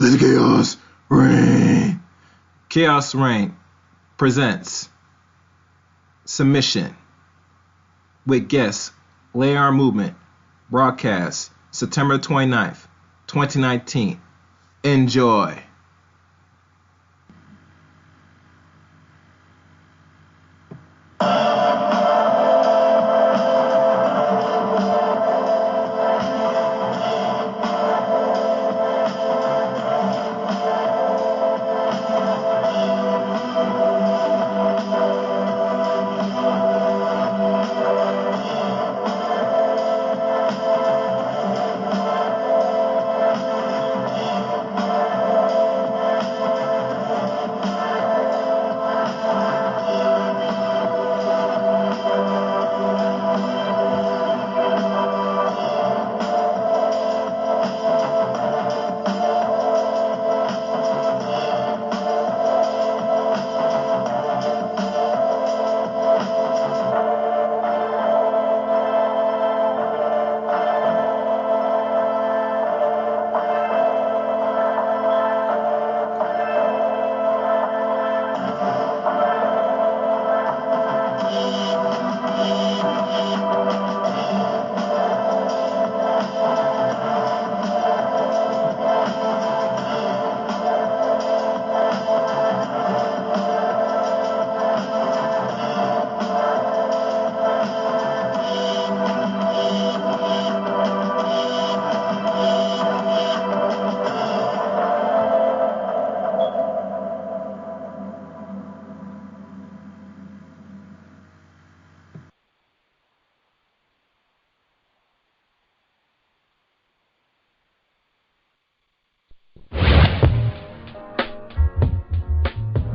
Let the chaos reign. Chaos Reign presents Submission with guest L.A.R Movement, broadcast September 29th, 2019. Enjoy.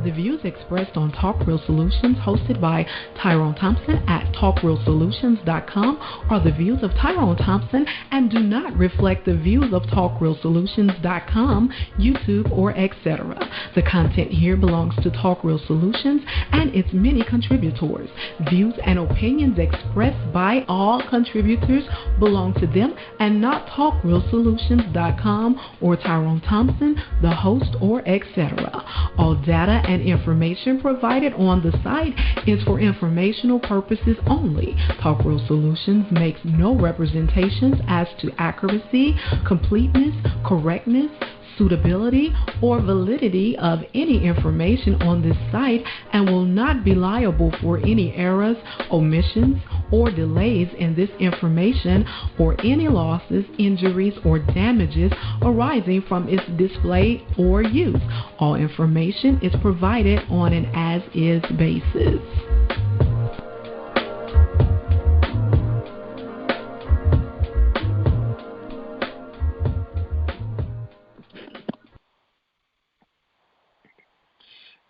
The views expressed on Talk Real Solutions, hosted by Tyrone Thompson at TalkRealSolutions.com, are the views of Tyrone Thompson and do not reflect the views of TalkRealSolutions.com, YouTube, or etc. The content here belongs to Talk Real Solutions and its many contributors. Views and opinions expressed by all contributors belong to them and not TalkRealSolutions.com or Tyrone Thompson, the host, or etc. All data and information provided on the site is for informational purposes only. Talk Real Solutions makes no representations as to accuracy, completeness, correctness, suitability, or validity of any information on this site and will not be liable for any errors, omissions, or delays in this information or any losses, injuries, or damages arising from its display or use. All information is provided on an as-is basis.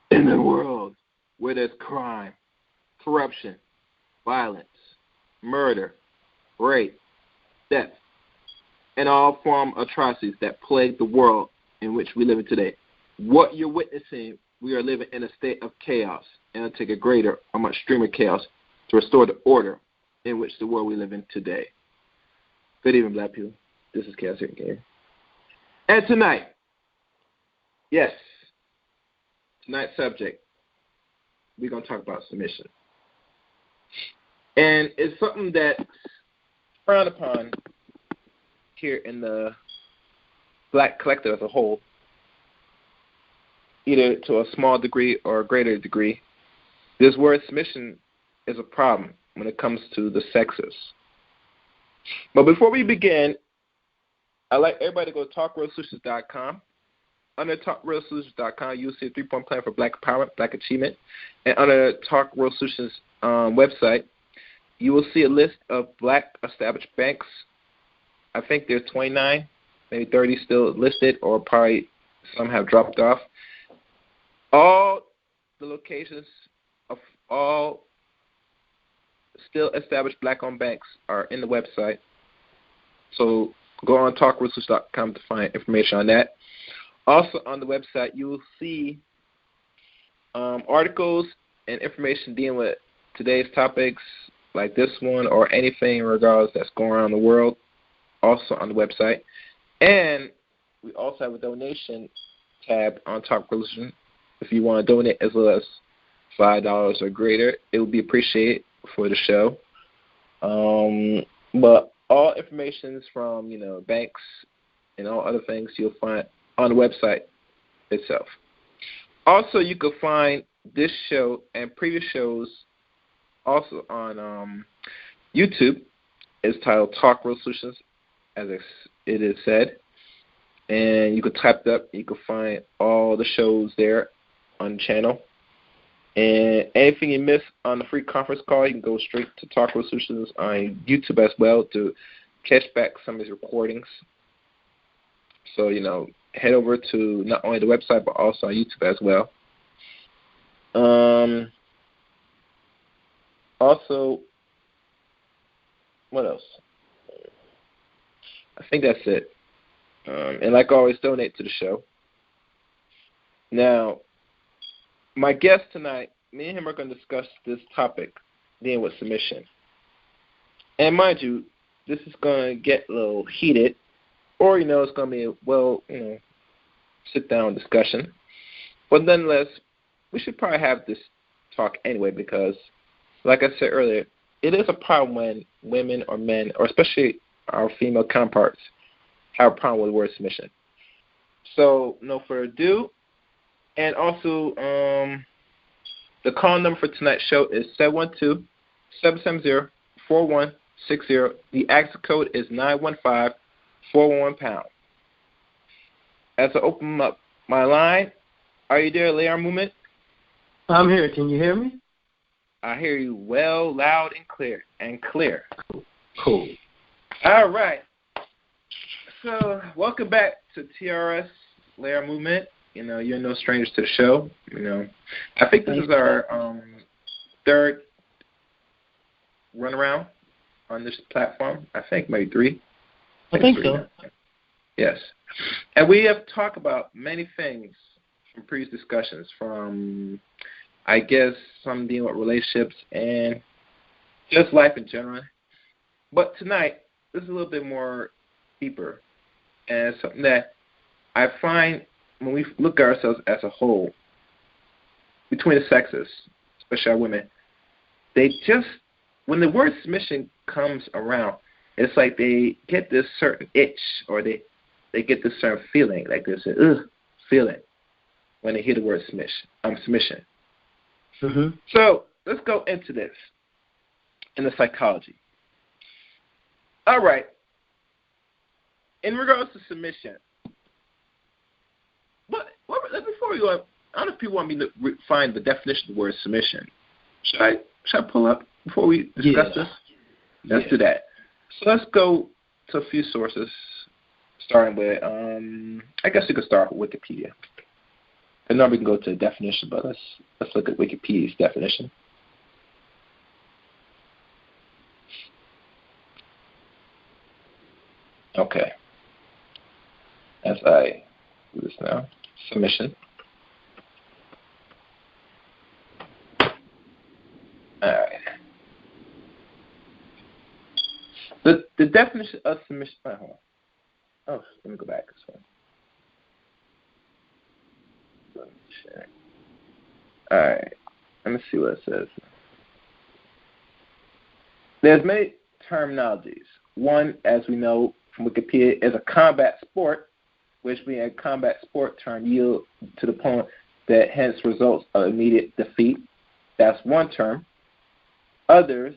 In a world where there's crime, corruption, violence, murder, rape, theft, and all form atrocities that plague the world in which we live in today, what you're witnessing, we are living in a state of chaos, and it'll take a greater or much extremer chaos to restore the order in which the world we live in today. Good evening, black people. This is Chaos here again. And tonight, yes, tonight's subject, we're going to talk about submission. And it's something that's frowned upon here in the black collective as a whole, either to a small degree or a greater degree. This word submission is a problem when it comes to the sexes. But before we begin, I'd like everybody to go to TalkRealSolutions.com. Under TalkRealSolutions.com, you'll see a 3-point plan for black empowerment, black achievement. And under Talk Real Solutions website, you will see a list of black established banks. I think there's 29, maybe 30 still listed, or probably some have dropped off. All the locations of all still established black-owned banks are in the website. So go on TalkRealSolutions.com to find information on that. Also on the website, you will see articles and information dealing with today's topics, like this one or anything in regards that's going on in the world, also on the website. And we also have a donation tab on Talk Resolution. If you want to donate as little as $5 or greater, it would be appreciated for the show. But all information from, banks and all other things you'll find on the website itself. Also, you can find this show and previous shows also on YouTube. It's titled Talk Real Solutions, as it is said. And you can type it up. You can find all the shows there on the channel. And anything you miss on the free conference call, you can go straight to Talk Real Solutions on YouTube as well to catch back some of these recordings. So, head over to not only the website but also on YouTube as well. Also, what else? I think that's it. And like always, donate to the show. Now, my guest tonight, me and him are going to discuss this topic, dealing with submission. And mind you, this is going to get a little heated, or, it's going to be a, sit-down discussion. But nonetheless, we should probably have this talk anyway because, like I said earlier, it is a problem when women or men, or especially our female counterparts, have a problem with the word submission. So, no further ado. And also, the call number for tonight's show is 712-770-4160. The access code is 915-411#. As I open up my line, are you there, Larmovment? I'm here. Can you hear me? I hear you well, loud, and clear. Cool. All right. So, welcome back to T.R.S. Larmovment. You're no strangers to the show. I think this is our third runaround on this platform. I think maybe three. I think so. Now. Yes. And we have talked about many things from previous discussions, from, I guess, some dealing with relationships and just life in general. But tonight, this is a little bit more deeper, and something that I find when we look at ourselves as a whole, between the sexes, especially our women, they just, when the word submission comes around, it's like they get this certain itch, or they get this certain feeling, like this feeling when they hear the word submission. Mm-hmm. So let's go into this in the psychology. All right. In regards to submission, before we go, I don't know if people want me to find the definition of the word submission. Should I pull up before we discuss this? Let's do that. So let's go to a few sources, starting with, I guess we could start with Wikipedia. And now we can go to the definition, but let's look at Wikipedia's definition. Okay. As I do this now, submission. All right. The definition of submission. Oh, let me go back this one. All right. Let me see what it says. There's many terminologies. One, as we know from Wikipedia, is a combat sport, which being a combat sport term yield to the opponent that hence results of immediate defeat. That's one term. Others,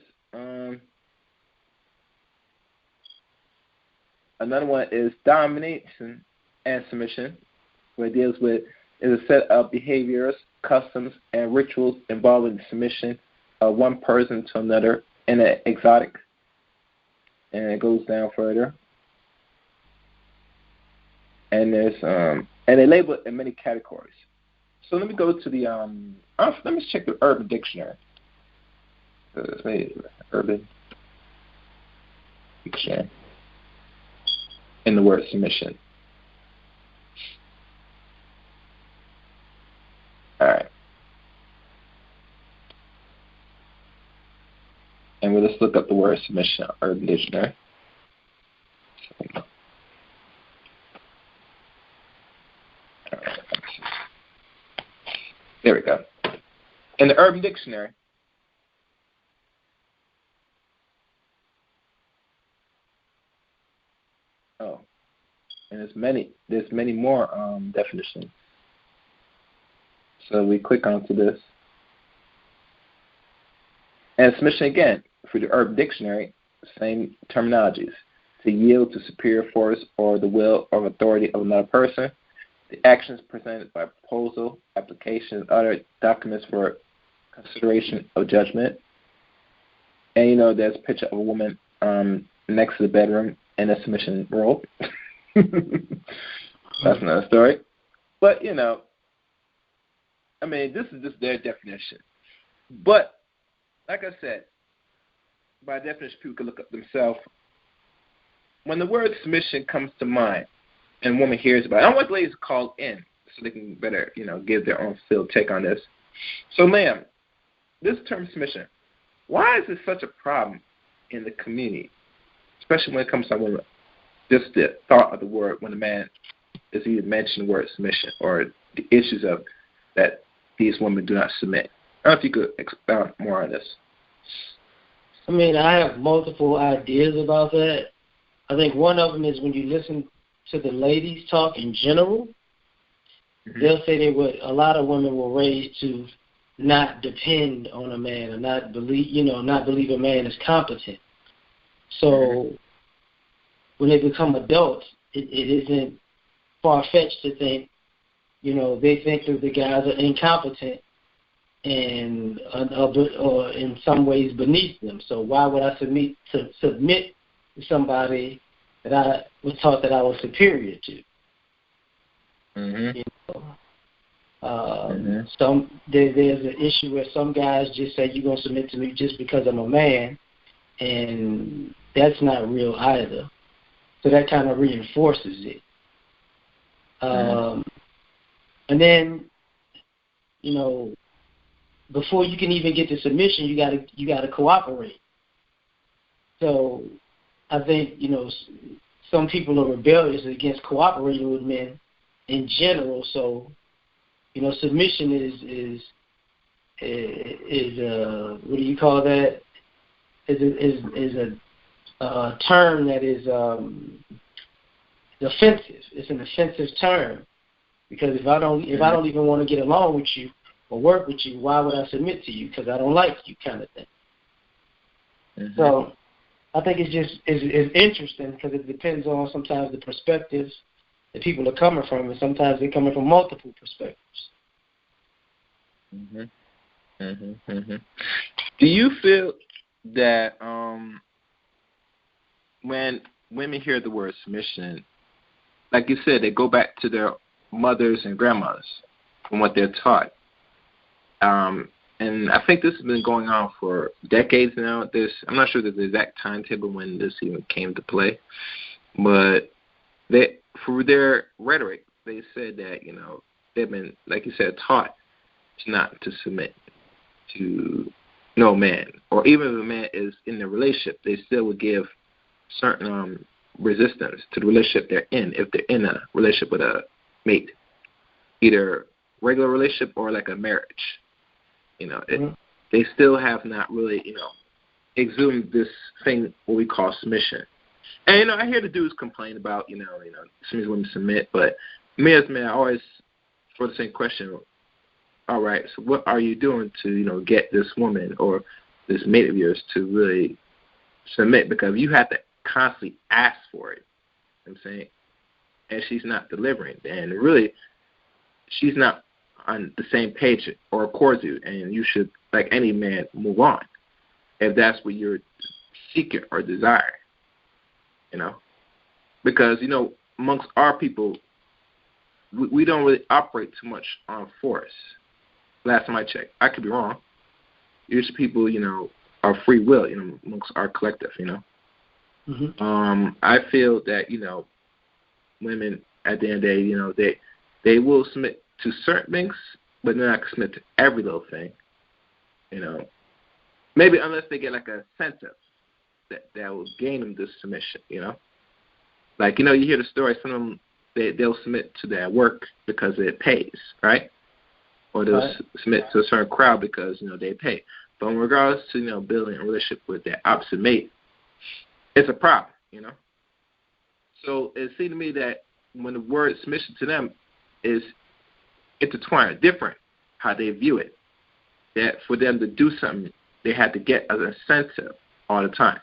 another one is domination and submission, where it deals with is a set of behaviors, customs, and rituals involving the submission of one person to another in an exotic. And it goes down further. And there's and they label it in many categories. So let me go to the let me check the Urban Dictionary. Urban Dictionary in the word submission. All right. And we'll just look up the word submission, Urban Dictionary. Here we go. In the Urban Dictionary, and there's many more definitions. So we click onto this. And submission again, for the Urban Dictionary, same terminologies. To yield to superior force or the will or authority of another person. The actions presented by proposal, application, and other documents for consideration of judgment. And, there's a picture of a woman next to the bedroom in a submission role. That's another story. But, this is just their definition. But, like I said, by definition, people can look up themselves. When the word submission comes to mind and a woman hears about it, I want ladies to call in so they can better, give their own field take on this. So, ma'am, this term submission, why is it such a problem in the community, especially when it comes to women? Just the thought of the word when a man is even mentioning the word submission or the issues of that these women do not submit. I don't know if you could expound more on this. I have multiple ideas about that. I think one of them is when you listen to the ladies talk in general, they'll say a lot of women were raised to not depend on a man or not believe a man is competent. So when they become adults, it isn't far-fetched to think, they think that the guys are incompetent and or in some ways beneath them. So why would I submit to somebody that I was taught that I was superior to? There's an issue where some guys just say you're gonna submit to me just because I'm a man, and that's not real either. So that kind of reinforces it. And then, before you can even get to submission, you gotta cooperate. So I think, some people are rebellious against cooperating with men in general. So, submission is what do you call that? Is a term that is offensive. It's an offensive term because if I don't even want to get along with you or work with you, why would I submit to you? Because I don't like you, kind of thing. So I think it's just is interesting because it depends on sometimes the perspectives that people are coming from, and sometimes they're coming from multiple perspectives. Do you feel that when women hear the word submission, like you said, they go back to their mothers and grandmothers from what they're taught? And I think this has been going on for decades now. I'm not sure the exact timetable when this even came to play, but for their rhetoric, they said that, they've been, like you said, taught not to submit to no man. Or even if a man is in a relationship, they still would give certain resistance to the relationship they're in if they're in a relationship with a mate, either regular relationship or like a marriage. They still have not really, exhumed this thing what we call submission. And I hear the dudes complain about, some of these women submit, but me as a man, I always for the same question. All right, so what are you doing to, get this woman or this mate of yours to really submit? Because you have to constantly ask for it. You know what I'm saying, and she's not delivering, and really, she's not on the same page or accords you, and you should, like any man, move on if that's what you're seeking or desire. Because amongst our people, we don't really operate too much on force. Last time I checked, I could be wrong. Usually people, are free will, amongst our collective, I feel that, women at the end of the day, they will submit to certain things, but they're not submit to every little thing, Maybe unless they get like a incentive that will gain them this submission, Like, you hear the story, some of them, they'll submit to their work because it pays, right? or they'll submit to a certain crowd because, they pay. But in regards to, building a relationship with their opposite mate, it's a problem, So it seemed to me that when the word submission to them is intertwined, different, how they view it, that for them to do something, they had to get an incentive all the time.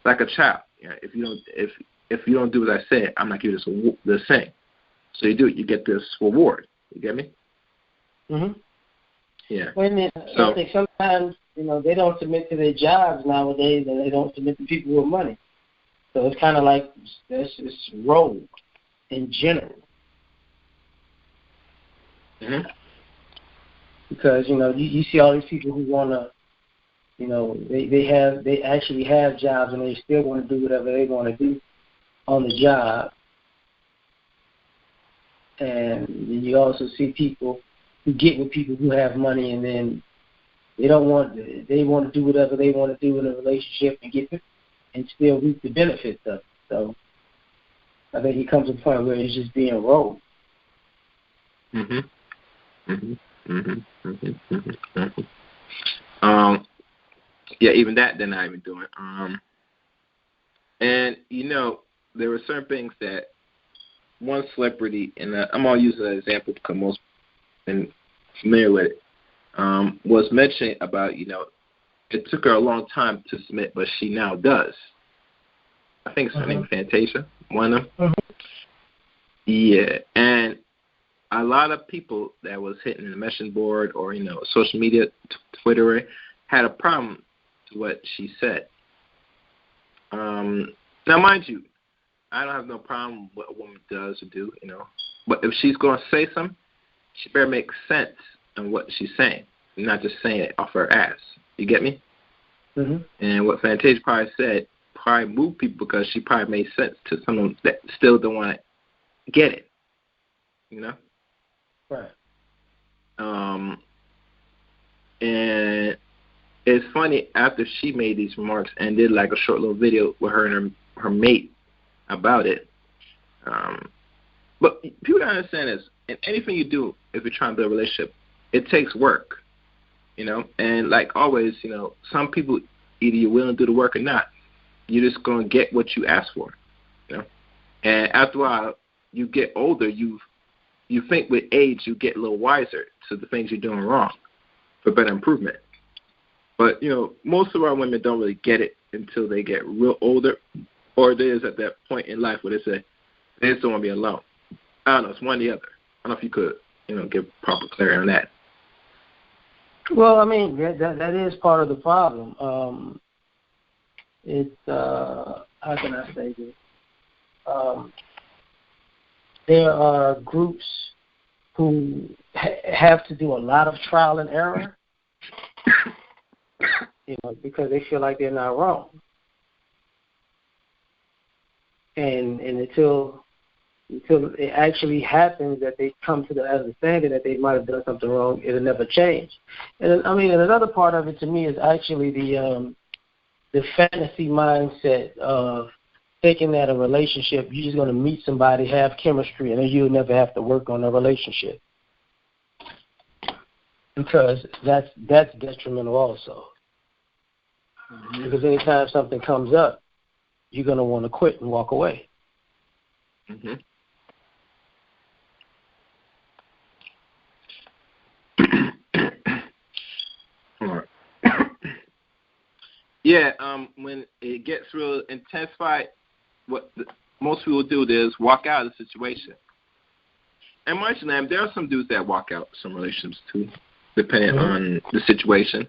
Like a child. If you don't do what I said, I'm not giving you this thing. So you do it, you get this reward. You get me? Mhm. Yeah. I think sometimes they don't submit to their jobs nowadays, and they don't submit to people with money. So it's kind of like that's this role in general. Mhm. Because you see all these people who want to. They actually have jobs and they still want to do whatever they want to do on the job. And you also see people who get with people who have money and then they want to do whatever they want to do in a relationship and still reap the benefits of it. So I think it comes to a point where it's just being rolled. Mhm. Mhm. Mhm. Mhm. Mhm. Mhm. Yeah, even that they're not even doing. And there were certain things that one celebrity, and I'm gonna use an example because most been familiar with it, was mentioning about it took her a long time to submit, but she now does. I think it's her name, Fantasia, one of them. Mm-hmm. Yeah, and a lot of people that was hitting the messaging board or social media, Twitter, had a problem with what she said. Now, mind you, I don't have no problem with what a woman does or do, but if she's going to say something, she better make sense in what she's saying, not just saying it off her ass. You get me? Mm-hmm. And what Fantasia probably said probably moved people because she probably made sense to someone that still don't want to get it. Right. And it's funny, after she made these remarks and did like a short little video with her and her mate about it. But people don't understand is, in anything you do, if you're trying to build a relationship, it takes work. And like always, some people, either you're willing to do the work or not. You're just going to get what you ask for. And after a while, you get older, you think with age you get a little wiser to the things you're doing wrong for better improvement. But, most of our women don't really get it until they get real older, or there's at that point in life where they say, they just don't want to be alone. I don't know, it's one or the other. I don't know if you could, give proper clarity on that. Well, I mean, that is part of the problem. How can I say this? There are groups who have to do a lot of trial and error, because they feel like they're not wrong. And until it actually happens that they come to the understanding that they might have done something wrong, it'll never change. And another part of it to me is actually the fantasy mindset of thinking that a relationship, you're just going to meet somebody, have chemistry, and then you'll never have to work on a relationship. Because that's detrimental also. Mm-hmm. Because anytime something comes up, you're going to want to quit and walk away. Mm-hmm. All right. Yeah, when it gets real intensified, what most people do is walk out of the situation. And mind you, there are some dudes that walk out some relationships too, depending on the situation.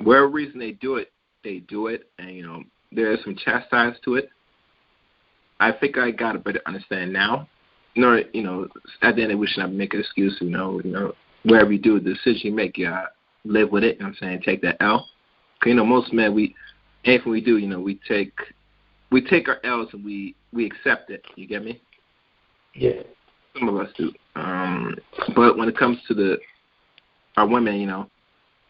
Whatever reason they do it, and there is some chastisement to it. I think I got a better understanding now. At the end, we should not make an excuse. Wherever you do the decision you make, you live with it. Take that L. Cause most men, anything we do, we take our L's and we accept it. You get me? Yeah. Some of us do. But when it comes to our women,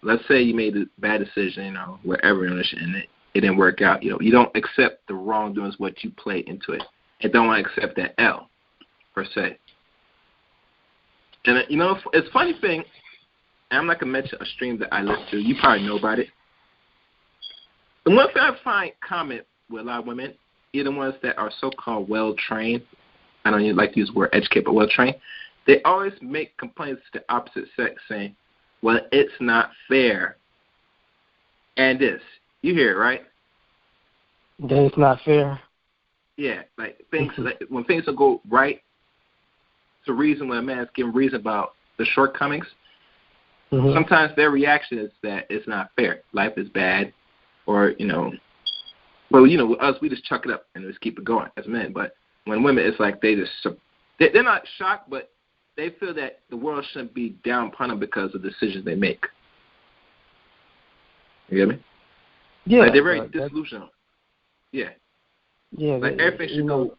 let's say you made a bad decision, wherever and it didn't work out. You don't accept the wrongdoings, what you play into it, and don't want to accept that L per se. And it's a funny thing. and I'm not going to mention a stream that I listen to. You probably know about it. The one thing I find common with a lot of women, even ones that are so-called well-trained, I don't even like to use the word educated, but well-trained, they always make complaints to the opposite sex saying, well, it's not fair. And this. You hear it, right? That it's not fair. Yeah, like things like when things don't go right, it's a reason when a man's giving reason about the shortcomings. Mm-hmm. Sometimes their reaction is that it's not fair. Life is bad, or well, with us we just chuck it up and just keep it going as men. But when women, it's like they're not shocked, but they feel that the world shouldn't be down upon them because of decisions they make. You get me? Yeah. Like they're very disillusioned. Yeah. Yeah. Like everything should go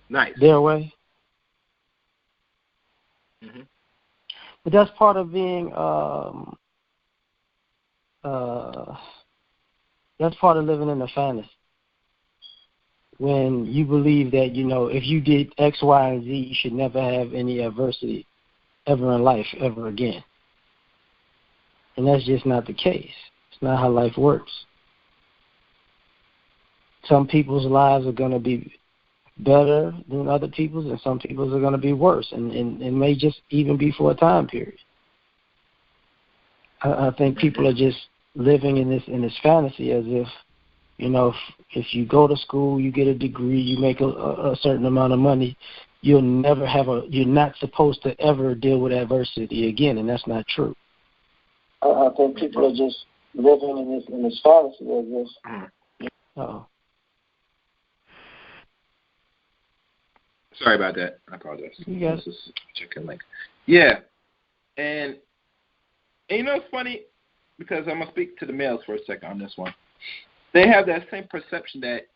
nice. Their way. Mm-hmm. But that's part of being that's part of living in a fantasy. When you believe that, if you did X, Y, and Z, you should never have any adversity ever in life, ever again. And that's just not the case. It's not how life works. Some people's lives are going to be better than other people's, and some people's are going to be worse, and it may just even be for a time period. I think people are just living in this fantasy as if, if you go to school, you get a degree, you make a certain amount of money, you're not supposed to ever deal with adversity again, and that's not true. I think people are just living in this fantasy as if. Uh-oh. Sorry about that. I apologize. Yes. This is chicken link. Yeah, and it's funny because I'm gonna speak to the males for a second on this one. They have that same perception that,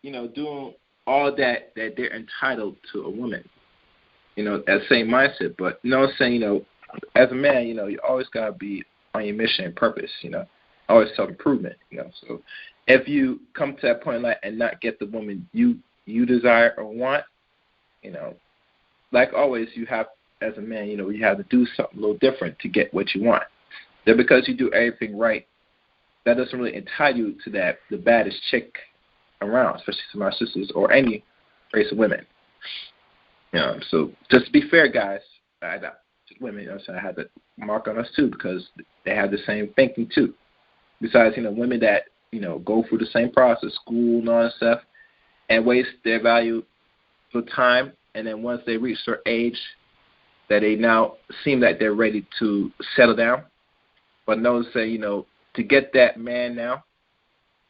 doing all that they're entitled to a woman. That same mindset. But I'm saying, as a man, you always gotta be on your mission and purpose. Always self-improvement. So if you come to that point in life and not get the woman you desire or want, like always, you have, as a man, you have to do something a little different to get what you want. That because you do everything right, that doesn't really entitle you to the baddest chick around, especially to my sisters or any race of women. So just to be fair, guys, women, I had to mark on us too because they have the same thinking too. Besides, women that go through the same process, school and all that stuff, and waste their valuable time, and then once they reach their age, that they now seem like they're ready to settle down. But notice that, to get that man now,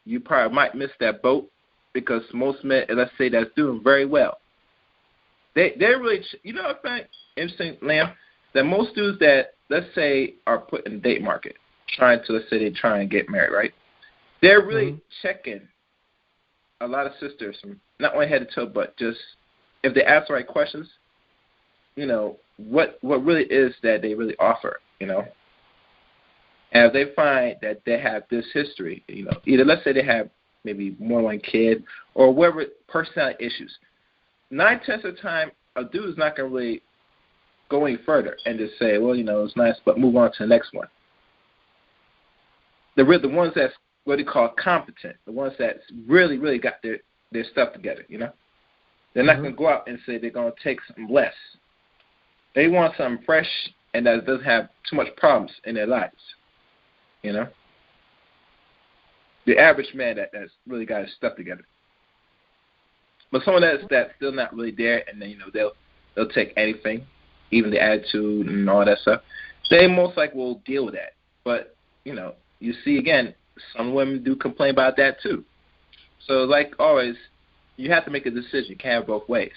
you probably might miss that boat because most men, let's say, that's doing very well, they're really, I find interesting, Lamb, that most dudes that, let's say, are put in the date market, let's say they try and get married, right? They're really checking a lot of sisters from not only head to toe, but just if they ask the right questions, what really is that they really offer, And if they find that they have this history, either let's say they have maybe more than one kid or whatever personality issues, 9/10 of the time, a dude is not going to really go any further and just say, well, it's nice, but move on to the next one. The ones that's what they call competent, the ones that's really, really got their stuff together, They're not going to go out and say they're going to take something less. They want something fresh and that doesn't have too much problems in their lives. The average man that's really got his stuff together. But someone that's still not really there, and then they'll take anything, even the attitude and all that stuff. They most likely will deal with that. But you see again, some women do complain about that too. So like always, you have to make a decision. You can't have both ways.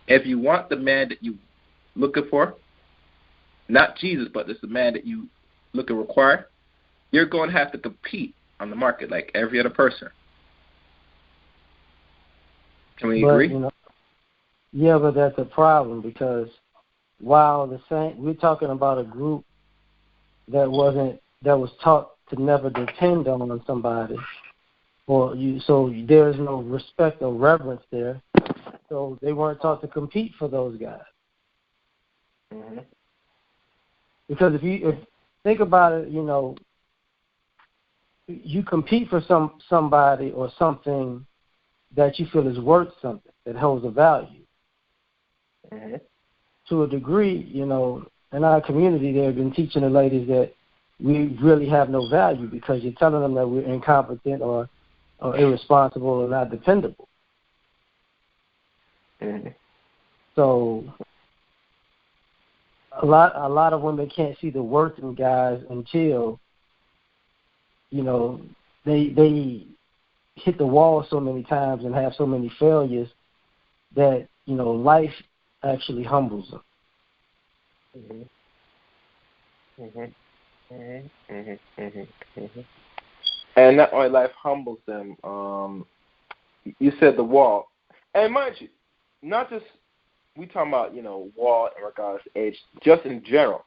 If you want the man that you looking for, not Jesus, but it's the man that you look and require, you're going to have to compete on the market like every other person. Can we agree? Yeah, but that's a problem because while we're talking about a group that was taught to never depend on somebody, so there is no respect or reverence there. So they weren't taught to compete for those guys. Mm-hmm. Because think about it, you know, you compete for somebody or something that you feel is worth something, that holds a value. Mm-hmm. To a degree, you know, in our community, they've been teaching the ladies that we really have no value because you're telling them that we're incompetent or irresponsible or not dependable. Mm-hmm. So a lot of women can't see the worth in guys until, you know, they hit the wall so many times and have so many failures that, you know, life actually humbles them. Mm-hmm. Mm-hmm. Mm-hmm. Mm-hmm. Mm-hmm. Mm-hmm. And not only life humbles them, you said the wall. And mind you, not just we talking about, you know, wall in regards to age, just in general,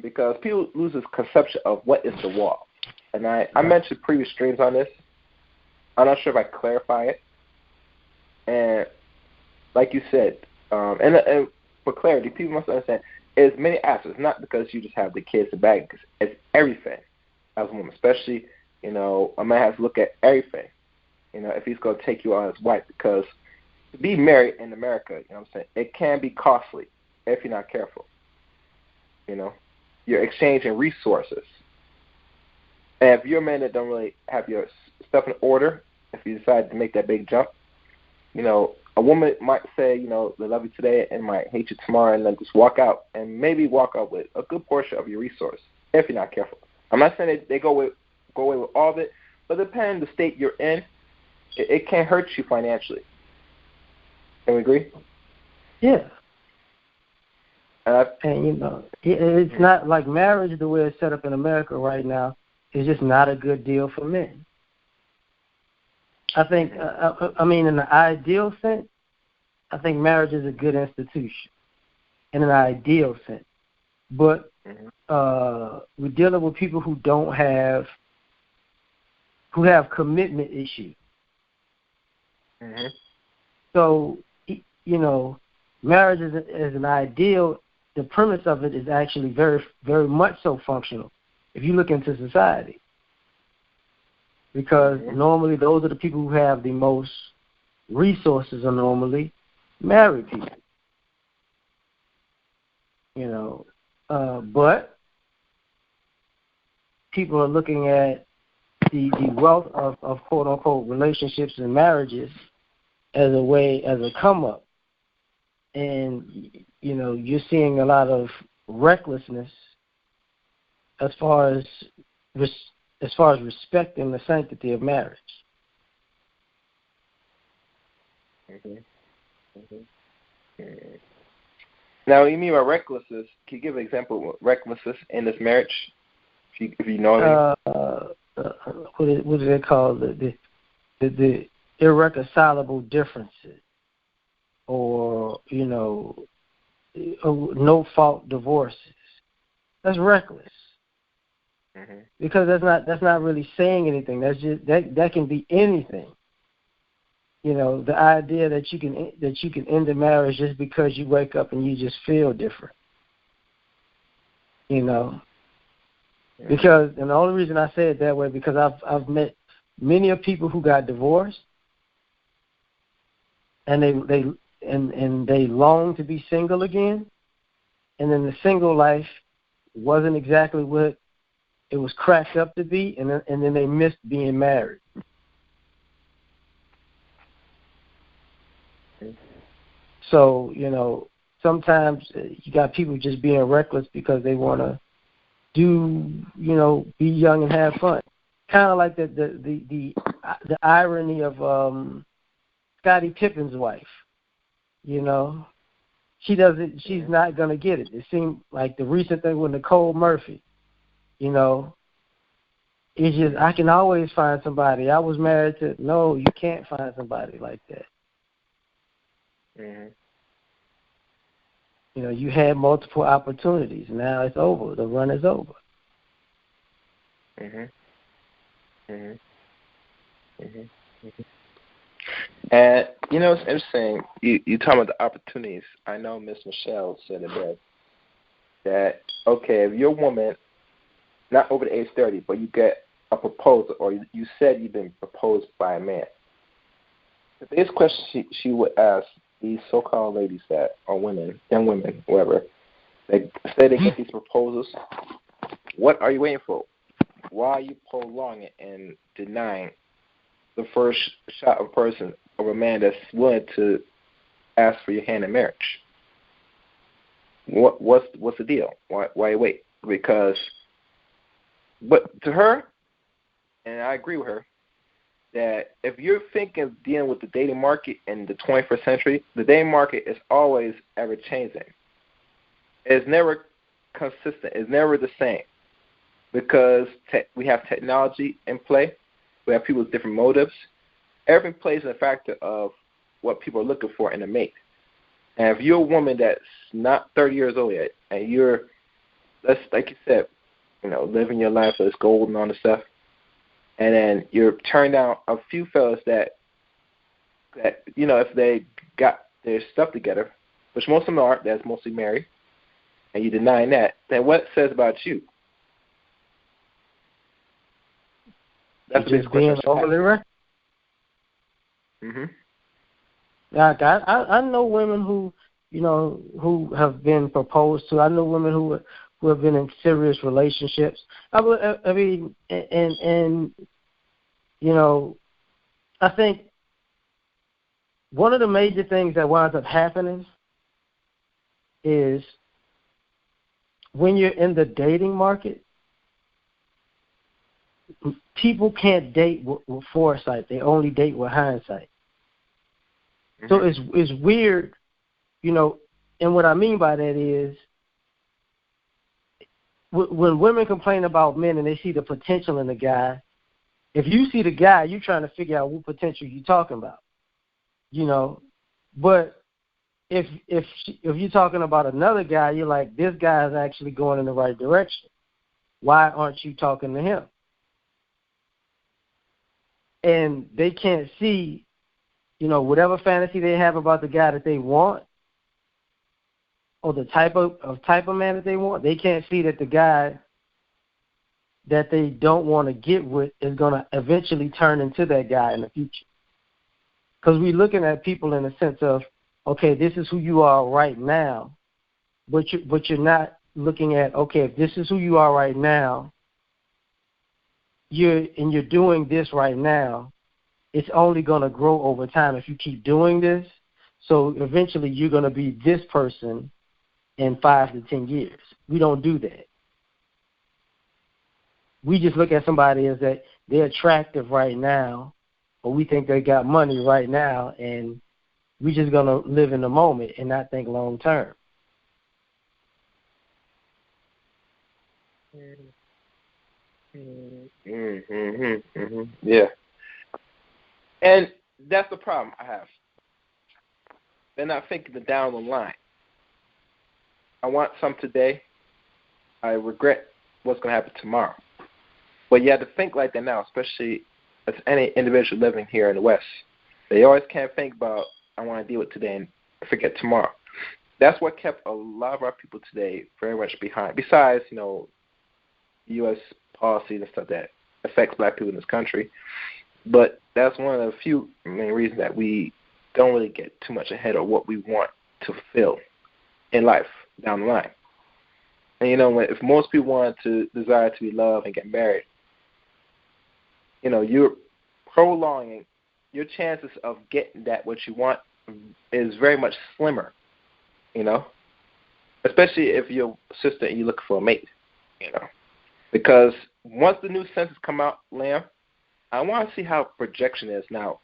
because people lose this conception of what is the wall. And I mentioned previous streams on this. I'm not sure if I clarify it. And like you said, and for clarity, people must understand it's many aspects, not because you just have the kids to bag, because it's everything as a woman, especially, you know, a man has to look at everything, you know, if he's going to take you on as wife, because to be married in America, you know what I'm saying, it can be costly if you're not careful. You know, you're exchanging resources. And if you're a man that don't really have your stuff in order, if you decide to make that big jump, you know, a woman might say, you know, they love you today and might hate you tomorrow, and then just walk out and maybe walk out with a good portion of your resource if you're not careful. I'm not saying they go away with all of it, but depending on the state you're in, it can hurt you financially. Can we agree? Yeah. And, you know, it's not like marriage the way it's set up in America right now is just not a good deal for men. I think, I mean, in the ideal sense, I think marriage is a good institution in an ideal sense. But we're dealing with people who have commitment issues. Mm-hmm. So, you know, marriage is an ideal. The premise of it is actually very, very much so functional if you look into society. Because normally those are the people who have the most resources are normally married people. You know, but people are looking at the wealth of quote-unquote relationships and marriages as a come-up. And, you know, you're seeing a lot of recklessness as far as respecting the sanctity of marriage. Mm-hmm. Mm-hmm. Mm-hmm. Now, you mean by recklessness? Can you give an example of recklessness in this marriage? If you know what do they call the irreconcilable differences, or, you know, no fault divorces? That's reckless. Mm-hmm. Because that's not really saying anything. That's just that can be anything. You know, the idea that you can end a marriage just because you wake up and you just feel different. You know, because, and the only reason I say it that way, because I've met many of people who got divorced, and they long to be single again, and then the single life wasn't exactly what it was cracked up to be, and then they missed being married. So, you know, sometimes you got people just being reckless because they want to be young and have fun. Kind of like the irony of Scottie Pippen's wife. You know, she's not gonna get it. It seemed like the recent thing with Nicole Murphy. You know, it's just, I can always find somebody. I was married to. No, you can't find somebody like that. Mm-hmm. You know, you had multiple opportunities. Now it's over. The run is over. Mhm. Mhm. Mhm. Mhm. And you know, it's interesting. You talking about the opportunities. I know Miss Michelle said it best. That okay, if you're a woman not over the age 30, but you get a proposal, or you said you've been proposed by a man. The biggest question she would ask these so-called ladies that are women, young women, whatever, they say they get these proposals, what are you waiting for? Why are you prolonging it and denying the first shot of a person, of a man that's willing to ask for your hand in marriage? What's the deal? Why you wait? Because, but to her, and I agree with her, that if you're thinking of dealing with the dating market in the 21st century, the dating market is always ever changing. It's never consistent. It's never the same, because we have technology in play. We have people with different motives. Everything plays a factor of what people are looking for in a mate. And if you're a woman that's not 30 years old yet, and you're, like you said, living your life as gold and all this stuff, and then you're turning down a few fellas that if they got their stuff together, which most of them are, that's mostly married, and you're denying that, then what it says about you? That's the question. Overly right. Mhm. Yeah, I know women who have been proposed to. I know women who have been in serious relationships. I mean, I think one of the major things that winds up happening is when you're in the dating market, people can't date with foresight. They only date with hindsight. Mm-hmm. So it's weird, and what I mean by that is when women complain about men and they see the potential in the guy, if you see the guy, you're trying to figure out what potential you're talking about, But if you're talking about another guy, you're like, this guy is actually going in the right direction. Why aren't you talking to him? And they can't see, whatever fantasy they have about the guy that they want, or the type of man that they want. They can't see that the guy that they don't want to get with is going to eventually turn into that guy in the future. Because we're looking at people in the sense of, okay, this is who you are right now, but you're not looking at, okay, if this is who you are right now, you're doing this right now, it's only going to grow over time if you keep doing this. So eventually you're going to be this person in 5 to 10 years. We don't do that. We just look at somebody as that they're attractive right now, or we think they got money right now, and we're just going to live in the moment and not think long term. Yeah. And that's the problem I have. They're not thinking down the line. I want some today. I regret what's going to happen tomorrow. But you have to think like that now, especially as any individual living here in the West. They always can't think about, I want to deal with today and forget tomorrow. That's what kept a lot of our people today very much behind. Besides, U.S. policies and stuff that affects black people in this country. But that's one of the few main reasons that we don't really get too much ahead of what we want to fulfill in life down the line. And if most people want to desire to be loved and get married, you're prolonging your chances of getting that what you want is very much slimmer, especially if you're a sister and you're looking for a mate, because once the new census come out, Lamb, I want to see how projection is now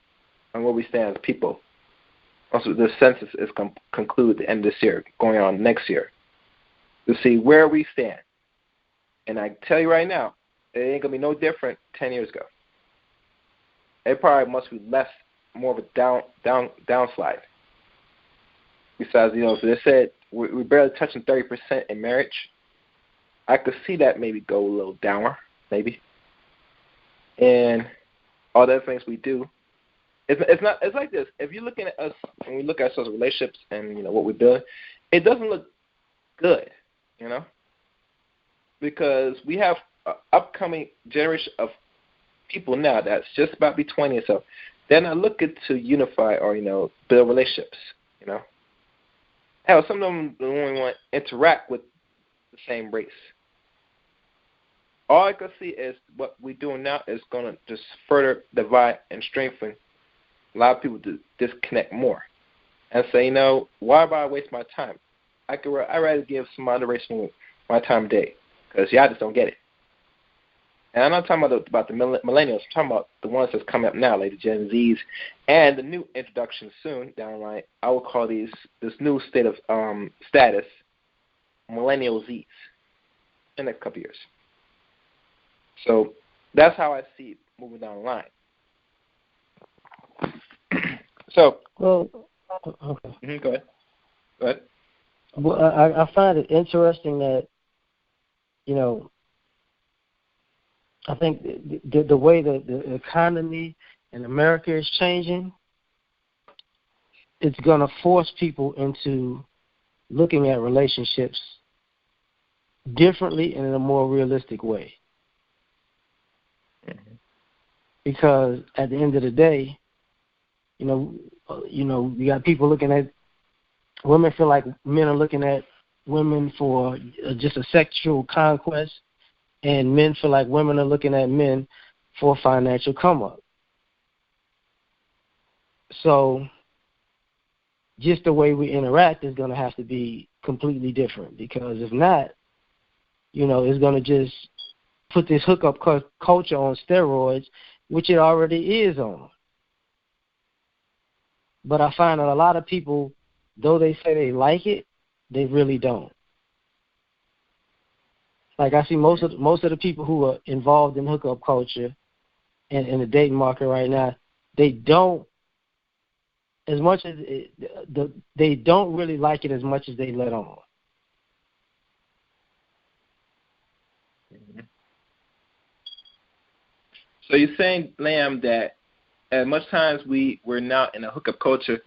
and where we stand as people. Also, the census is concluded at the end of this year, going on next year, to see where we stand. And I tell you right now, it ain't going to be no different 10 years ago. It probably must be more of a downslide. Besides, if they said we're barely touching 30% in marriage, I could see that maybe go a little downward, maybe. And all the other things we do, it's like this. If you're looking at us, when we look at ourselves relationships and what we're doing, it doesn't look good, because we have upcoming generation of people now that's just about to be 20 or so, they're not looking to unify or, build relationships, Hell, some of them don't even want to interact with the same race. All I can see is what we're doing now is going to just further divide and strengthen a lot of people to disconnect more and say, why would I waste my time? I'd rather give some other race my time of day because y'all just don't get it. And I'm not talking about the millennials. I'm talking about the ones that's coming up now, like the Gen Zs, and the new introduction soon down the line. I would call this new state of status millennial Zs in the next couple years. So that's how I see it moving down the line. So, well, okay. Go ahead. Well, I find it interesting that, I think the way that the economy in America is changing, it's going to force people into looking at relationships differently and in a more realistic way. Mm-hmm. Because at the end of the day, you got people looking at women feel like men are looking at women for just a sexual conquest, and men feel like women are looking at men for financial come up. So just the way we interact is going to have to be completely different, because if not, it's going to just put this hookup culture on steroids, which it already is on. But I find that a lot of people, though they say they like it, they really don't. Like I see most of the people who are involved in hookup culture and in the dating market right now, they don't they don't really like it as much as they let on. So you're saying, Lamb, that as much times we're now in a hookup culture,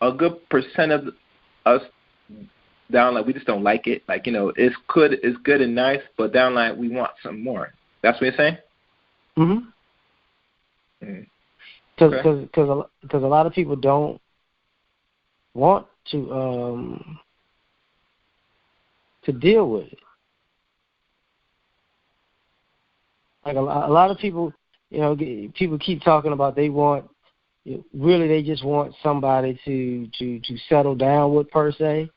a good percent of us down like we just don't like it. Like, it's good and nice, but down like we want some more. That's what you're saying? Mm-hmm. Because a lot of people don't want to deal with it. Like a lot of people, people keep talking about they want, really they just want somebody to settle down with, per se.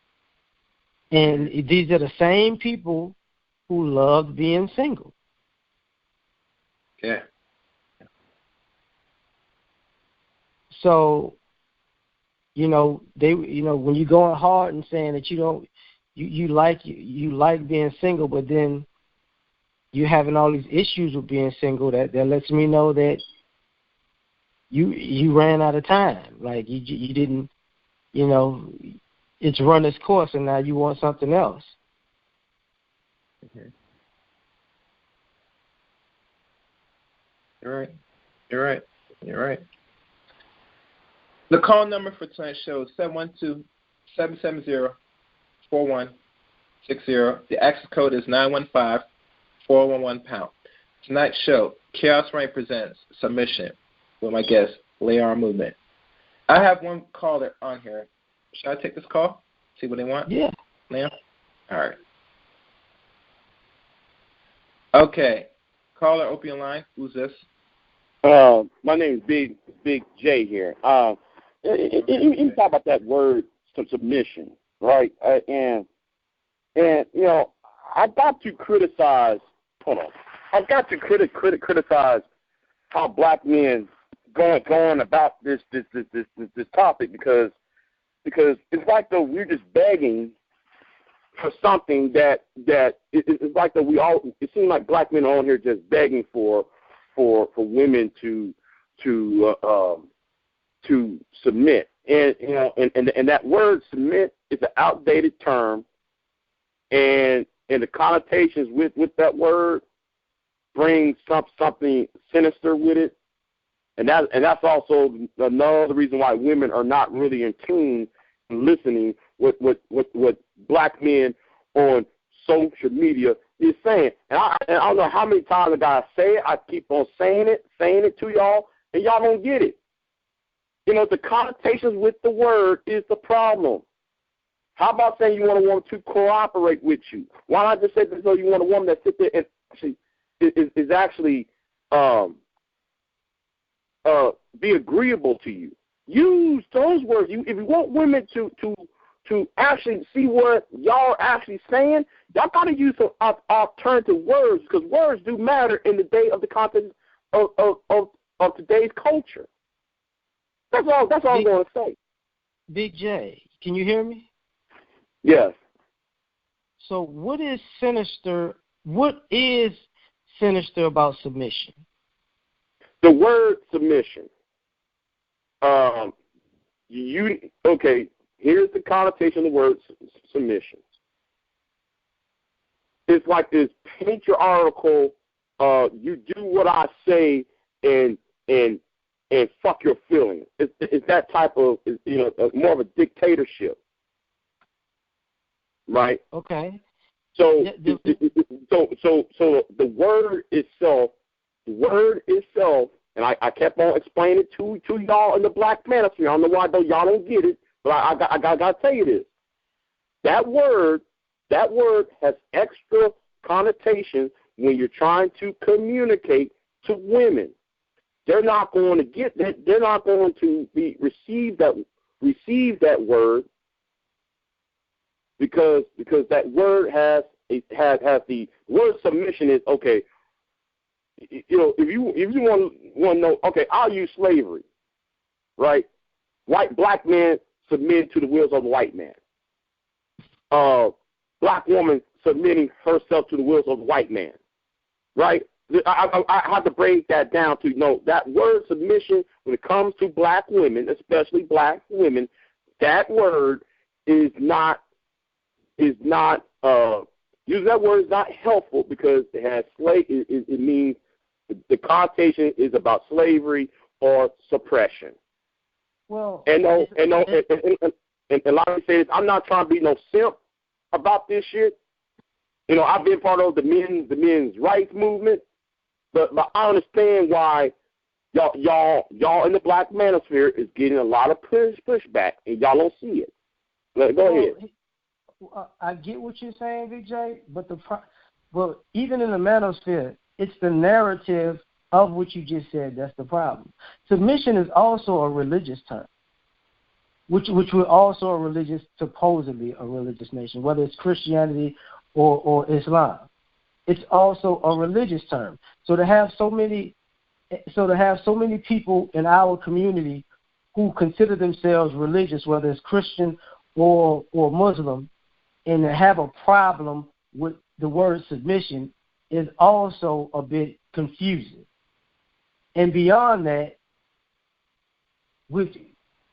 And these are the same people who love being single. Yeah. So, when you're going hard and saying that you like being single, but then you're having all these issues with being single, that lets me know that you ran out of time. Like you didn't, it's run its course, and now you want something else. Mm-hmm. You're right. The call number for tonight's show is 712-770-4160. The access code is 915-411#. Tonight's show, Chaos Reign presents Submission with my guest, Larmovment. I have one caller on here. Should I take this call? See what they want? Yeah. Lamb? All right. Okay. Caller, open your line. Who's this? My name is Big J here. You talk about that word, submission, right? And I've got to criticize. Hold on. I've got to criticize how black men going about this topic because it's like though we're just begging for something that it's like that it seems like black men are on here just begging for women to submit, and that word submit is an outdated term, and the connotations with that word brings something sinister with it, and that's also another reason why women are not really in tune and listening with black men on social media is saying. And I don't know how many times I gotta say it. I keep on saying it to y'all, and y'all don't get it. You know, the connotations with the word is the problem. How about saying you want a woman to cooperate with you? Why not just say that you want a woman that sits there and actually is actually be agreeable to you? Use those words. If you want women to actually see what y'all are actually saying, y'all got to use some alternative words, because words do matter in the day of the context of today's culture. That's all I'm going to say. Big J, can you hear me? Yes. So what is sinister about submission? The word submission. Here's the connotation of the word submission. It's like this patriarchal, you do what I say and fuck your feelings. It's that type of, more of a dictatorship. Right? Okay. So the word itself, and I kept on explaining it to y'all in the black manosphere. I don't know why y'all don't get it, but I got to tell you this. That word has extra connotations when you're trying to communicate to women. They're not going to get that. They're not going to receive that word because that word has the word submission is okay. If you want to know, okay, I'll use slavery, right? Black men submit to the wills of the white man. Black woman submitting herself to the wills of the white man, right? I have to break that down to that word submission, when it comes to black women, especially black women, that word is not using that word is not helpful, because it has it means the connotation is about slavery or suppression. Well, and let me say this, I'm not trying to be no simp about this shit. I've been part of the men's rights movement, but I understand why y'all in the black manosphere is getting a lot of pushback, and y'all don't see it. Go ahead. I get what you're saying, VJ, but even in the manosphere, it's the narrative of what you just said that's the problem. Submission is also a religious term, which we're also supposedly a religious nation, whether it's Christianity or Islam. It's also a religious term. So to have so many people in our community who consider themselves religious, whether it's Christian or Muslim, and to have a problem with the word submission is also a bit confusing. And beyond that, with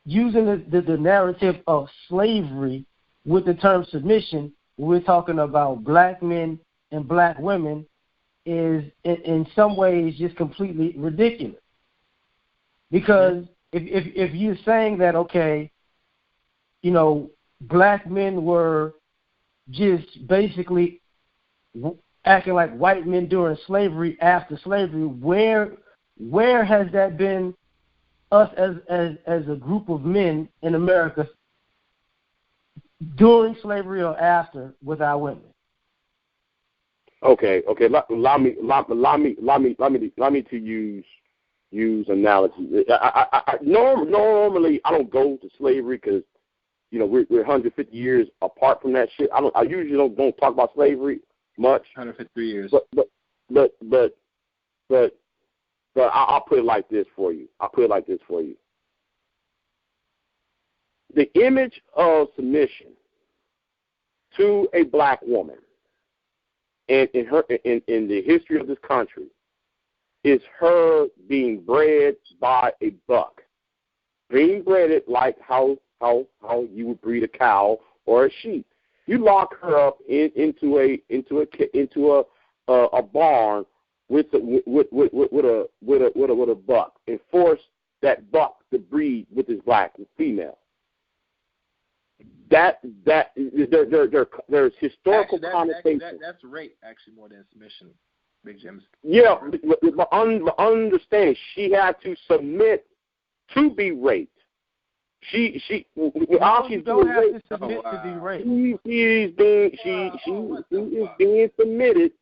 using the narrative of slavery with the term submission, we're talking about black men and black women, is in some ways just completely ridiculous. Because if you're saying that, okay, black men were just basically acting like white men during slavery, after slavery, where has that been us as a group of men in America during slavery or after with our women? Okay. Allow me to use analogy. Normally I don't go to slavery because we're 150 years apart from that shit. I usually don't talk about slavery much. 153 years. But I'll put it like this for you. The image of submission to a black woman in the history of this country is her being bred by a buck, being bred like how you would breed a cow or a sheep. You lock her up into a barn with a buck and force that buck to breed with his black female. there's historical connotation. That's rape actually more than submission, Big Jim. Yeah, but understand she had to submit to be raped. She all she's doing have to submit to be raped. She is being submitted.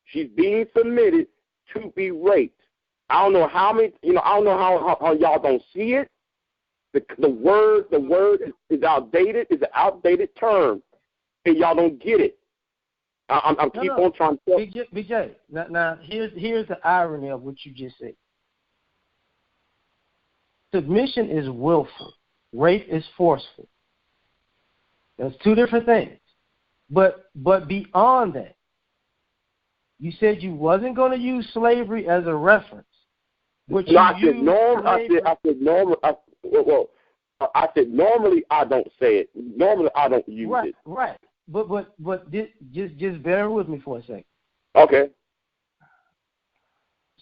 She's being submitted to be raped. I don't know how many. I don't know how y'all don't see it. The word is outdated. It's an outdated term, and y'all don't get it. I'm keep on trying to tell. BJ, now here's the irony of what you just said. Submission is willful. Rape is forceful. That's two different things. But beyond that, you said you wasn't going to use slavery as a reference. I said normally I don't say it. Normally I don't use it. Right. But just bear with me for a second. Okay.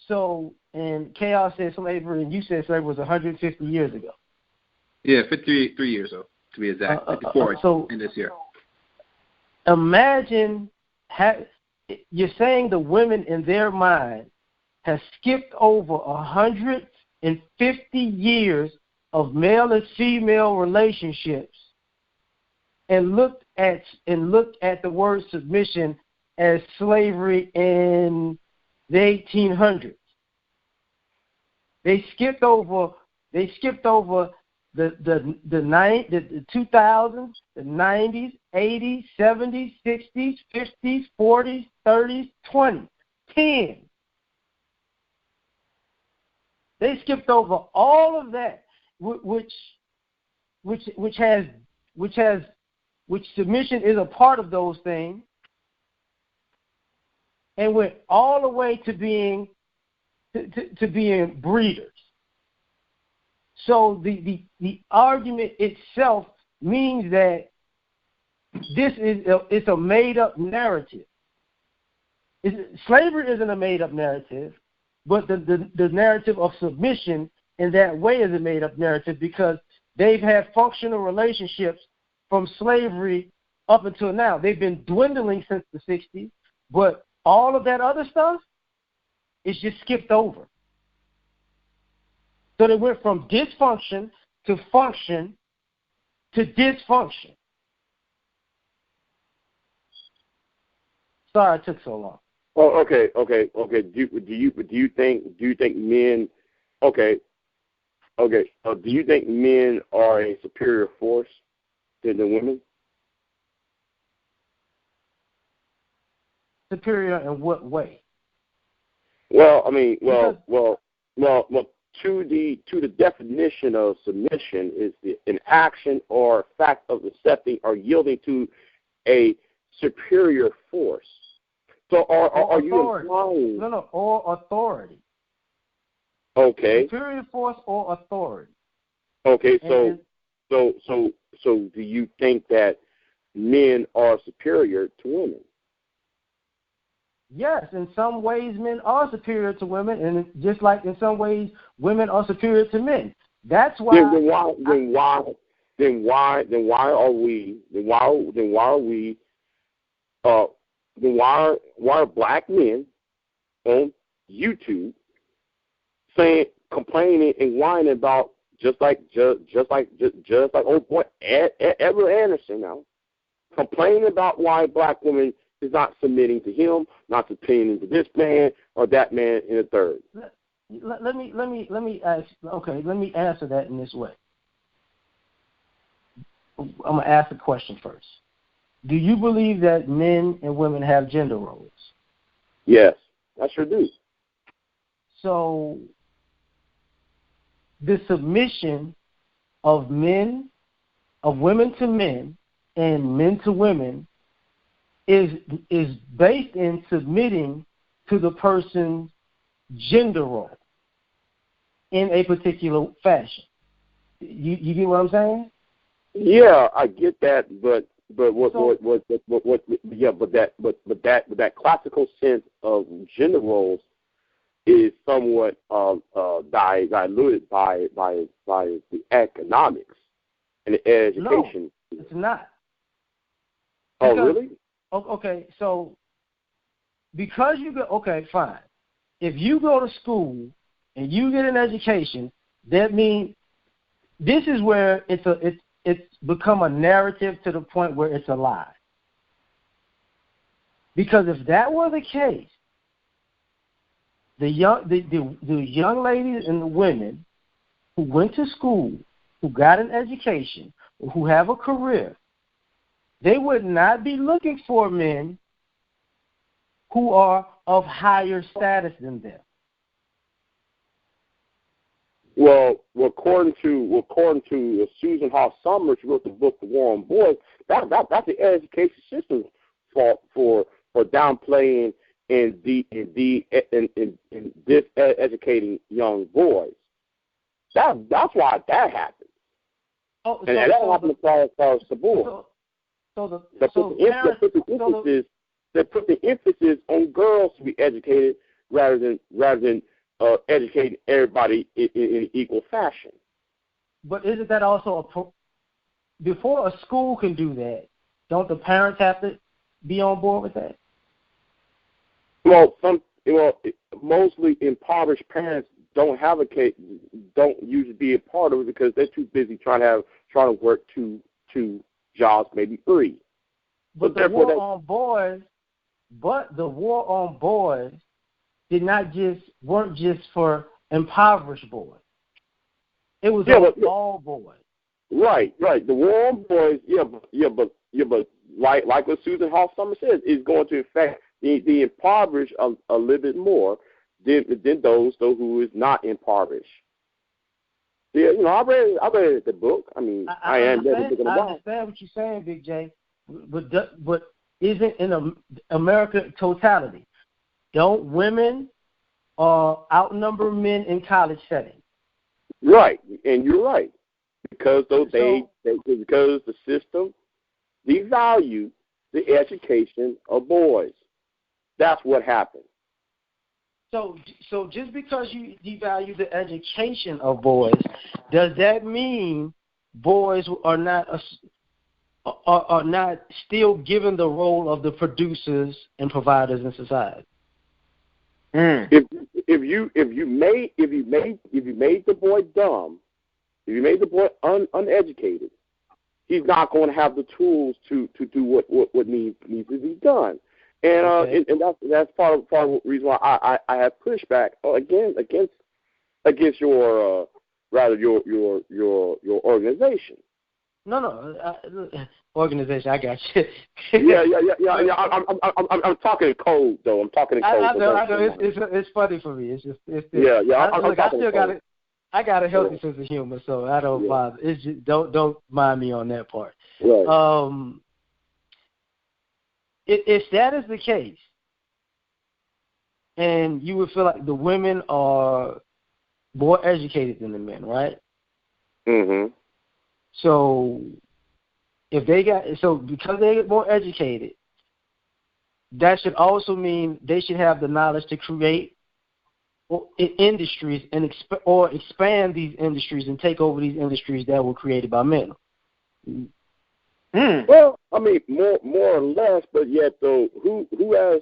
So, and Chaos said slavery, and you said slavery was 150 years ago. Yeah, 53 years ago, to be exact. 54 in this year. Imagine, you're saying the women in their mind have skipped over 150 years of male and female relationships and looked at the word submission as slavery in the 1800s. They skipped over the 2000s, the 90s, 80s, 70s, 60s, 50s, 40s, 30s, 20s, 10. They skipped over all of that, which submission is a part of those things, and went all the way to being breeders. So the argument itself means that it's a made up narrative. Slavery isn't a made up narrative, but the narrative of submission in that way is a made up narrative because they've had functional relationships from slavery up until now. They've been dwindling since the 60s, but all of that other stuff is just skipped over. So they went from dysfunction to function to dysfunction. Sorry it took so long. Oh, okay. Do you think men? Okay. Do you think men are a superior force than the women? Superior in what way? Well, I mean, to the definition of submission is an action or fact of accepting or yielding to a superior force. So are you implying? No, or authority. Okay. Superior force or authority. Okay, so do you think that men are superior to women? Yes, in some ways men are superior to women, and just like in some ways women are superior to men. That's why. Then why are black men on YouTube complaining and whining about just like old boy Edward Anderson now, complaining about why black women is not submitting to him, not submitting to this man or that man in the third. Let me ask. Okay, let me answer that in this way. I'm gonna ask the question first. Do you believe that men and women have gender roles? Yes, I sure do. So the submission of women to men and men to women is based in submitting to the person's gender role in a particular fashion. You get what I'm saying? Yeah, I get that, but that classical sense of gender roles is somewhat diluted by the economics and the education It's not. Oh, really? Okay, so because you go, okay, fine. If you go to school and you get an education, that means this is where it's become a narrative to the point where it's a lie. Because if that were the case, the young ladies and the women who went to school, who got an education, who have a career, they would not be looking for men who are of higher status than them. Well, according to Susan Hall Summers, who wrote the book The War on Boys, that's the education system's fault for downplaying and diseducating young boys. That's why that happened. And that happened across the board. They put the emphasis on girls to be educated rather than educating everybody in equal fashion. But isn't that also before a school can do that? Don't the parents have to be on board with that? Well, mostly impoverished parents don't usually be a part of it because they're too busy trying to work two jobs, maybe three. But the war on boys weren't just for impoverished boys. It was all boys. Right. The war on boys, but like what Susan Hall Summers says, is going to affect the impoverished a little bit more than those who is not impoverished. Yeah, I read the book. I mean, I understand what you're saying, Big J, but isn't in America totality? Don't women outnumber men in college settings? Right, and you're right because because the system devalues the education of boys. That's what happened. So just because you devalue the education of boys, does that mean boys are not still given the role of the producers and providers in society? If you made the boy dumb, if you made the boy uneducated, he's not going to have the tools to do what needs to be done. And and that's part of the reason why I have pushback against your organization. No, organization. I got you. Yeah. I'm talking in code though. I'm talking in code. I know. It's funny for me. It's just I got a healthy sense of humor, so I don't bother. It's just don't mind me on that part. Right. If that is the case, and you would feel like the women are more educated than the men, right? Mm-hmm. So because they get more educated, that should also mean they should have the knowledge to create industries and expand these industries and take over these industries that were created by men. Well, I mean, more or less, but yet though, who has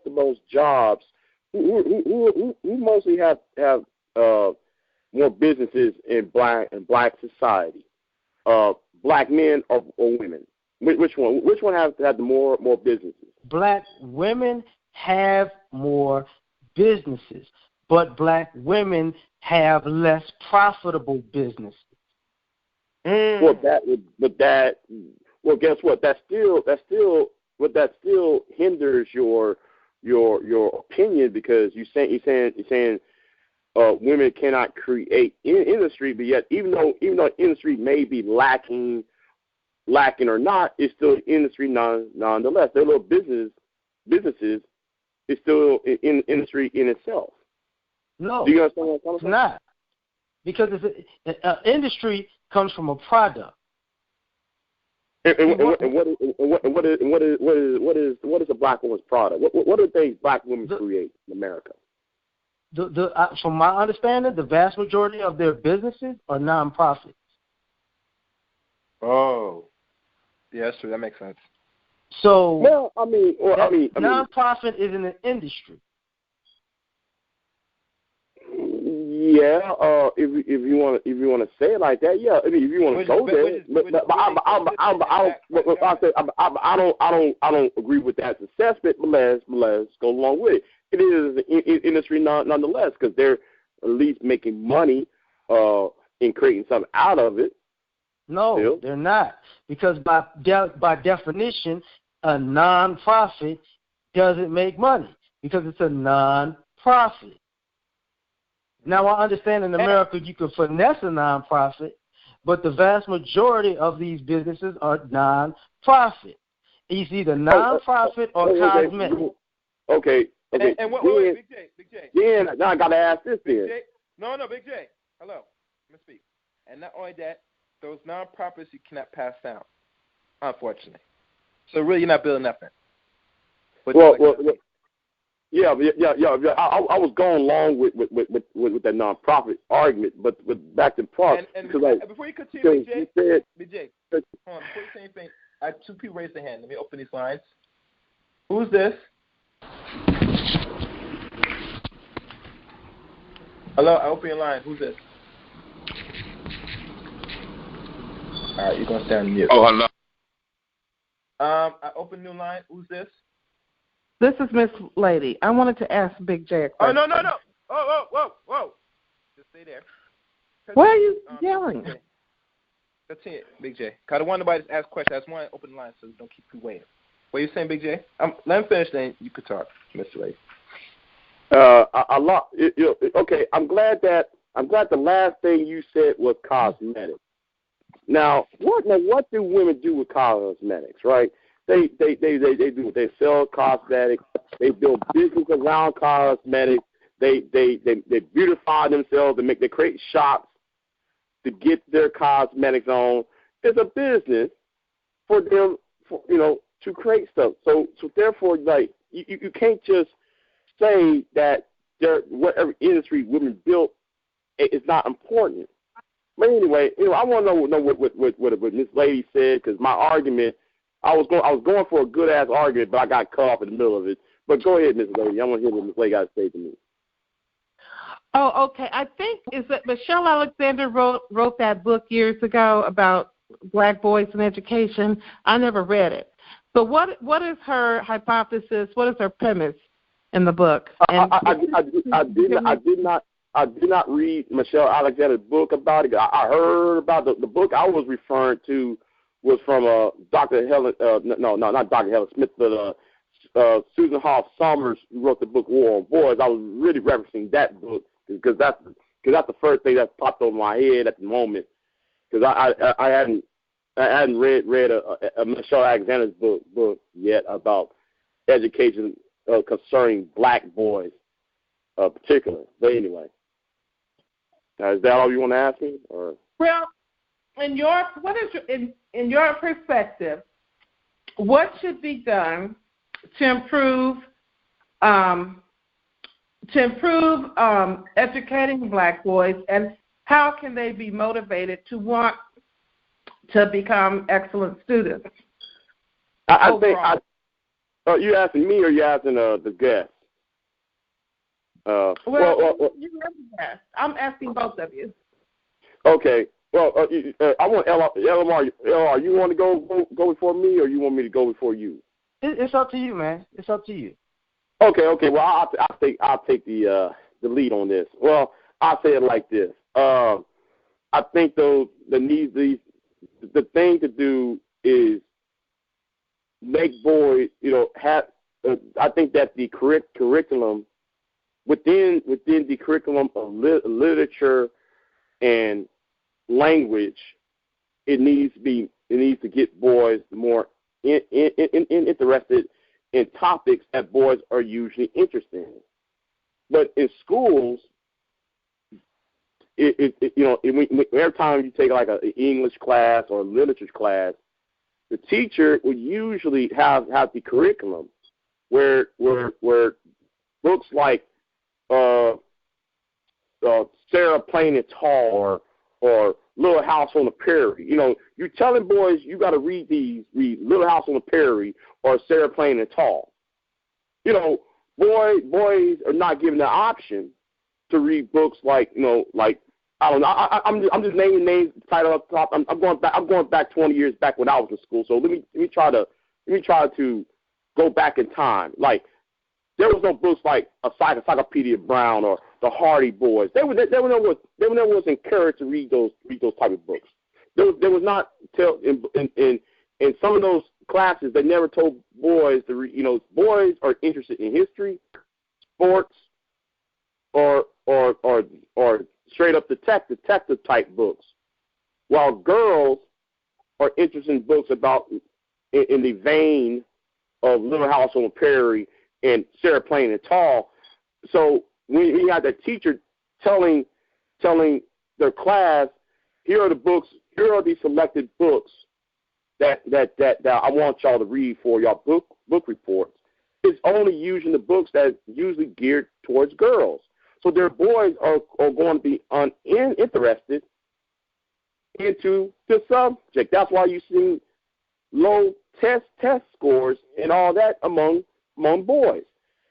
the most jobs? Who mostly have more businesses in black society? Black men or women? Which one has had the more businesses? Black women have more businesses, but black women have less profitable businesses. Well, guess what? That still hinders your opinion because you're saying women cannot create industry, but yet even though industry may be lacking or not, it's still industry nonetheless. Their little businesses is still in industry in itself. No, do you understand what I'm talking about? It's not, because industry comes from a product. And what is a black woman's product? What are things black women create in America? From my understanding, the vast majority of their businesses are nonprofits. Oh. Yeah, that's true. That makes sense. So, nonprofit is in an industry. Yeah, if you want to say it like that, yeah. I mean, if you want to go there, I don't agree with that assessment. But let's go along with it. It is an industry nonetheless, because they're at least making money in creating something out of it. No, still. They're not, because by definition, a non-profit doesn't make money because it's a non-profit. Now, I understand in America you can finesse a non-profit, but the vast majority of these businesses are non-profit. It's either non-profit or cosmetic. Okay. And wait, Big J. Yeah, now I got to ask this then. No, Big J. Hello. Let me speak. And not only that, those non-profits you cannot pass down, unfortunately. So really, you're not building nothing. Yeah. I was going along with that nonprofit argument, but back to profit. And before you continue, Big J, hold on. Before you say anything, I have two people raise their hand. Let me open these lines. Who's this? Hello, I open your line. Who's this? All right, you're gonna stay on mute. Oh, hello. I open new line. Who's this? This is Miss Lady. I wanted to ask Big J a question. Oh, no. Whoa. Just stay there. Why are you yelling? That's it, Big J. I don't want nobody to ask questions. I just want to open the line so don't keep you waiting. What are you saying, Big J? Let him finish, then you could talk, Mr. Lady. Okay, I'm glad the last thing you said was cosmetics. Now, what do women do with cosmetics, right? They sell cosmetics. They build business around cosmetics. They beautify themselves. They create shops to get their cosmetics on. It's a business for them, to create stuff. So therefore, like you can't just say that whatever industry women built is not important. But anyway, I want to know what Miss Lady said, because my argument, I was going for a good ass argument, but I got caught up in the middle of it. But go ahead, Miss Lady. I want to hear what Miss Lady got to say to me. Oh, okay. I think is that Michelle Alexander wrote that book years ago about black boys and education. I never read it. So what is her hypothesis? What is her premise in the book? I did not read Michelle Alexander's book about it. I heard about the book I was referring to was from Dr. Helen. Not Dr. Helen Smith, but Susan Hoff Summers, who wrote the book War on Boys. I was really referencing that book because that's the first thing that popped over my head at the moment. Because I hadn't read a Michelle Alexander's book yet about education concerning black boys, particularly. But anyway. Is that all you want to ask me? Or? Well, in your perspective, what should be done to improve educating black boys, and how can they be motivated to want to become excellent students? I think. Are you asking me or you asking the guest? You never asked. I'm asking both of you. Okay. Well, I want L.R. You want to go before me, or you want me to go before you? It's up to you, man. It's up to you. Okay. Well, I'll take the lead on this. Well, I'll say it like this. I think the thing to do is make boys, have. I think that the curriculum. Within the curriculum of literature and language, it needs to get boys more interested in topics that boys are usually interested in. But in schools, every time you take like an English class or a literature class, the teacher would usually have the curriculum where books like Sarah Plain and Tall or Little House on the Prairie. You know, you're telling boys you got to read Little House on the Prairie or Sarah Plain and Tall. You know, boys are not given the option to read books like, you know, like, I don't know. I'm just naming names, title up top. I'm going back 20 years back when I was in school. So let me try to go back in time. Like, there was no books like Encyclopedia Brown or the Hardy Boys. They were never encouraged to read those type of books. There was not in some of those classes they never told boys to read. You know, boys are interested in history, sports, or straight up detective type books, while girls are interested in books about in the vein of Little House on the Prairie and Sarah Plain and Tall. So when you had that teacher telling their class, here are the selected books that I want y'all to read for y'all book reports, it's only using the books that are usually geared towards girls. So their boys are going to be uninterested into the subject. That's why you see low test scores and all that among boys.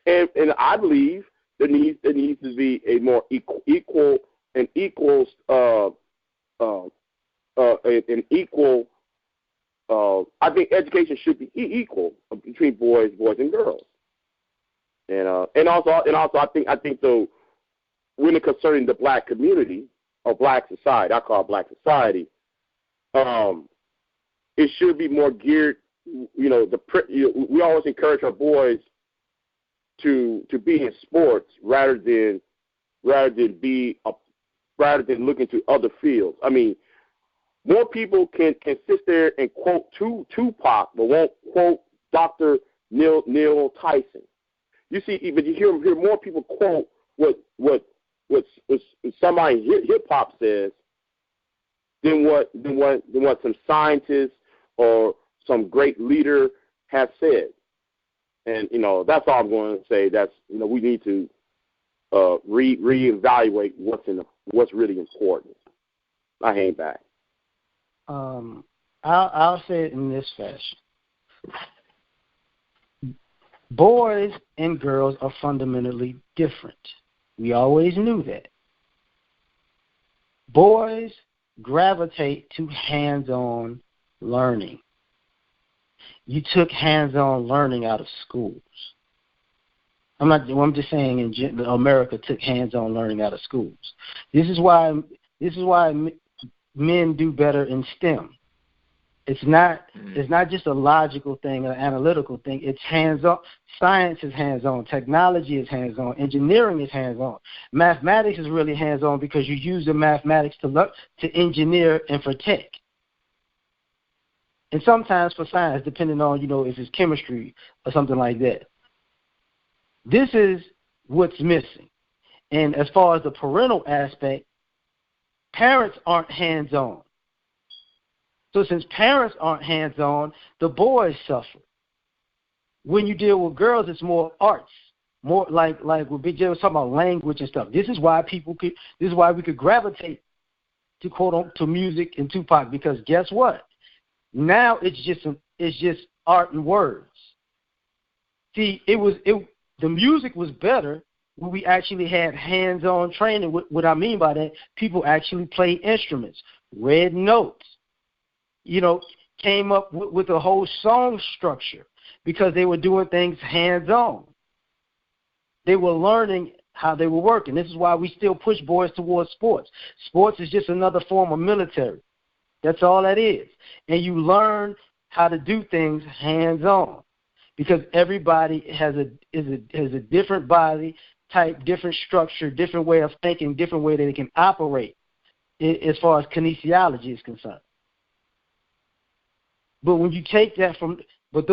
And I believe there needs to be a more equal. I think education should be equal between boys and girls. And also I think though, when it concerning the black community or black society, I call it black society, it should be more geared. You know, we always encourage our boys to be in sports rather than looking to other fields. I mean, more people can sit there and quote Tupac, but won't quote Dr. Neil Tyson. You see, but you hear more people quote what somebody hip hop says than what some scientist or some great leader has said. And you know, that's all I'm going to say. That's, you know, we need to reevaluate what's really important. I hang back. I'll say it in this fashion. Boys and girls are fundamentally different. We always knew that. Boys gravitate to hands-on learning. You took hands-on learning out of schools. I'm just saying America took hands-on learning out of schools. This is why men do better in STEM. It's not just a logical thing, an analytical thing. It's hands-on. Science is hands-on. Technology is hands-on. Engineering is hands-on. Mathematics is really hands-on because you use the mathematics to engineer and for tech. And sometimes for science, depending on, you know, if it's chemistry or something like that. This is what's missing. And as far as the parental aspect, parents aren't hands-on. So since parents aren't hands-on, the boys suffer. When you deal with girls, it's more arts, more like what Big J was talking about, language and stuff. This is why we could gravitate to to music and Tupac, because guess what? Now it's just art and words. See, the music was better when we actually had hands-on training. What I mean by that, people actually played instruments, read notes, you know, came up with a whole song structure because they were doing things hands-on. They were learning how they were working. This is why we still push boys towards sports. Sports is just another form of military. That's all that is. And you learn how to do things hands-on because everybody has a different body type, different structure, different way of thinking, different way that they can operate as far as kinesiology is concerned. But when you take that but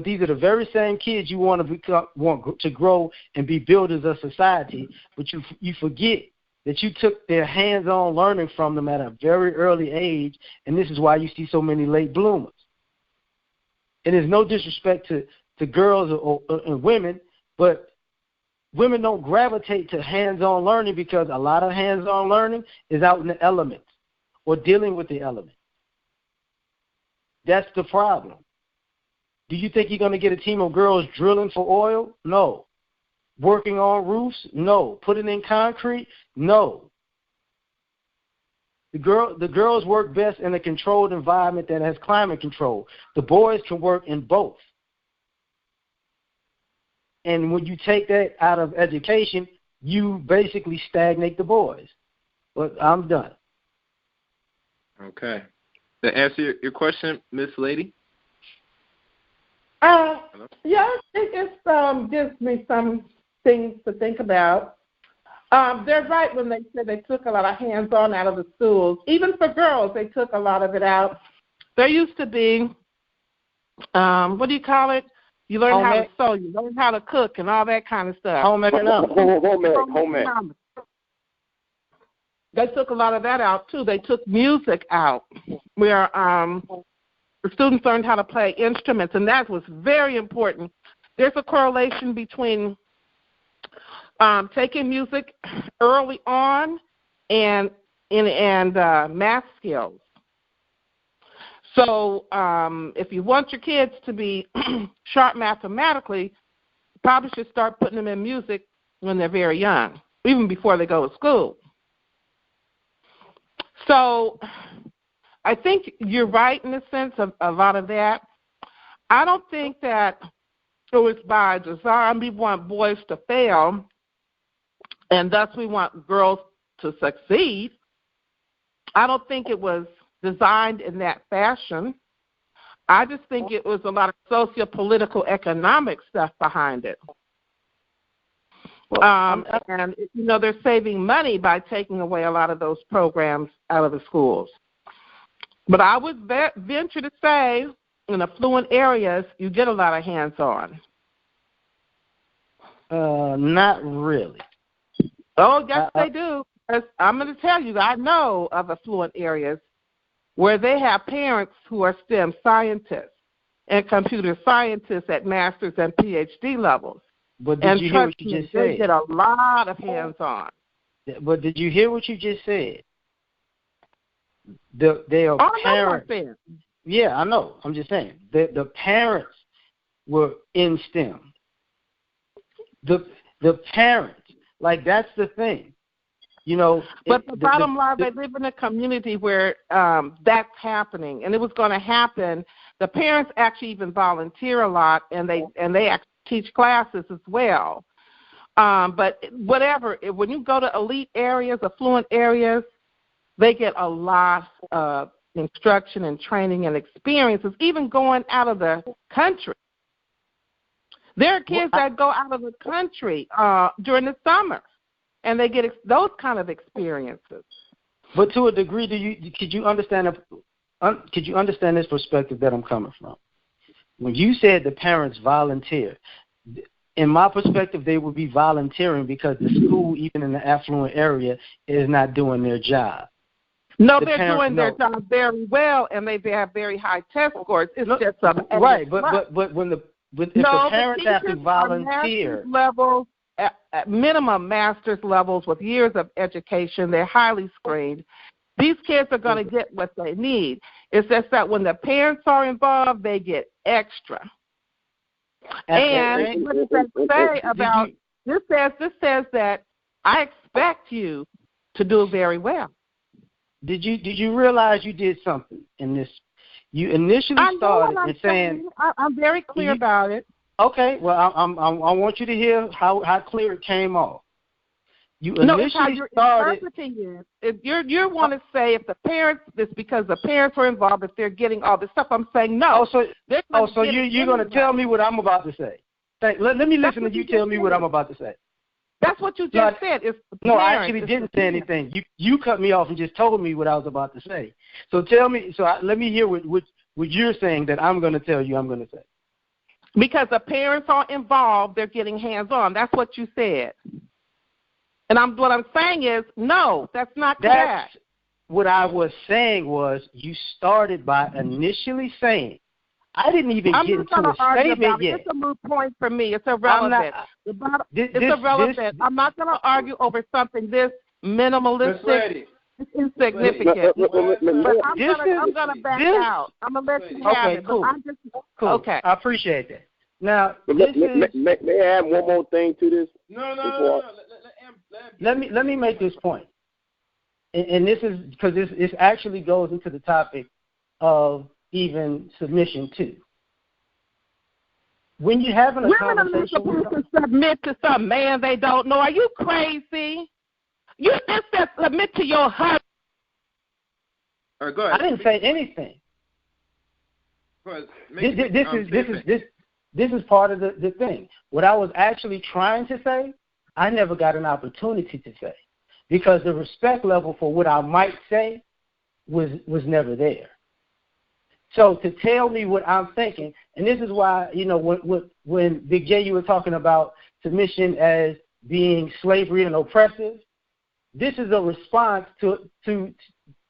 these are the very same kids you want to grow and be builders of society, but you forget that you took their hands-on learning from them at a very early age, and this is why you see so many late bloomers. And there's no disrespect to girls or women, but women don't gravitate to hands-on learning because a lot of hands-on learning is out in the elements or dealing with the element. That's the problem. Do you think you're going to get a team of girls drilling for oil? No. Working on roofs? No. Putting in concrete? No. The girls work best in a controlled environment that has climate control. The boys can work in both. And when you take that out of education, you basically stagnate the boys. But I'm done. Okay. To answer your question, Miss Lady? Yeah, I think it gives me some things to think about. They're right when they said they took a lot of hands-on out of the schools. Even for girls, they took a lot of it out. There used to be, what do you call it? You learn how to sew, you learn how to cook, and all that kind of stuff. Homemade. They took a lot of that out, too. They took music out, where the students learned how to play instruments, and that was very important. There's a correlation between taking music early on and math skills. So if you want your kids to be sharp mathematically, you probably should start putting them in music when they're very young, even before they go to school. So I think you're right in the sense of a lot of that. I don't think that it was by design we want boys to fail, and thus we want girls to succeed. I don't think it was designed in that fashion. I just think it was a lot of socio-political economic stuff behind it. And, they're saving money by taking away a lot of those programs out of the schools. But I would venture to say in affluent areas, you get a lot of hands-on. Not really. Oh, yes, they do. I'm going to tell you, I know of affluent areas where they have parents who are STEM scientists and computer scientists at master's and PhD levels. But did you hear what you just said? They get a lot of hands-on. But did you hear what you just said? They are parents. Yeah, I know. I'm just saying. The parents were in STEM. The parents, like, that's the thing. But the bottom line, they live in a community where that's happening, and it was going to happen. The parents actually even volunteer a lot, and they actually teach classes as well. But whatever, when you go to elite areas, affluent areas, they get a lot of instruction and training and experiences, even going out of the country. There are kids that go out of the country during the summer, and they get those kind of experiences. But to a degree, could you understand this perspective that I'm coming from? When you said the parents volunteer, in my perspective, they would be volunteering because the school, even in the affluent area, is not doing their job. No, they're doing their job very well, and they have very high test scores. It's just right. But when the parents have to volunteer, levels at minimum master's levels with years of education, they're highly screened. These kids are going to get what they need. It's just that when the parents are involved, they get extra. And what does that say about this? Says that I expect you to do very well. Did you realize you did something in this? You initially started in saying, I'm very clear about it. Okay, well, I want you to hear how clear it came off. You initially started. You want to say if the parents, it's because the parents were involved, if they're getting all this stuff. I'm saying no. So you're going to tell me what I'm about to say. Let me listen to you tell me what I'm about to say. That's what you just said. I actually didn't say anything. You cut me off and just told me what I was about to say. So tell me. Let me hear what you're saying that I'm going to tell you I'm going to say. Because the parents are involved, they're getting hands-on. That's what you said. And what I'm saying is, no, that's not correct. What I was saying was you started by initially saying, I didn't even get into a statement yet. It's a moot point for me. It's irrelevant. It's irrelevant. I'm not going to argue over something this minimalistic It's insignificant. But I'm gonna back out. I'm gonna let you have it. Cool. But I'm just cool. Okay. I appreciate that. Now, may I add one more thing to this? No. Let me make this point, and this is because this actually goes into the topic of even submission too. When you're having a Women conversation, are not supposed to submit to some man they don't know. Are you crazy? You just said submit to your husband. All right, go ahead. I didn't say anything. Go ahead. This is part of the thing. What I was actually trying to say, I never got an opportunity to say, because the respect level for what I might say was never there. So to tell me what I'm thinking, and this is why, when Big J, you were talking about submission as being slavery and oppressive, this is a response to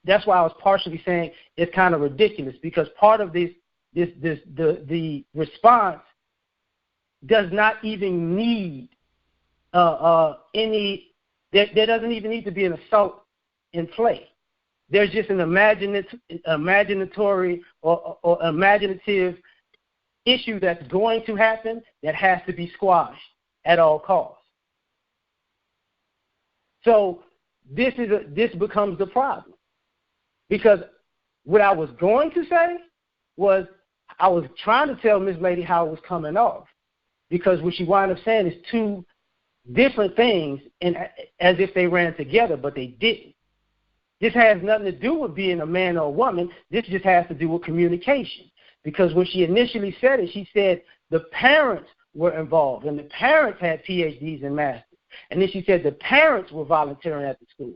that's why I was partially saying it's kind of ridiculous, because part of the response does not even need any. There doesn't even need to be an assault in play. There's just an imaginatory or imaginative issue that's going to happen that has to be squashed at all costs. So this becomes the problem, because what I was going to say was I was trying to tell Miss Lady how it was coming off, because what she wound up saying is two different things, and as if they ran together, but they didn't. This has nothing to do with being a man or a woman. This just has to do with communication. Because when she initially said it, she said the parents were involved, and the parents had PhDs and masters. And then she said the parents were volunteering at the school.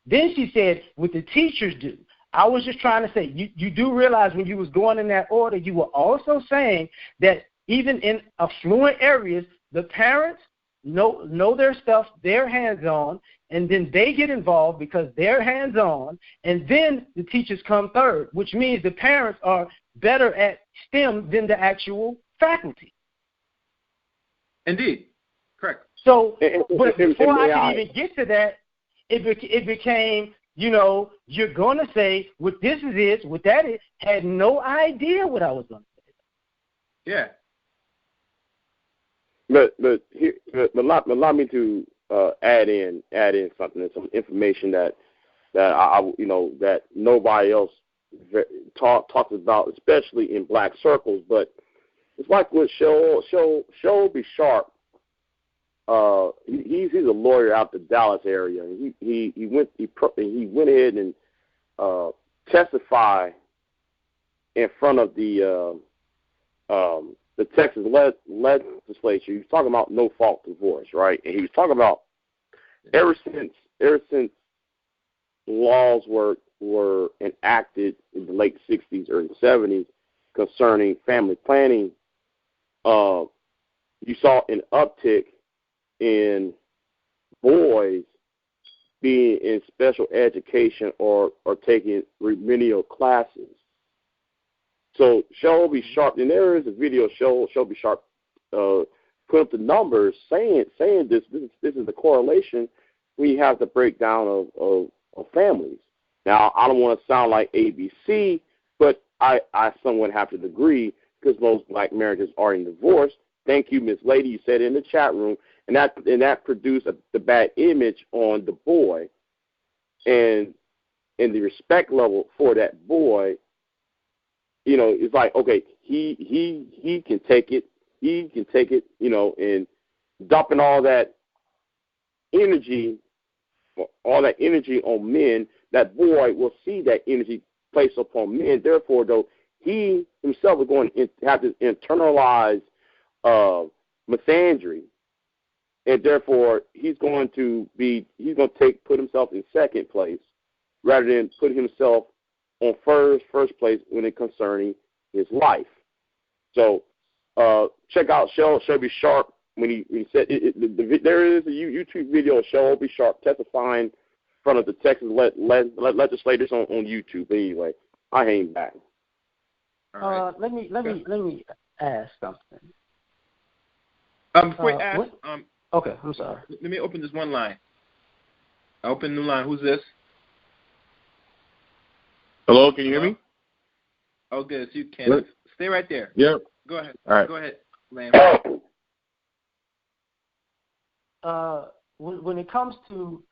Then she said what the teachers do. I was just trying to say, you do realize when you was going in that order, you were also saying that even in affluent areas, the parents know their stuff, they're hands-on, and then they get involved because they're hands-on, and then the teachers come third, which means the parents are better at STEM than the actual faculty. Indeed. Correct. So, but before I could even get to that, it became, you're going to say what this is, what that is, had no idea what I was going to say. Yeah. But allow me to add in something, some information that that nobody else talks about, especially in black circles. But it's like with Shelby Sharp. He's a lawyer out the Dallas area. He went ahead and testified in front of the Texas legislature. He was talking about no fault divorce, right? And he was talking about ever since laws were enacted in the late 60s, early 70s concerning family planning, you saw an uptick in boys being in special education or taking remedial classes. So Shelby Sharp, and there is a video Shelby Sharp put up the numbers saying this is the correlation we have the breakdown of families. Now, I don't want to sound like ABC, but I somewhat have to agree, because most black marriages are in divorce. Thank you, Miss Lady. You said it in the chat room, and that produced the bad image on the boy, and the respect level for that boy. It's like, okay, he can take it. He can take it, and dumping all that energy on men. That boy will see that energy placed upon men. Therefore, though, he himself is going to have this internalized misandry, and therefore he's going to put himself in second place rather than put himself on first place when it concerning his life. So check out Shelby Sharp when he said there is a YouTube video of Shelby Sharp testifying in front of the Texas legislators on YouTube. But anyway, I hang back. Right. Let me ask something. Before you ask, okay, I'm sorry. Let me open this one line. I open a new line. Who's this? Hello, can you hear me? Oh, good. So you can. Stay right there. Yep. Go ahead. All right. Go ahead, Lamb. When it comes to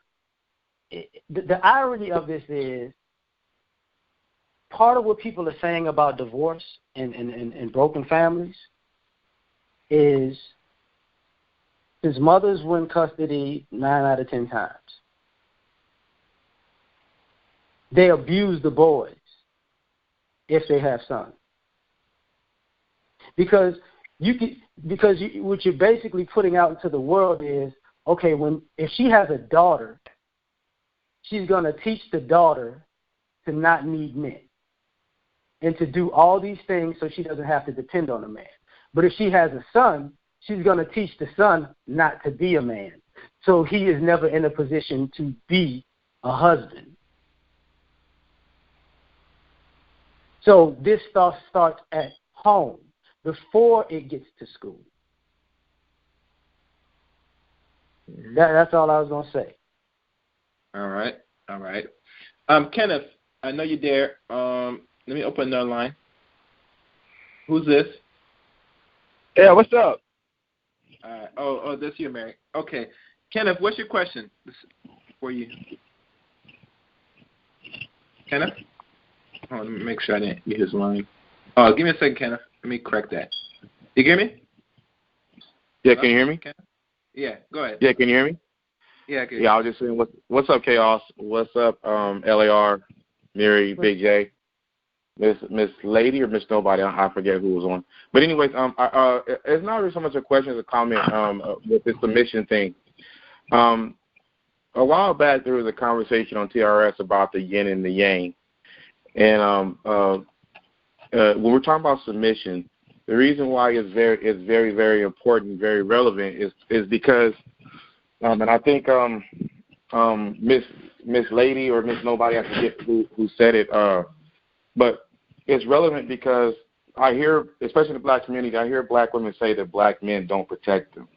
the irony of this is part of what people are saying about divorce and broken families is his mothers were in custody 9 out of 10 times. They abuse the boys if they have sons. Because what you're basically putting out into the world is, okay, if she has a daughter, she's going to teach the daughter to not need men and to do all these things so she doesn't have to depend on a man. But if she has a son, she's going to teach the son not to be a man. So he is never in a position to be a husband. So this stuff starts at home before it gets to school. That's all I was going to say. All right. Kenneth, I know you're there. Let me open another line. Who's this? Yeah, what's up? Oh, that's you, Mary. Okay. Kenneth, what's your question for you? Kenneth? Oh, let me make sure I didn't get his line. Oh, give me a second, Kenneth. Let me correct that. You hear me? Yeah, can you hear me? Kenneth? Yeah, go ahead. Yeah, can you hear me? Yeah, good. Yeah, I was just saying, what's up, Chaos? What's up, L.A.R, Mary, Big J, Miss Lady or Miss Nobody? I forget who was on. But anyways, it's not really so much a question as a comment with this submission thing. A while back, there was a conversation on T.R.S. about the yin and the yang. And when we're talking about submission, the reason why it's very, very important, very relevant is because, and I think Miss Lady or Miss Nobody, I forget who said it, but it's relevant because I hear, especially in the black community, I hear black women say that black men don't protect them.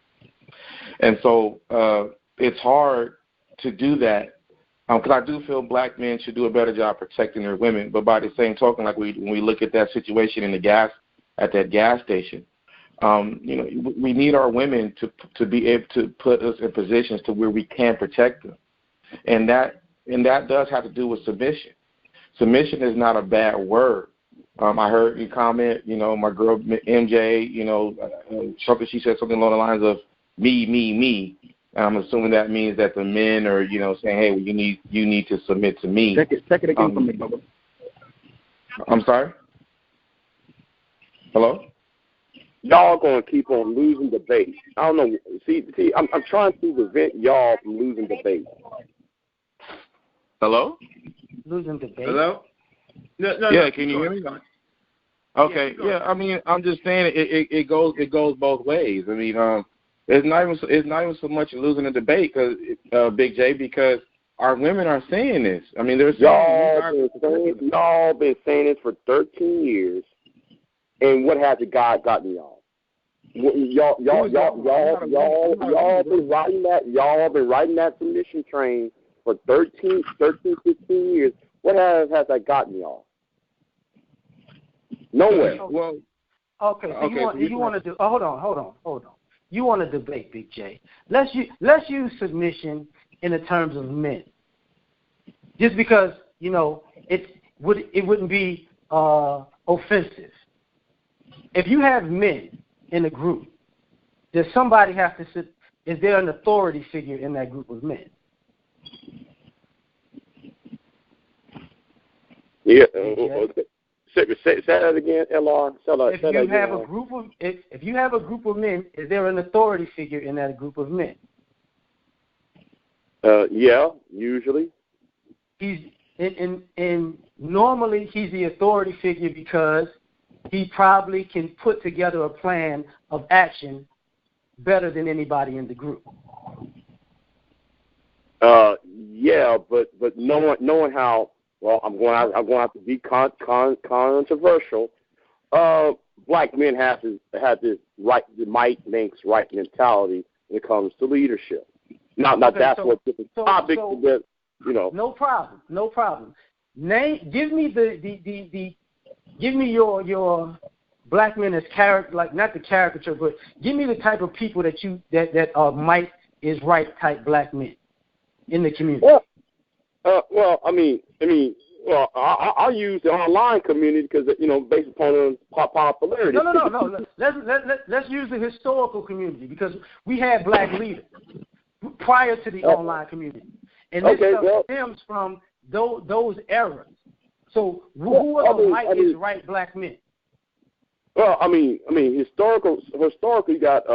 And so it's hard to do that because I do feel black men should do a better job protecting their women. But by the same token, like when we look at that situation at that gas station, we need our women to be able to put us in positions to where we can protect them, and that does have to do with submission. Submission is not a bad word. I heard you comment, my girl MJ, something she said something along the lines of me. And I'm assuming that means that the men are, saying, hey, well, you need to submit to me. Check it again for me, Bubba. I'm sorry? Hello? Y'all gonna keep on losing debate. I don't know. See, I'm trying to prevent y'all from losing debate. Hello? Losing debate. Hello? No. Yeah, can you hear me? Okay. Yeah, I mean, I'm just saying it goes both ways. I mean, it's not even so much losing the debate, because Big J, because our women are saying this. I mean, there's y'all been saying this for 13 years, and what has God gotten y'all? Y'all been riding that submission train for 13, 15 years. What has that gotten y'all? Nowhere. Well, okay. So you want to do? Oh, hold on. You want to debate, Big J? Let's use submission in the terms of men. Just because it wouldn't be offensive. If you have men in a group, does somebody have to sit? Is there an authority figure in that group of men? Yeah. Say that again, L.R. If you have a group of men, is there an authority figure in that group of men? Yeah, usually. And normally he's the authority figure because he probably can put together a plan of action better than anybody in the group. Yeah, but knowing how. Well, I'm going to have to be controversial. Black men have this the might makes right mentality when it comes to leadership. That's what different topics. No problem. Give me give me your black men as character, like not the caricature, but give me the type of people that are might is right type black men in the community. I'll use the online community because based upon popularity. No. Let's use the historical community because we had black leaders prior to the online community, and this stuff stems from those eras. So who are the might is right black men? Well, historically, you got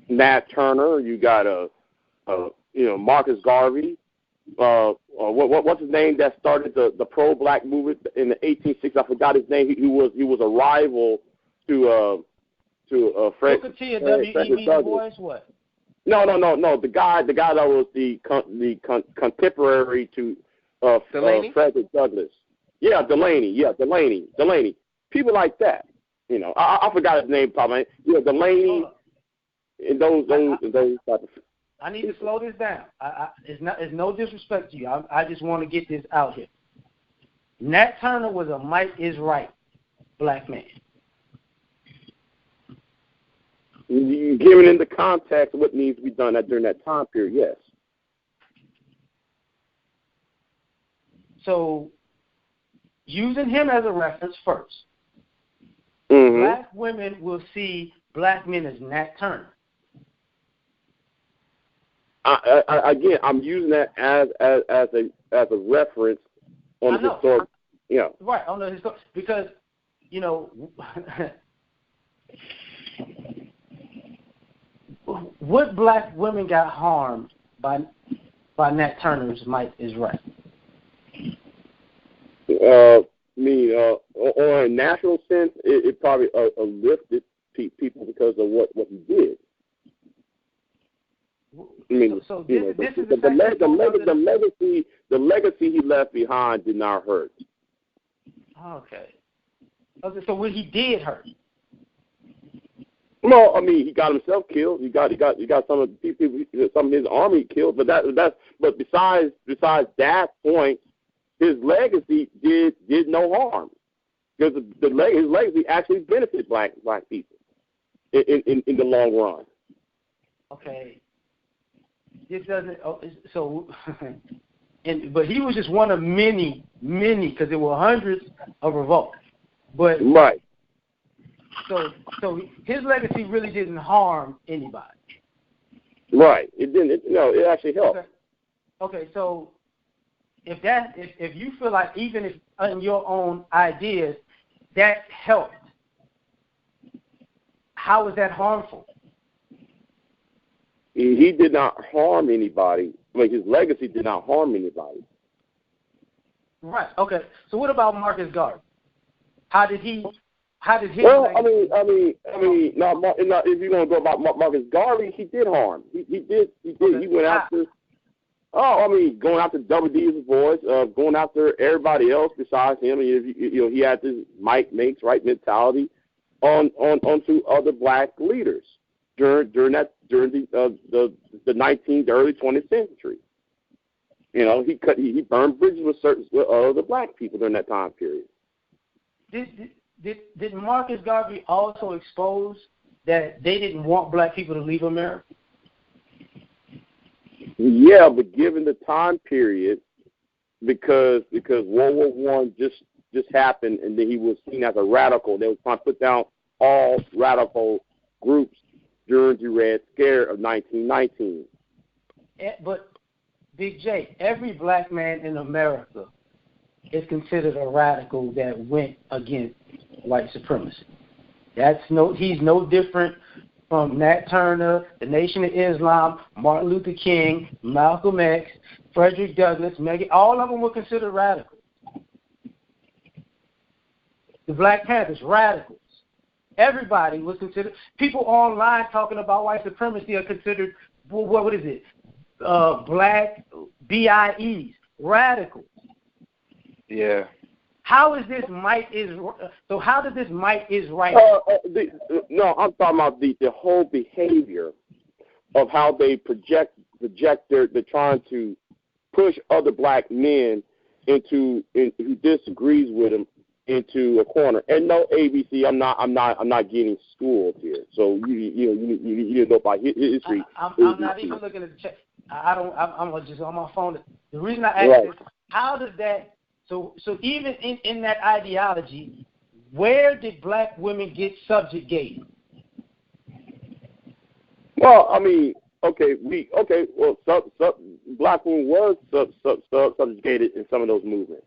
Nat Turner, you got Marcus Garvey. What's his name that started the pro-black movement in the 1860s? I forgot his name. He was a rival to Fred. Booker T. W.E.B. Du Bois. What? No. The guy that was the contemporary to Frederick Douglass. Yeah, Delaney. Delaney. People like that. I forgot his name. Probably. Yeah, Delaney. And those type of. I need to slow this down. It's no disrespect to you. I just want to get this out here. Nat Turner was a might is right black man. Given in the context of what needs to be done during that time period, yes. So, using him as a reference first, black women will see black men as Nat Turner. Again, I'm using that as a reference on the historic. Yeah. Right on the historic because what black women got harmed by Nat Turner's might is right. On a national sense, it probably lifted people because of what he did. The legacy he left behind did not hurt. Okay. So what he did hurt. Well, he got himself killed. He got some of the people, some of his army killed. But besides that point, his legacy did no harm because his legacy actually benefited black people in the long run. Okay. It doesn't. So, but he was just one of many, because there were hundreds of revolts. But right. So his legacy really didn't harm anybody. Right. It didn't. It actually helped. Okay. So if you feel like even if in your own ideas that helped, how is that harmful? He did not harm anybody. His legacy did not harm anybody. Right. Okay. So what about Marcus Garvey? How did his well, legacy? If you're going to go about Marcus Garvey, he did harm. He did. Okay. He went after. Going after Double D's voice, going after everybody else besides him. He had this might makes right mentality onto other black leaders during the 19th, early 20th century. He burned bridges with other black people during that time period. Did Marcus Garvey also expose that they didn't want black people to leave America? Yeah, but given the time period, because World War I just happened, and then he was seen as a radical. They were trying to put down all radical groups during the Red Scare of 1919. But Big J, every black man in America is considered a radical that went against white supremacy. He's no different from Nat Turner, the Nation of Islam, Martin Luther King, Malcolm X, Frederick Douglass, all of them were considered radicals. The Black Panthers, radicals. Everybody was considered. People online talking about white supremacy are considered, what is it? Black BIEs, radicals. Yeah. How is this might is so? How did this might is right? No, I'm talking about the whole behavior of how they project they're trying to push other black men who disagrees with them into a corner. And no, ABC, I'm not getting schooled here. So you need to know about history. I'm not even looking at the chat. I'm just on my phone. The reason I asked is, how does that? So even in that ideology, where did black women get subjugated? Well, I mean, well, black women was subjugated in some of those movements.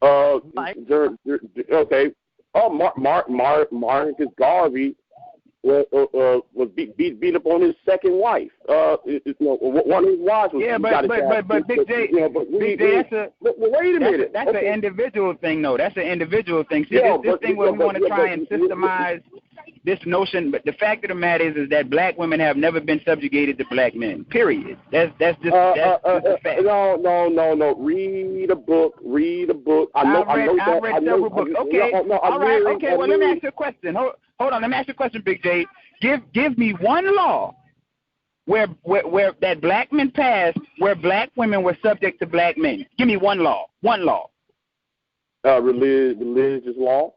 Marcus Garvey was beat up on his second wife. One of his wives was. Yeah, but Big J, wait a minute. That's an individual thing, though. That's an individual thing. See, this thing where we want to try and systemize this notion, but the fact of the matter is that black women have never been subjugated to black men. Period. That's just a fact. No. Read a book. I read several books. Okay. All right. Okay. Well, let me ask you a question. Hold on. Let me ask you a question, Big J. Give me one law where that black men passed where black women were subject to black men. Give me one law. One law. Religious law.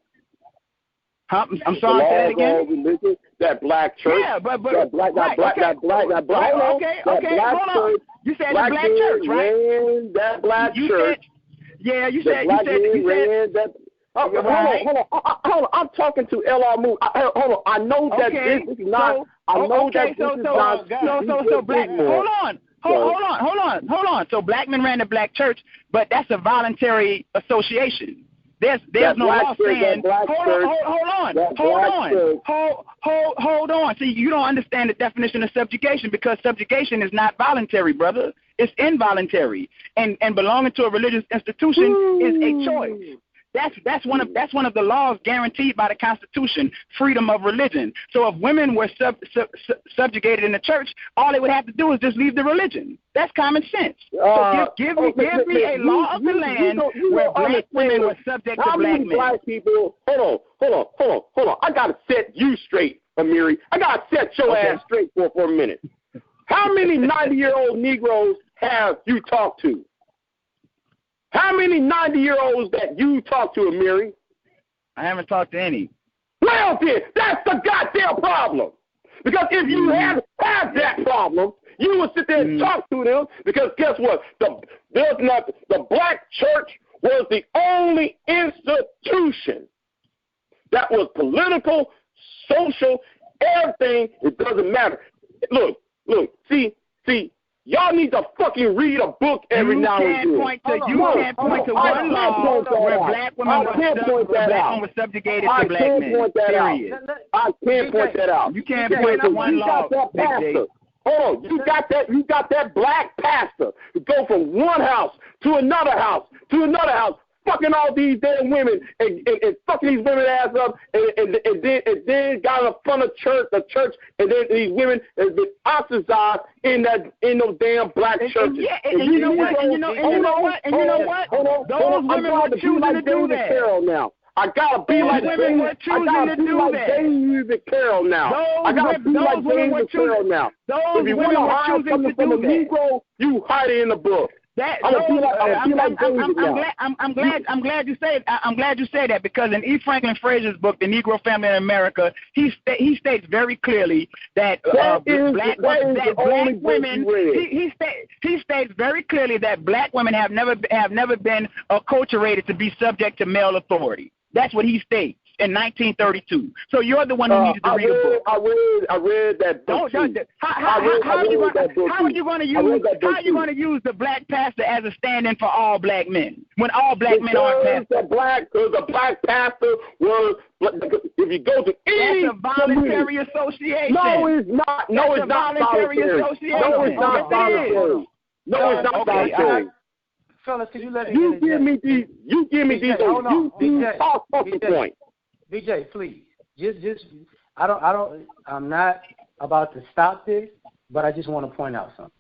Huh? I'm sorry. Say that again. Religion, that black church. Yeah, but that black. Okay. Hold on. You said the black church, right? That black church. You said that. Hold on. I'm talking to L.R. Moon. Hold on. I know that this is not. So black. Hold on. So black men ran the black church, but that's a voluntary association. There's no law saying. Hold on. See, you don't understand the definition of subjugation because subjugation is not voluntary, brother. It's involuntary, and belonging to a religious institution is a choice. That's one of the laws guaranteed by the Constitution, freedom of religion. So if women were subjugated in the church, all they would have to do is just leave the religion. That's common sense. So give me a law of the land where black women were subject to black men. Black people, hold on. I gotta set you straight, Amiri. I gotta set your ass straight for a minute. How many 90-year-old Negroes have you talked to? How many 90-year-olds that you talk to, Amiri? I haven't talked to any. Well, then, that's the goddamn problem. Because if you had that problem, you would sit there and talk to them. Because guess what? The black church was the only institution that was political, social, everything. It doesn't matter. Look. See. Y'all need to fucking read a book every now and then. You can't point to one law where black women were subjugated to black men. I can't point that out. You can't point to one law. Hold on, you got that black pastor who go from one house to another house, fucking all these damn women and fucking these women ass up and then got in front of the church, and then these women have been ostracized in those damn black churches. And you know what? Those women were choosing to do that. Carol now. I gotta be like David Carroll now. I gotta be like David Carroll now. If you want to hide something from a Negro, you hide it in the book. I'm glad you say that because in E. Franklin Frazier's book, The Negro Family in America, he states very clearly that black women. He states very clearly that black women have never been acculturated to be subject to male authority. That's what he states in 1932. So you're the one who needed to read a book. I read that book. How are you going to use the black pastor as a stand-in for all black men when all black men aren't pastors? The black pastor was. If you go to any, that's a voluntary association. No, it's not. No, it's not voluntary. No, it's not voluntary. No, it's not voluntary. Fellas, can you let me You give me these. You talk fucking point. BJ, please. Just. I'm not about to stop this, but I just want to point out something.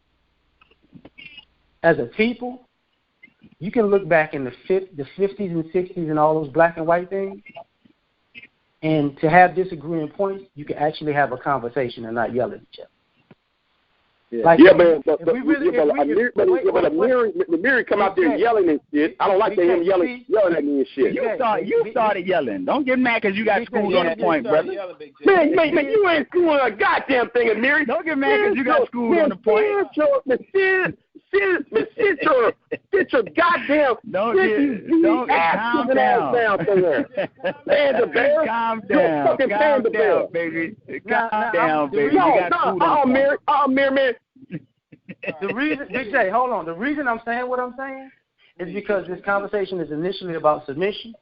As a people, you can look back in the 50s and 60s and all those black and white things, and to have disagreeing points, you can actually have a conversation and not yell at each other. Yeah, like, but Amiri come out there yelling and shit. I don't like him yelling at me and shit. You started yelling. Don't get mad because you got schooled on the point, brother. Man, you ain't schooling a goddamn thing, Amiri. Don't get mad because you got schooled on the point. Sit your goddamn calm down somewhere. Panda bear. Calm down, baby. Calm down, baby. Amiri, man. The reason, Big J, hold on. The reason I'm saying what I'm saying is because this conversation is initially about submission,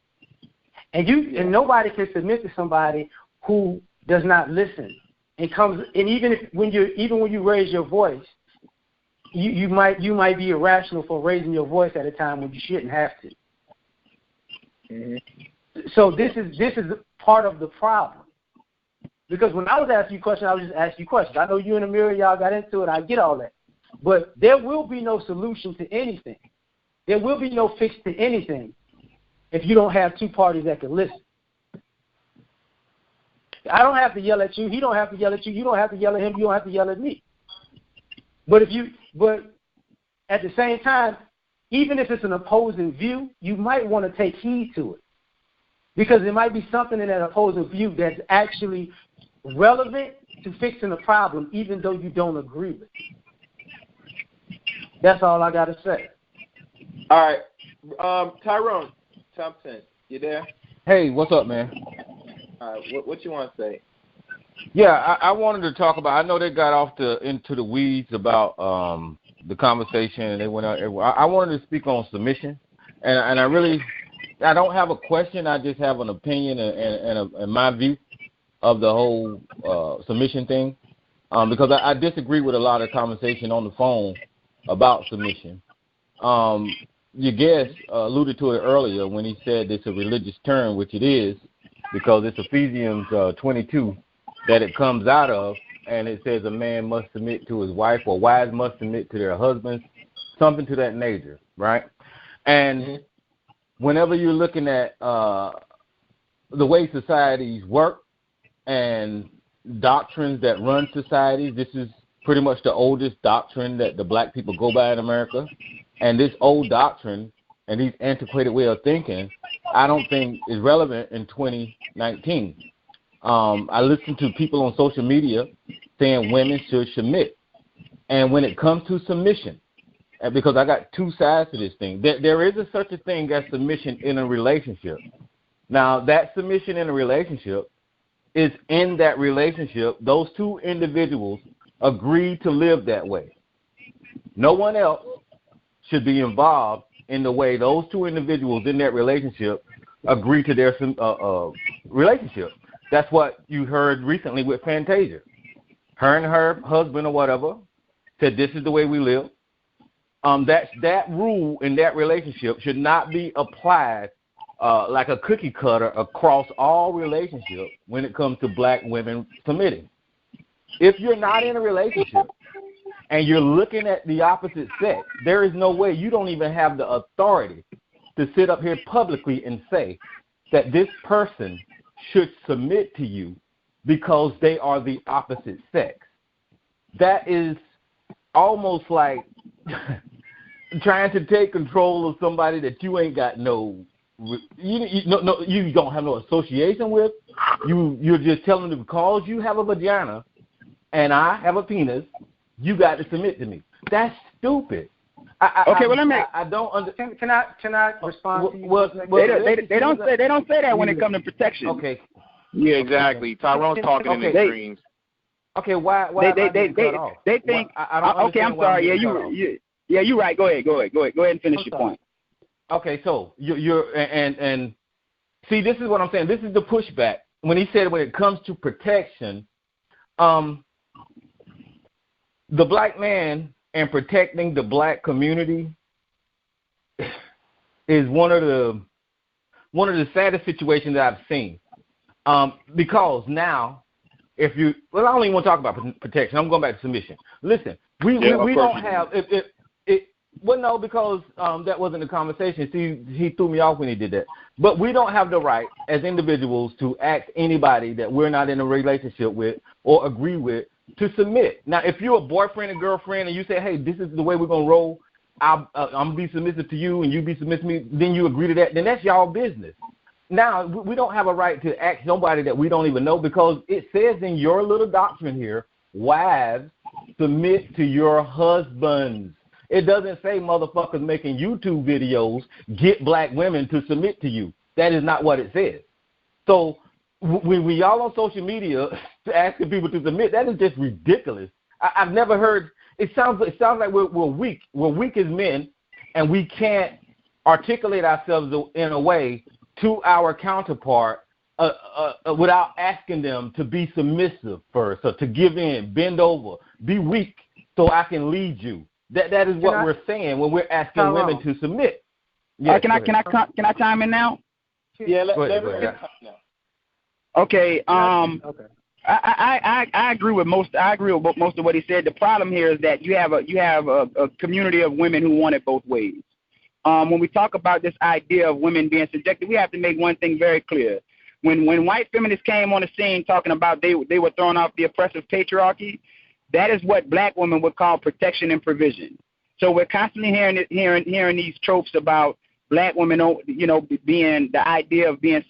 and nobody can submit to somebody who does not listen and comes. And even when you raise your voice, you might be irrational for raising your voice at a time when you shouldn't have to. Mm-hmm. So this is part of the problem. Because when I was asking you questions, I was just asking you questions. I know you and Amiri, y'all got into it. I get all that. But there will be no solution to anything. There will be no fix to anything if you don't have two parties that can listen. I don't have to yell at you. He don't have to yell at you. You don't have to yell at him. You don't have to yell at me. But at the same time, even if it's an opposing view, you might want to take heed to it. Because there might be something in that opposing view that's actually relevant to fixing the problem, even though you don't agree with it. That's all I got to say. All right. Tyrone Thompson, you there? Hey, what's up, man? All right. What you want to say? Yeah, I wanted to talk about, I know they got off into the weeds about the conversation, and they went out. I wanted to speak on submission, and I don't have a question. I just have an opinion and my view of the whole submission thing, because I disagree with a lot of conversation on the phone about submission. Your guest alluded to it earlier when he said it's a religious term, which it is, because it's Ephesians 22 that it comes out of, and it says a man must submit to his wife, or wives must submit to their husbands, something to that nature, right? And whenever you're looking at the way societies work and doctrines that run societies, this is pretty much the oldest doctrine that the black people go by in America. And this old doctrine and these antiquated way of thinking, I don't think is relevant in 2019. I listen to people on social media saying women should submit. And when it comes to submission, because I got two sides to this thing, there is such a thing as submission in a relationship. Now, that submission in a relationship is in that relationship, those two individuals agree to live that way. No one else should be involved in the way those two individuals in that relationship agree to their relationship. That's what you heard recently with Fantasia. Her and her husband or whatever said this is the way we live. That rule in that relationship should not be applied like a cookie cutter across all relationships when it comes to black women submitting. If you're not in a relationship and you're looking at the opposite sex, there is no way, you don't even have the authority to sit up here publicly and say that this person should submit to you because they are the opposite sex. That is almost like trying to take control of somebody that you ain't got you don't have no association with. You're just telling them because you have a vagina and I have a penis, you got to submit to me. That's stupid. I don't understand. Can I respond to you? They don't say that when it comes to protection. Okay. Yeah, exactly. Tyrone's talking in extremes. Okay, why they think. Okay, I'm sorry. Yeah, you're right. Go ahead and finish your point. Okay, so you're and see, this is what I'm saying. This is the pushback when he said when it comes to protection, the black man and protecting the black community is one of the saddest situations that I've seen. Because now, I don't even want to talk about protection. I'm going back to submission. Listen, we don't have well, no, because that wasn't the conversation. See, he threw me off when he did that. But we don't have the right as individuals to ask anybody that we're not in a relationship with or agree with to submit. Now, if you're a boyfriend and girlfriend and you say, hey, this is the way we're going to roll, I'm going to be submissive to you and you be submissive to me, then you agree to that, then that's y'all business. Now, we don't have a right to ask somebody that we don't even know because it says in your little doctrine here, wives, submit to your husbands. It doesn't say motherfuckers making YouTube videos get black women to submit to you. That is not what it says. So when y'all on social media asking people to submit, that is just ridiculous. I've never heard. It sounds like we're weak. We're weak as men, and we can't articulate ourselves in a way to our counterpart without asking them to be submissive first, or to give in, bend over, be weak, so I can lead you. That is what we're saying when we're asking women to submit. Yes, can I chime in now? Yeah, let me now. Okay. Okay. I agree with most. I agree with most of what he said. The problem here is that you have a community of women who want it both ways. When we talk about this idea of women being subjected, we have to make one thing very clear. When white feminists came on the scene talking about they were throwing off the oppressive patriarchy, that is what black women would call protection and provision. So we're constantly hearing these tropes about black women, being the idea of being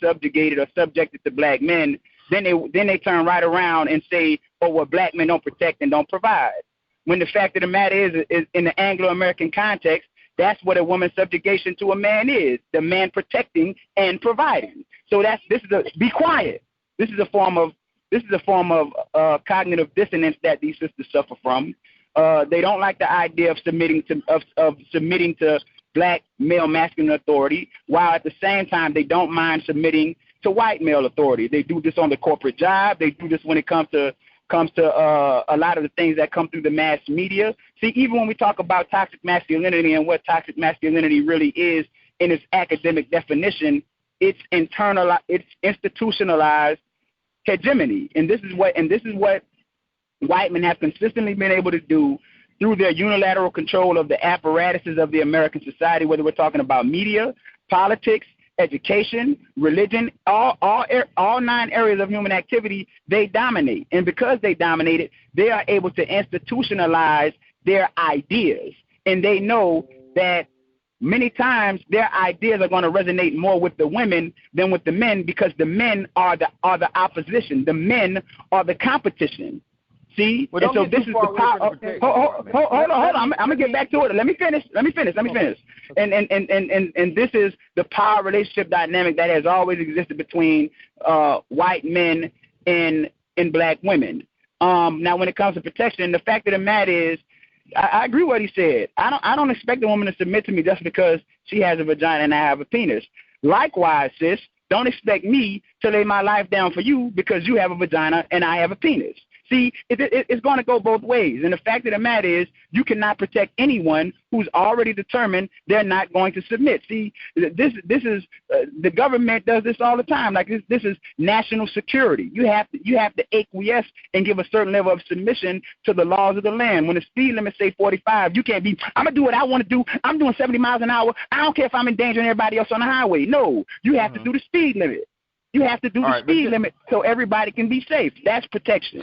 subjugated or subjected to black men. Then they turn right around and say, oh, well, black men don't protect and don't provide. When the fact of the matter is in the Anglo-American context, that's what a woman's subjugation to a man is, the man protecting and providing. So be quiet. This is a form of cognitive dissonance that these sisters suffer from. They don't like the idea of submitting to black male masculine authority, while at the same time they don't mind submitting to white male authority. They do this on the corporate job. They do this when it comes to a lot of the things that come through the mass media. See, even when we talk about toxic masculinity and what toxic masculinity really is in its academic definition, it's institutionalized hegemony, and this is what white men have consistently been able to do through their unilateral control of the apparatuses of the American society, whether we're talking about media, politics, education, religion, all 9 areas of human activity. They dominate, and because they dominate it, they are able to institutionalize their ideas, and they know that many times their ideas are going to resonate more with the women than with the men, because the men are the opposition. The men are the competition. See? Well, and so this is the power. Hold on. I'm gonna get back to it. Let me finish. And this is the power relationship dynamic that has always existed between white men and black women. Now, when it comes to protection, the fact of the matter is, I agree with what he said. I don't expect a woman to submit to me just because she has a vagina and I have a penis. Likewise, sis, don't expect me to lay my life down for you because you have a vagina and I have a penis. See, it's going to go both ways. And the fact of the matter is, you cannot protect anyone who's already determined they're not going to submit. See, this is the government does this all the time. Like this is national security. You have to acquiesce and give a certain level of submission to the laws of the land. When the speed limit say 45, you can't be, I'm going to do what I want to do. I'm doing 70 miles an hour. I don't care if I'm endangering everybody else on the highway. No, you have to do the speed limit. You have to do the speed limit so everybody can be safe. That's protection.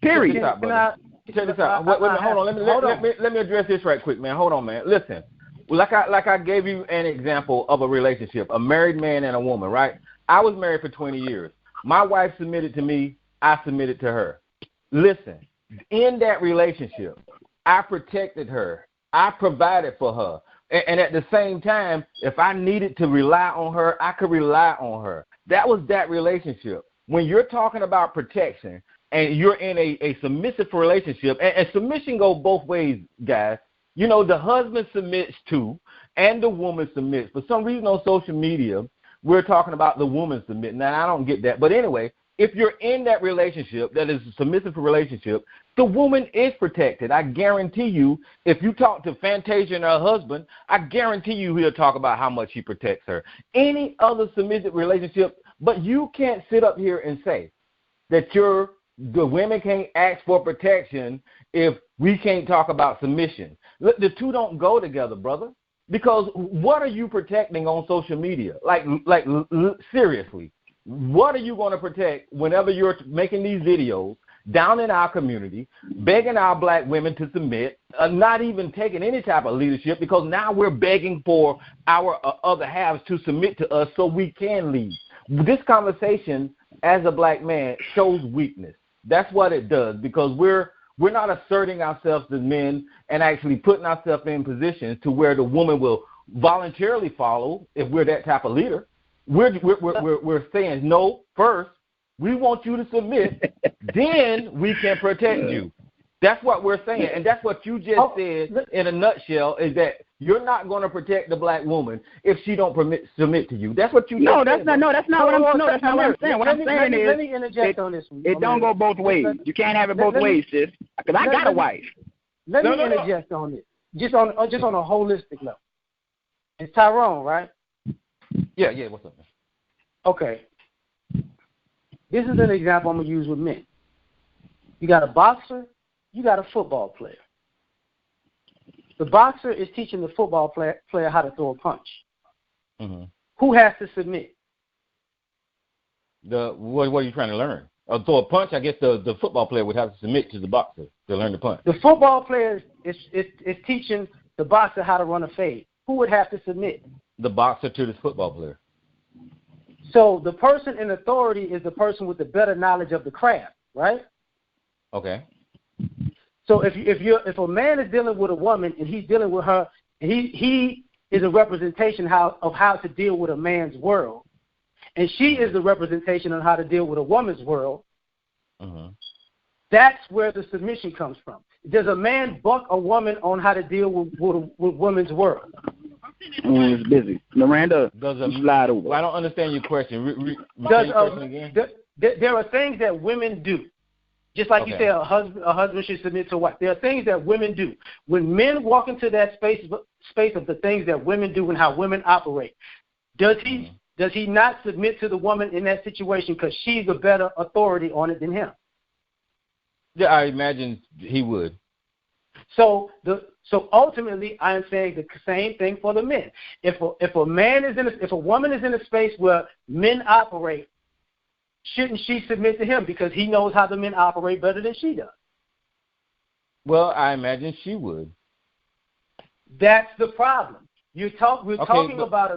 Period. Check this out. Wait, hold on. Let me address this right quick, man. Hold on, man. Listen, like I gave you an example of a relationship, a married man and a woman, right? I was married for 20 years. My wife submitted to me. I submitted to her. Listen, in that relationship, I protected her. I provided for her. And at the same time, if I needed to rely on her, I could rely on her. That was that relationship. When you're talking about protection, and you're in a submissive relationship, and submission goes both ways, guys. You know, the husband submits to, and the woman submits. For some reason on social media, we're talking about the woman submitting. Now, I don't get that. But anyway, if you're in that relationship, that is a submissive relationship, the woman is protected. I guarantee you, if you talk to Fantasia and her husband, I guarantee you he'll talk about how much he protects her. Any other submissive relationship, but you can't sit up here and say that the women can't ask for protection if we can't talk about submission. Look, the two don't go together, brother. Because what are you protecting on social media? Like seriously, what are you going to protect whenever you're making these videos down in our community, begging our black women to submit, not even taking any type of leadership, because now we're begging for our other halves to submit to us so we can lead. This conversation, as a black man, shows weakness. That's what it does, because we're not asserting ourselves as men and actually putting ourselves in positions to where the woman will voluntarily follow if we're that type of leader. We're saying, no, first, we want you to submit, then we can protect you. That's what we're saying, and that's what you just said in a nutshell, is that you're not going to protect the black woman if she don't submit to you. That's what you No, just that's said. not what I'm saying. What I'm saying is, let me interject on this one. It don't go both ways. You can't have it both ways, sis. Because I got a wife. Let me interject on it, just on a holistic level. It's Tyrone, right? Yeah, what's up, man? Okay. This is an example I'm going to use with men. You got a boxer, you got a football player. The boxer is teaching the football player how to throw a punch. Mm-hmm. Who has to submit? What are you trying to learn? Throw a punch, I guess the football player would have to submit to the boxer to learn the punch. The football player is teaching the boxer how to run a fade. Who would have to submit? The boxer to the football player. So the person in authority is the person with the better knowledge of the craft, right? Okay. So if a man is dealing with a woman and he's dealing with her, and he is a representation of how to deal with a man's world, and she is the representation on how to deal with a woman's world, that's where the submission comes from. Does a man buck a woman on how to deal with women's world? It's busy. Miranda, slide over. Well, I don't understand your question. Repeat your question again. There are things that women do. Just like you say, a husband should submit to a wife. There are things that women do. When men walk into that space of the things that women do and how women operate, does he not submit to the woman in that situation because she's a better authority on it than him? Yeah, I imagine he would. So ultimately, I am saying the same thing for the men. If a woman is in a space where men operate, shouldn't she submit to him because he knows how the men operate better than she does? Well, I imagine she would. That's the problem. We're talking about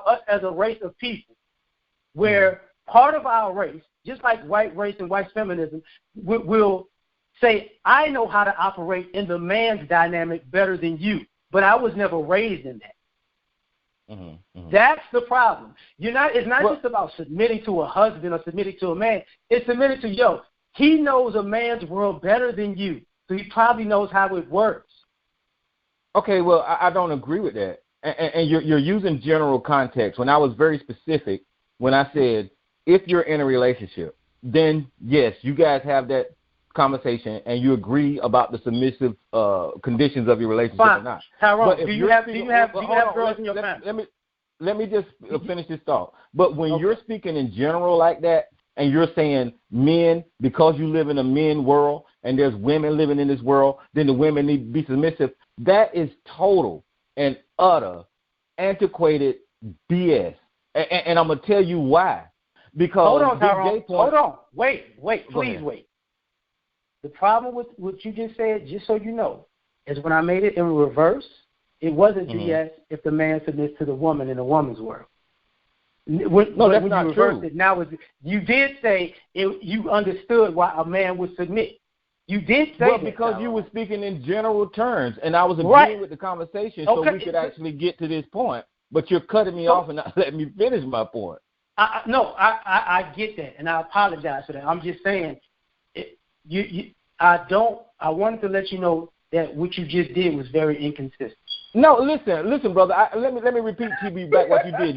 us as a race of people, where part of our race, just like white race and white feminism, will say, I know how to operate in the man's dynamic better than you, but I was never raised in that. That's the problem. It's not just about submitting to a husband or submitting to a man. It's submitting to, he knows a man's world better than you, so he probably knows how it works. Okay, well, I don't agree with that. And you're using general context when I was very specific when I said, if you're in a relationship, then, yes, you guys have that conversation and you agree about the submissive conditions of your relationship or not. Tyrone, do you have girls in your family? Let me just finish this thought. But when you're speaking in general like that, and you're saying men, because you live in a men world and there's women living in this world, then the women need to be submissive, that is total and utter antiquated BS. And I'm going to tell you why. Because hold on, Tyrone. Hold on. Wait. Please wait. The problem with what you just said, just so you know, is when I made it in reverse, it wasn't BS if the man submits to the woman in a woman's world. That's not true. You did say you understood why a man would submit. You did say that, because you were speaking in general terms, and I was agreeing with the conversation so we could actually get to this point. But you're cutting me off and not letting me finish my point. I get that, and I apologize for that. I'm just saying, I wanted to let you know that what you just did was very inconsistent. No, listen, brother. Let me repeat to you back what you did.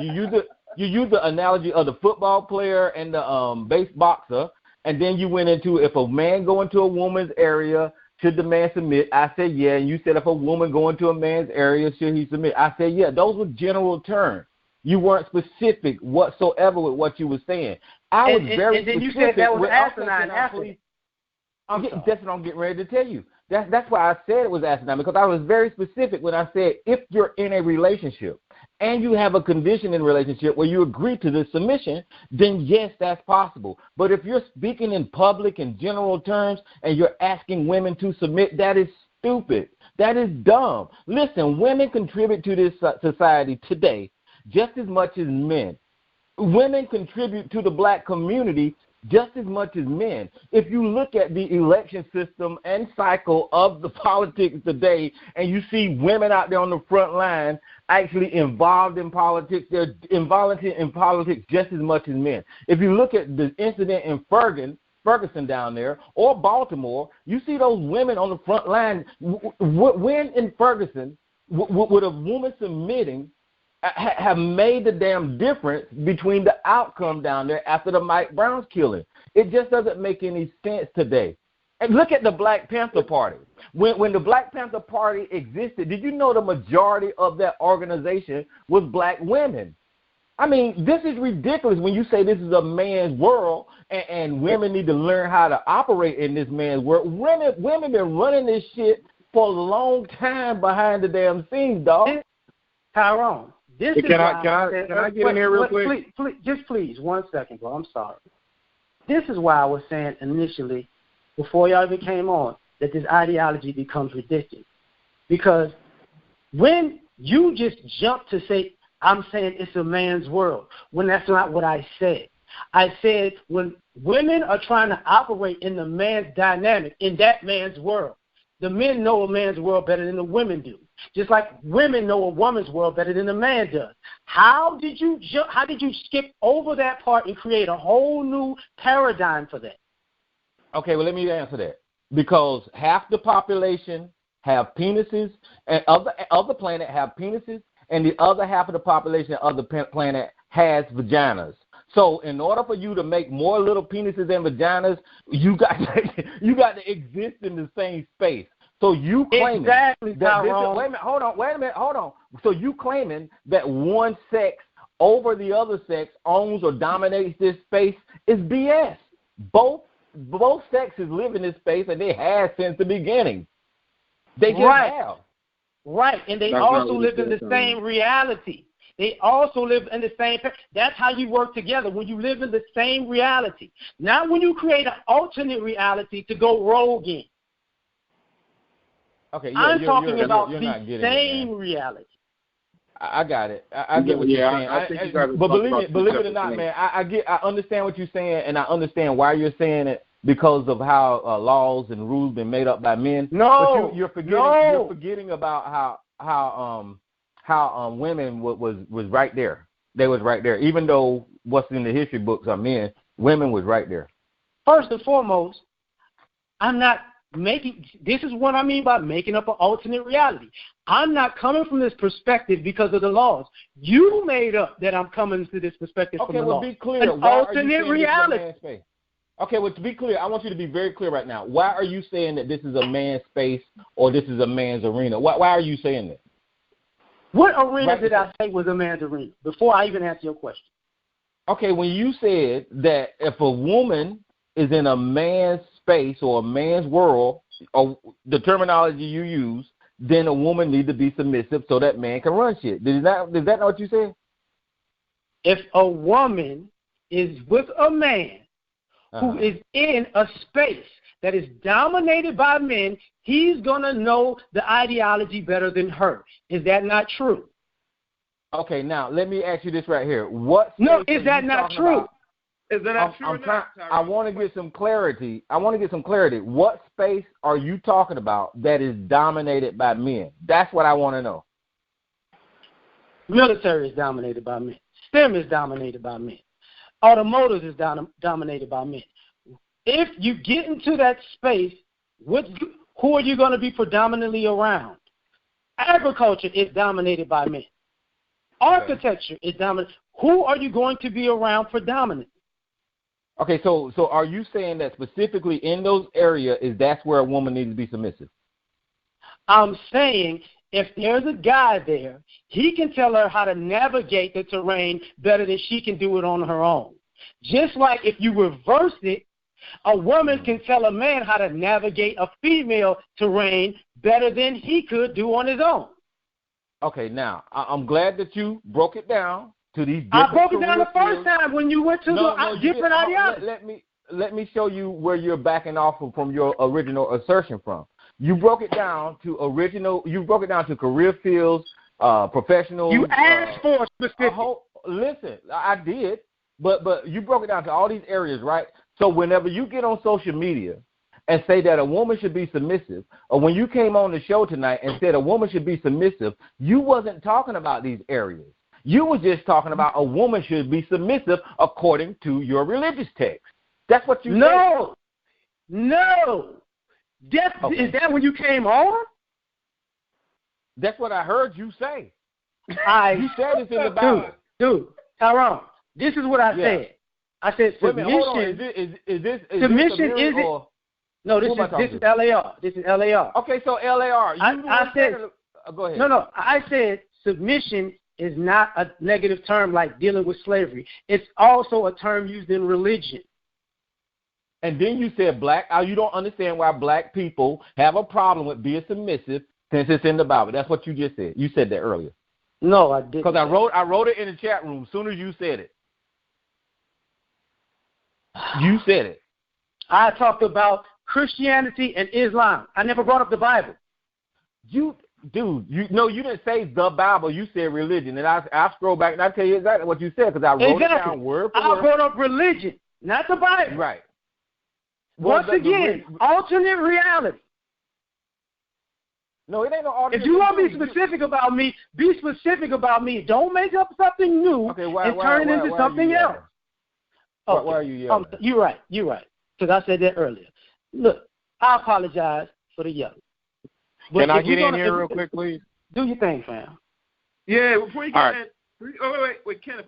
You used the analogy of the football player and the base boxer, and then you went into if a man go into a woman's area, should the man submit? I said yeah, and you said if a woman go into a man's area, should he submit? I said yeah. Those were general terms. You weren't specific whatsoever with what you were saying. I was very specific. And then you said that was asinine after. That's what I'm getting ready to tell you. That's why I said it was asinine, because I was very specific when I said if you're in a relationship and you have a conditioning relationship where you agree to this submission, then yes, that's possible. But if you're speaking in public in general terms and you're asking women to submit, that is stupid. That is dumb. Listen, women contribute to this society today just as much as men. Women contribute to the black community just as much as men. If you look at the election system and cycle of the politics today, and you see women out there on the front line actually involved in politics, they're involved in politics just as much as men. If you look at the incident in Ferguson down there, or Baltimore, you see those women on the front line. When in Ferguson would a woman submitting have made the damn difference between the outcome down there after the Mike Brown's killing? It just doesn't make any sense today. And look at the Black Panther Party. When the Black Panther Party existed, did you know the majority of that organization was black women? I mean, this is ridiculous when you say this is a man's world and women need to learn how to operate in this man's world. Women been running this shit for a long time behind the damn scenes, dog. Tyrone, this is can why I get in here real quick? Please, 1 second, bro. I'm sorry. This is why I was saying initially, before y'all even came on, that this ideology becomes ridiculous. Because when you just jump to say, I'm saying it's a man's world, when that's not what I said. I said when women are trying to operate in the man's dynamic, in that man's world, the men know a man's world better than the women do. Just like women know a woman's world better than a man does. How did you skip over that part and create a whole new paradigm for that? Okay, well, let me answer that. Because half the population have penises, and of the planet have penises, and the other half of the population of the planet has vaginas. So in order for you to make more little penises and vaginas, you got to exist in the same space. So you claiming exactly, that Tyrone. wait a minute, hold on. So you claiming that one sex over the other sex owns or dominates this space is BS. Both sexes live in this space, and they have since the beginning. They just have. Right, and they also live in the same reality. They also live in the same. That's how you work together, when you live in the same reality. Not when you create an alternate reality to go rogue in. Okay, I'm talking about the same reality. I got it. I get what you're saying. But believe it or not, man, I understand what you're saying, and I understand why you're saying it, because of how laws and rules been made up by men. No, but you're forgetting about how women was right there. They was right there, even though what's in the history books are men. Women was right there. First and foremost, I'm not making. This is what I mean by making up an alternate reality. I'm not coming from this perspective because of the laws. You made up that I'm coming to this perspective from the laws. Be clear. An alternate reality. Okay, well, to be clear, I want you to be very clear right now. Why are you saying that this is a man's space or this is a man's arena? Why are you saying that? What arena did I say was a man's arena before I even answer your question? Okay, when you said that if a woman is in a man's space or a man's world, or the terminology you use, then a woman needs to be submissive so that man can run shit. Is that not what you said? If a woman is with a man who is in a space that is dominated by men, he's going to know the ideology better than her. Is that not true? Okay, now let me ask you this right here. Is that not true? About? Is that not true? I want to get some clarity. What space are you talking about that is dominated by men? That's what I want to know. Military is dominated by men. STEM is dominated by men. Automotive is dominated by men. If you get into that space, who are you going to be predominantly around? Agriculture is dominated by men. Architecture is dominated. Who are you going to be around predominantly? Okay, so are you saying that specifically in those areas that's where a woman needs to be submissive? I'm saying if there's a guy there, he can tell her how to navigate the terrain better than she can do it on her own. Just like if you reverse it, a woman can tell a man how to navigate a female terrain better than he could do on his own. Okay, now I'm glad that you broke it down to these. I broke it down the first time when you went to different ideology. Let me show you where you're backing off from your original assertion from. You broke it down to You broke it down to career fields, professional. You asked for specific. Listen, I did, but you broke it down to all these areas, right? So whenever you get on social media and say that a woman should be submissive, or when you came on the show tonight and said a woman should be submissive, you wasn't talking about these areas. You were just talking about a woman should be submissive according to your religious text. That's what you said. No. Is that when you came on? That's what I heard you say. You said it's in the Bible. Dude, Tyrone, this is what I said. I said submission. Submission isn't. No, this is L.A.R. This is L.A.R. Okay, so L.A.R. I said. Go ahead. No. I said submission is not a negative term like dealing with slavery. It's also a term used in religion. And then you said you don't understand why black people have a problem with being submissive since it's in the Bible. That's what you just said. You said that earlier. No, I didn't. Because I wrote it in the chat room as soon as you said it. You said it. I talked about Christianity and Islam. I never brought up the Bible. You didn't say the Bible. You said religion. And I scroll back and I tell you exactly what you said because I wrote it down word for word. I brought up religion, not the Bible. Right. Once again, alternate reality. No, it ain't no alternate. If you want to be specific about me, be specific about me. Don't make up something new and turn it into something else. Okay. Why are you yelling? You're right. Because I said that earlier. Look, I apologize for the yelling. Can I get in here real quick, please? Do your thing, fam. Yeah, before you get in. Wait, Kenneth.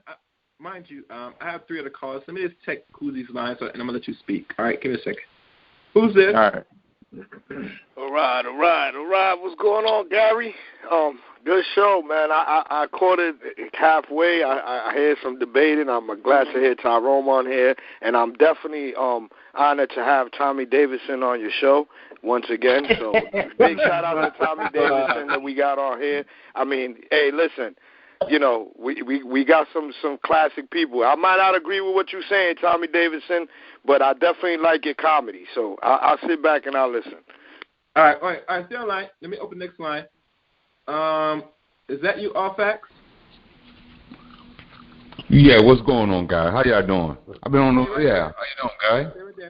Mind you, I have 3 other calls. Let me just check who these lines are, and I'm going to let you speak. All right, give me a second. Who's this? All right. All right. What's going on, Gary? Good show, man. I caught it halfway. I heard some debating. I'm glad to hear Tyrone on here, and I'm definitely honored to have Tommy Davidson on your show once again. So big shout out to Tommy Davidson that we got on here. I mean, hey, listen. You know, we got some classic people. I might not agree with what you're saying, Tommy Davidson, but I definitely like your comedy. So I'll sit back and I'll listen. All right. Stay on line. Let me open the next line. Is that you, Allfax? Yeah, what's going on, guy? How y'all doing? I've been on the, yeah. How you doing, guy?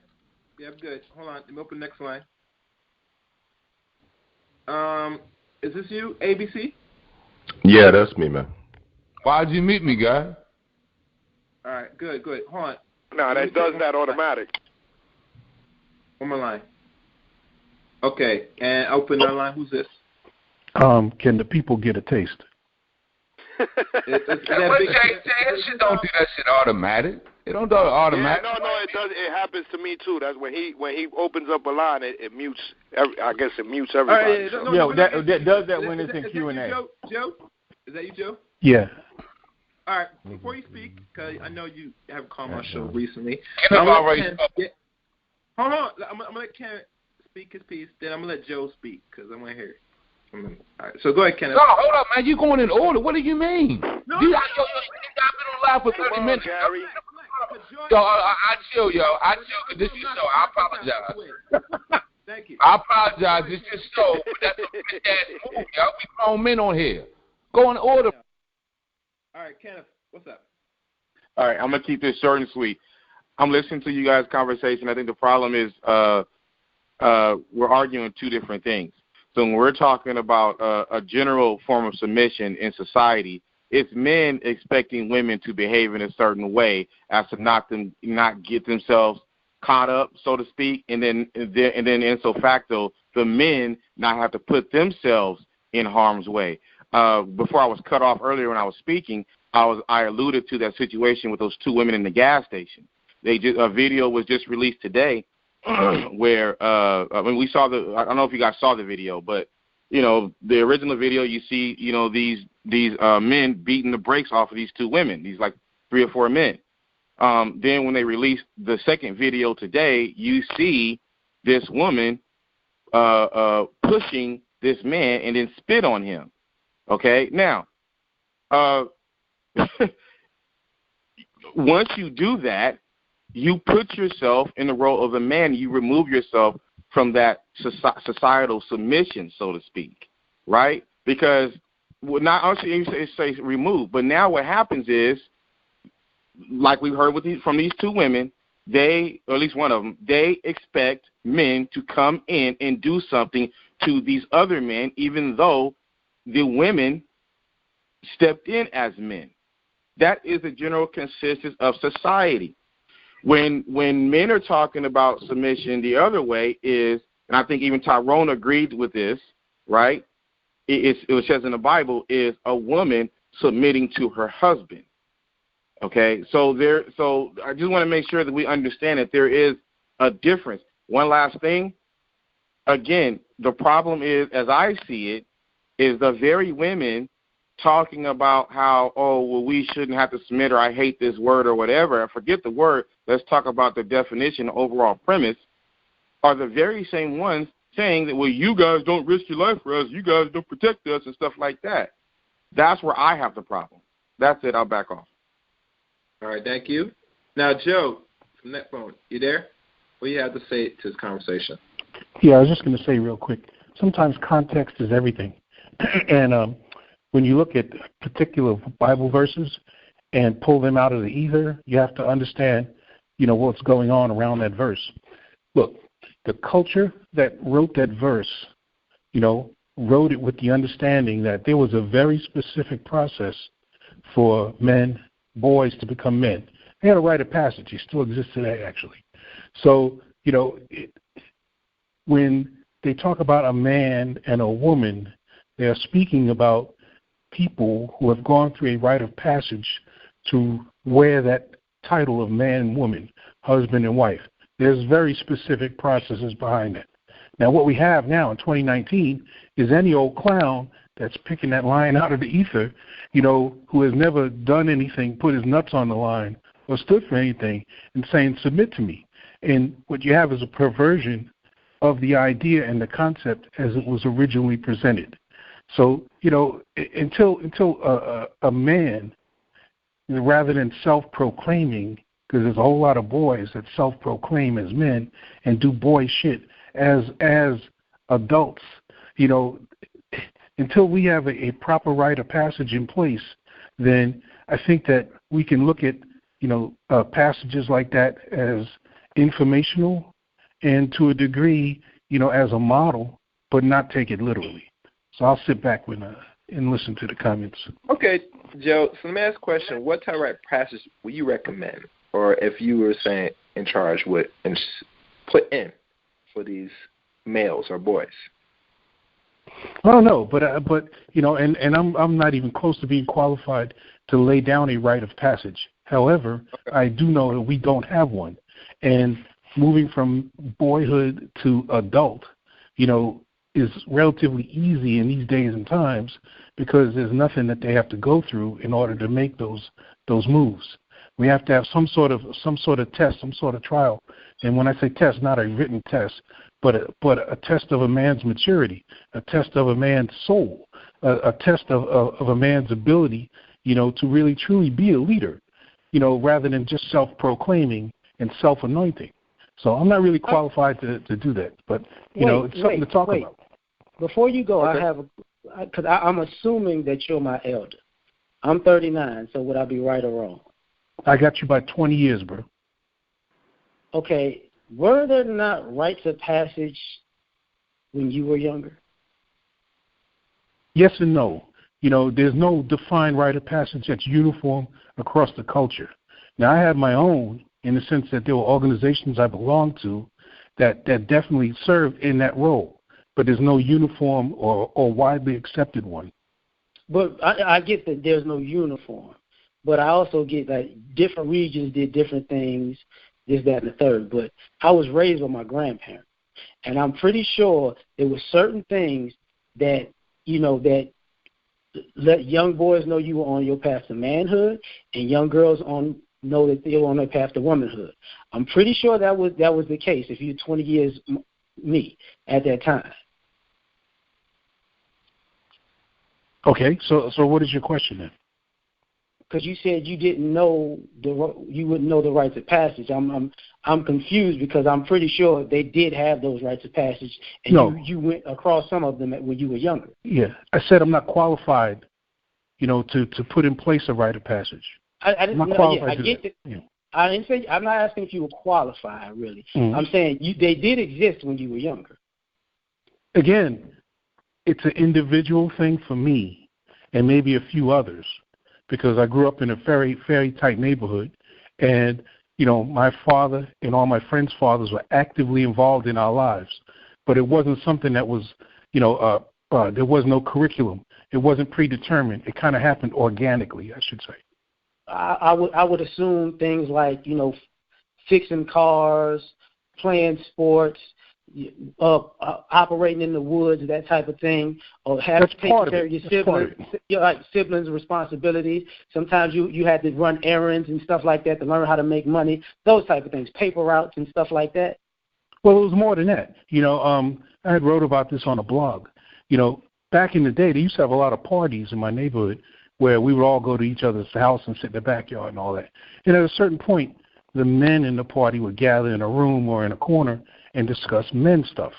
Yeah, I'm good. Hold on. Let me open the next line. Is this you, ABC? Yeah, that's me, man. Why'd you meet me, guy? All right, good. Hold on. No, that does that automatic. One more line. Okay, and open another line. Who's this? Can the people get a taste? Shit don't do that shit automatic. It don't do it automatic. Yeah, no, it does. It happens to me too. That's when he opens up a line, it mutes. I guess it mutes everybody. That does that when it's in Q&A. Joe, is that you, Joe? Yeah. All right. Before you speak, because I know you have called my show recently. Hold on. I'm gonna let Ken speak his piece. Then I'm gonna let Joe speak because I want to hear it. All right. So go ahead, Kenneth. No, hold up, man. You going in order? What do you mean? I've been on live for 30 minutes. Gary. Yo, I chill, yo. I chill because this is your show. I apologize. Thank you. I apologize. It's your show, but that's a big-ass move, yo. We grown men on here. Go in order. All right, Kenneth, what's up? All right, I'm going to keep this short and sweet. I'm listening to you guys' conversation. I think the problem is we're arguing 2 different things. So when we're talking about a general form of submission in society, it's men expecting women to behave in a certain way as to not get themselves caught up, so to speak, and then in so facto, the men not have to put themselves in harm's way. Before I was cut off earlier when I was speaking, I alluded to that situation with those 2 women in the gas station. A video was just released today where we saw I don't know if you guys saw the video, but the original video you see these men beating the brakes off of these 2 women, these like 3 or 4 men. Then when they released the second video today, you see this woman pushing this man and then spit on him. Okay? Now, once you do that, you put yourself in the role of a man. You remove yourself from that societal submission, so to speak, right? Because not only say remove, but now what happens is, like we heard from these two women, they, or at least one of them, they expect men to come in and do something to these other men, even though the women stepped in as men. That is the general consensus of society. When men are talking about submission, the other way is, and I think even Tyrone agreed with this, right? It says in the Bible, is a woman submitting to her husband. Okay, so I just want to make sure that we understand that there is a difference. One last thing, again, the problem is, as I see it, is the very women talking about how, oh, well, we shouldn't have to submit, or I hate this word, or whatever. I forget the word. Let's talk about the definition, the overall premise, are the very same ones saying that, well, you guys don't risk your life for us, you guys don't protect us, and stuff like that. That's where I have the problem. That's it. I'll back off. All right, thank you. Now, Joe, from that phone, you there? What do you have to say to this conversation? Yeah, I was just going to say real quick, sometimes context is everything. And when you look at particular Bible verses and pull them out of the ether, you have to understand, what's going on around that verse. Look, the culture that wrote that verse, wrote it with the understanding that there was a very specific process for boys to become men. They had a rite of passage. It still exists today, actually. So, when they talk about a man and a woman, they are speaking about people who have gone through a rite of passage to wear that title of man and woman, husband and wife. There's very specific processes behind it. Now, what we have now in 2019 is any old clown that's picking that line out of the ether, who has never done anything, put his nuts on the line, or stood for anything, and saying, submit to me. And what you have is a perversion of the idea and the concept as it was originally presented. So, until a man, rather than self-proclaiming, because there's a whole lot of boys that self-proclaim as men and do boy shit as adults, until we have a proper rite of passage in place, then I think that we can look at, passages like that as informational and to a degree, as a model, but not take it literally. So I'll sit back and listen to the comments. Okay, Joe, so let me ask a question. What type of rite passage would you recommend, or if you were saying in charge, would put in for these males or boys? I don't know, but and I'm not even close to being qualified to lay down a rite of passage. However, I do know that we don't have one, and moving from boyhood to adult, is relatively easy in these days and times because there's nothing that they have to go through in order to make those moves. We have to have some sort of test, some sort of trial, and when I say test, not a written test, but a test of a man's maturity, a test of a man's soul, a test of a man's ability, to really truly be a leader, rather than just self-proclaiming and self-anointing. So I'm not really qualified to do that, but it's something to talk about. Before you go, Okay. because I'm assuming that you're my elder. I'm 39, so would I be right or wrong? I got you by 20 years, bro. Okay, were there not rites of passage when you were younger? Yes and no. There's no defined rite of passage that's uniform across the culture. Now, I have my own in the sense that there were organizations I belonged to that definitely served in that role, but there's no uniform or widely accepted one. But I get that there's no uniform, but I also get that different regions did different things, this, that, and the third. But I was raised by my grandparents, and I'm pretty sure there were certain things that, that let young boys know you were on your path to manhood, and young girls know that they were on their path to womanhood. I'm pretty sure that was the case if you're 20 years me at that time. Okay, so what is your question then? Because you said you didn't know you wouldn't know the rites of passage. I'm confused because I'm pretty sure they did have those rites of passage, and no. you went across some of them when you were younger. Yeah, I said I'm not qualified, to put in place a rite of passage. I didn't. I'm not qualified. qualified I get it. Yeah. I didn't say. I'm not asking if you were qualified, really. Mm-hmm. I'm saying they did exist when you were younger. Again, it's an individual thing for me, and maybe a few others, because I grew up in a very, very tight neighborhood, and my father and all my friends' fathers were actively involved in our lives, but it wasn't something that was, there was no curriculum. It wasn't predetermined. It kind of happened organically, I should say. I would assume things like fixing cars, playing sports, operating in the woods, that type of thing, or having to take care of your siblings' responsibilities. Sometimes you had to run errands and stuff like that to learn how to make money. Those type of things, paper routes and stuff like that. Well, it was more than that. I had wrote about this on a blog. Back in the day, they used to have a lot of parties in my neighborhood where we would all go to each other's house and sit in the backyard and all that. And at a certain point, the men in the party would gather in a room or in a corner and discuss men stuff.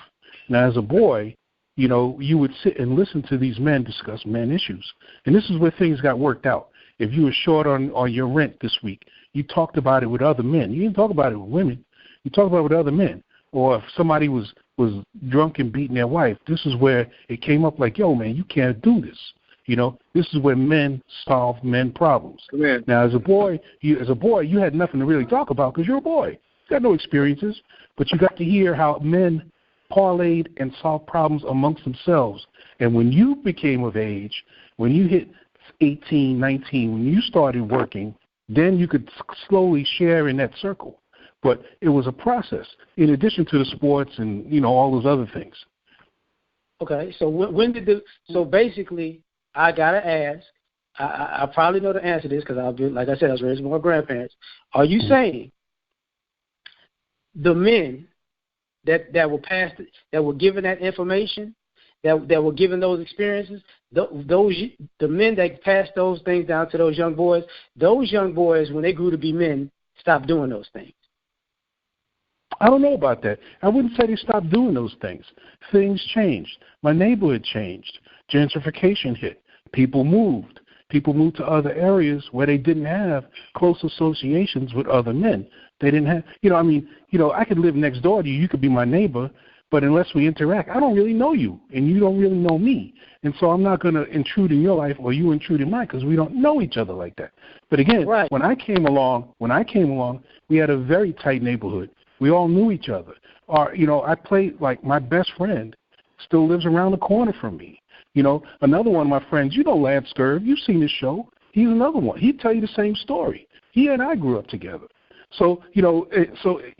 Now, as a boy, you would sit and listen to these men discuss men issues. And this is where things got worked out. If you were short on your rent this week, you talked about it with other men. You didn't talk about it with women. You talked about it with other men. Or if somebody was drunk and beating their wife, this is where it came up like, yo, man, you can't do this. This is where men solve men problems. Now, as a boy, you had nothing to really talk about because you're a boy. You got no experiences, but you got to hear how men parlayed and solved problems amongst themselves. And when you became of age, when you hit 18, 19, when you started working, then you could slowly share in that circle. But it was a process, in addition to the sports and, all those other things. Okay, so so basically, I got to ask, I probably know the answer to this because like I said, I was raised by my grandparents. Are you saying the men that were passed, that were given that information, that were given those experiences, the men that passed those things down to those young boys, when they grew to be men, stopped doing those things? I don't know about that. I wouldn't say they stopped doing those things. Things changed. My neighborhood changed. Gentrification hit. People moved. People moved to other areas where they didn't have close associations with other men. They didn't have, I could live next door to you. You could be my neighbor, but unless we interact, I don't really know you, and you don't really know me. And so I'm not going to intrude in your life or you intrude in mine because we don't know each other like that. But again, when I came along, we had a very tight neighborhood. We all knew each other. I played, like, my best friend still lives around the corner from me. Another one of my friends, Lance Scurv, you've seen his show. He's another one. He'd tell you the same story. He and I grew up together. So,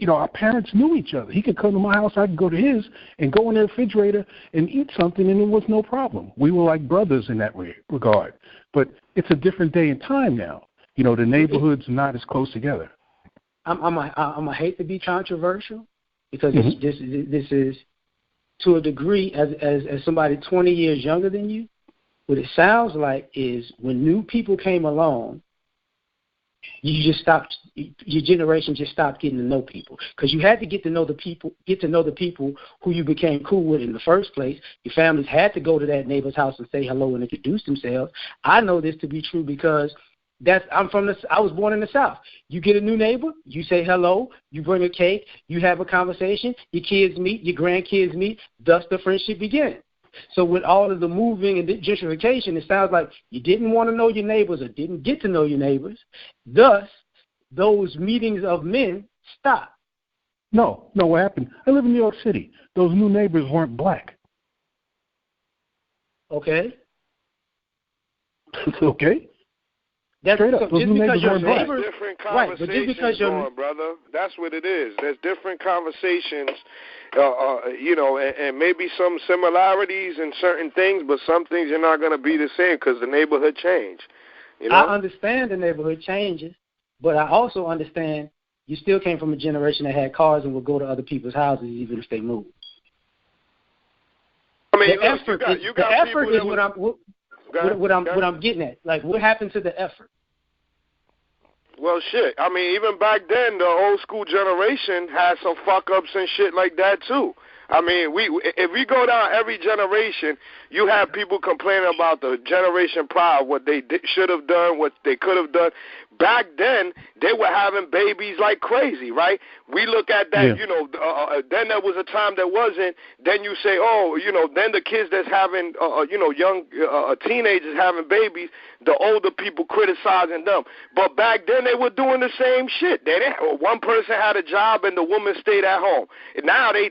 our parents knew each other. He could come to my house, I could go to his, and go in the refrigerator and eat something, and it was no problem. We were like brothers in that regard. But it's a different day and time now. The neighborhood's not as close together. I'm gonna hate to be controversial because this is to a degree as somebody 20 years younger than you. What it sounds like is when new people came along, your generation just stopped getting to know people because you had to get to know the people who you became cool with in the first place. Your families had to go to that neighbor's house and say hello and introduce themselves. I know this to be true because I was born in the South. You get a new neighbor, you say hello, you bring a cake, you have a conversation, your kids meet, your grandkids meet, thus the friendship begins. So with all of the moving and gentrification, it sounds like you didn't want to know your neighbors or didn't get to know your neighbors. Thus, those meetings of men stopped. No, what happened? I live in New York City. Those new neighbors weren't black. Okay. Okay. That's straight up. Those new neighbors weren't black. Different conversations going, brother. That's what it is. There's different conversations, and maybe some similarities in certain things, but some things are not going to be the same because the neighborhood changed. I understand the neighborhood changes, but I also understand you still came from a generation that had cars and would go to other people's houses even if they moved. I mean, the effort is what I'm. what I'm getting at. Like, what happened to the effort? Well, shit. I mean, even back then, the old school generation had some fuck ups and shit like that too. I mean, if we go down every generation, you have people complaining about the generation prior, what they should have done, what they could have done. Back then, they were having babies like crazy, right? We look at that, then there was a time that wasn't. Then you say, then the kids that's having, young teenagers having babies, the older people criticizing them. But back then, they were doing the same shit. One person had a job and the woman stayed at home. And now they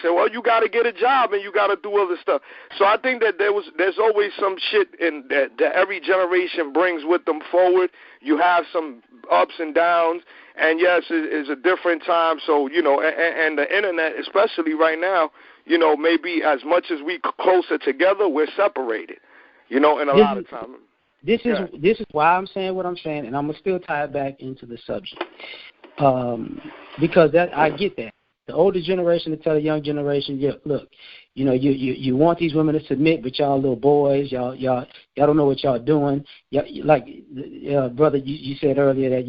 say, well, you got to get a job and you got to do other stuff. So I think that there's always some shit in that every generation brings with them forward. You have some ups and downs, and yes, it's a different time. So, and the internet, especially right now, maybe as much as we closer together, we're separated, in a lot of time. This is why I'm saying what I'm saying, and I'm going to still tie it back into the subject. Because I get that. The older generation to tell the young generation, look, you want these women to submit, but y'all little boys, y'all don't know what y'all doing. Like brother, you said earlier that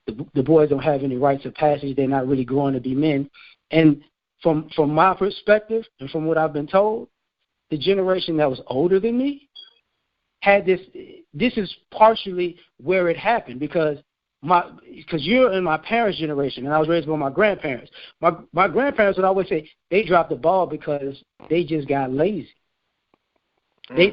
the boys don't have any rites of passage. They're not really growing to be men. And from my perspective, and from what I've been told, the generation that was older than me had this. This is partially where it happened because you're in my parents' generation, and I was raised by my grandparents. My grandparents would always say they dropped the ball because they just got lazy. They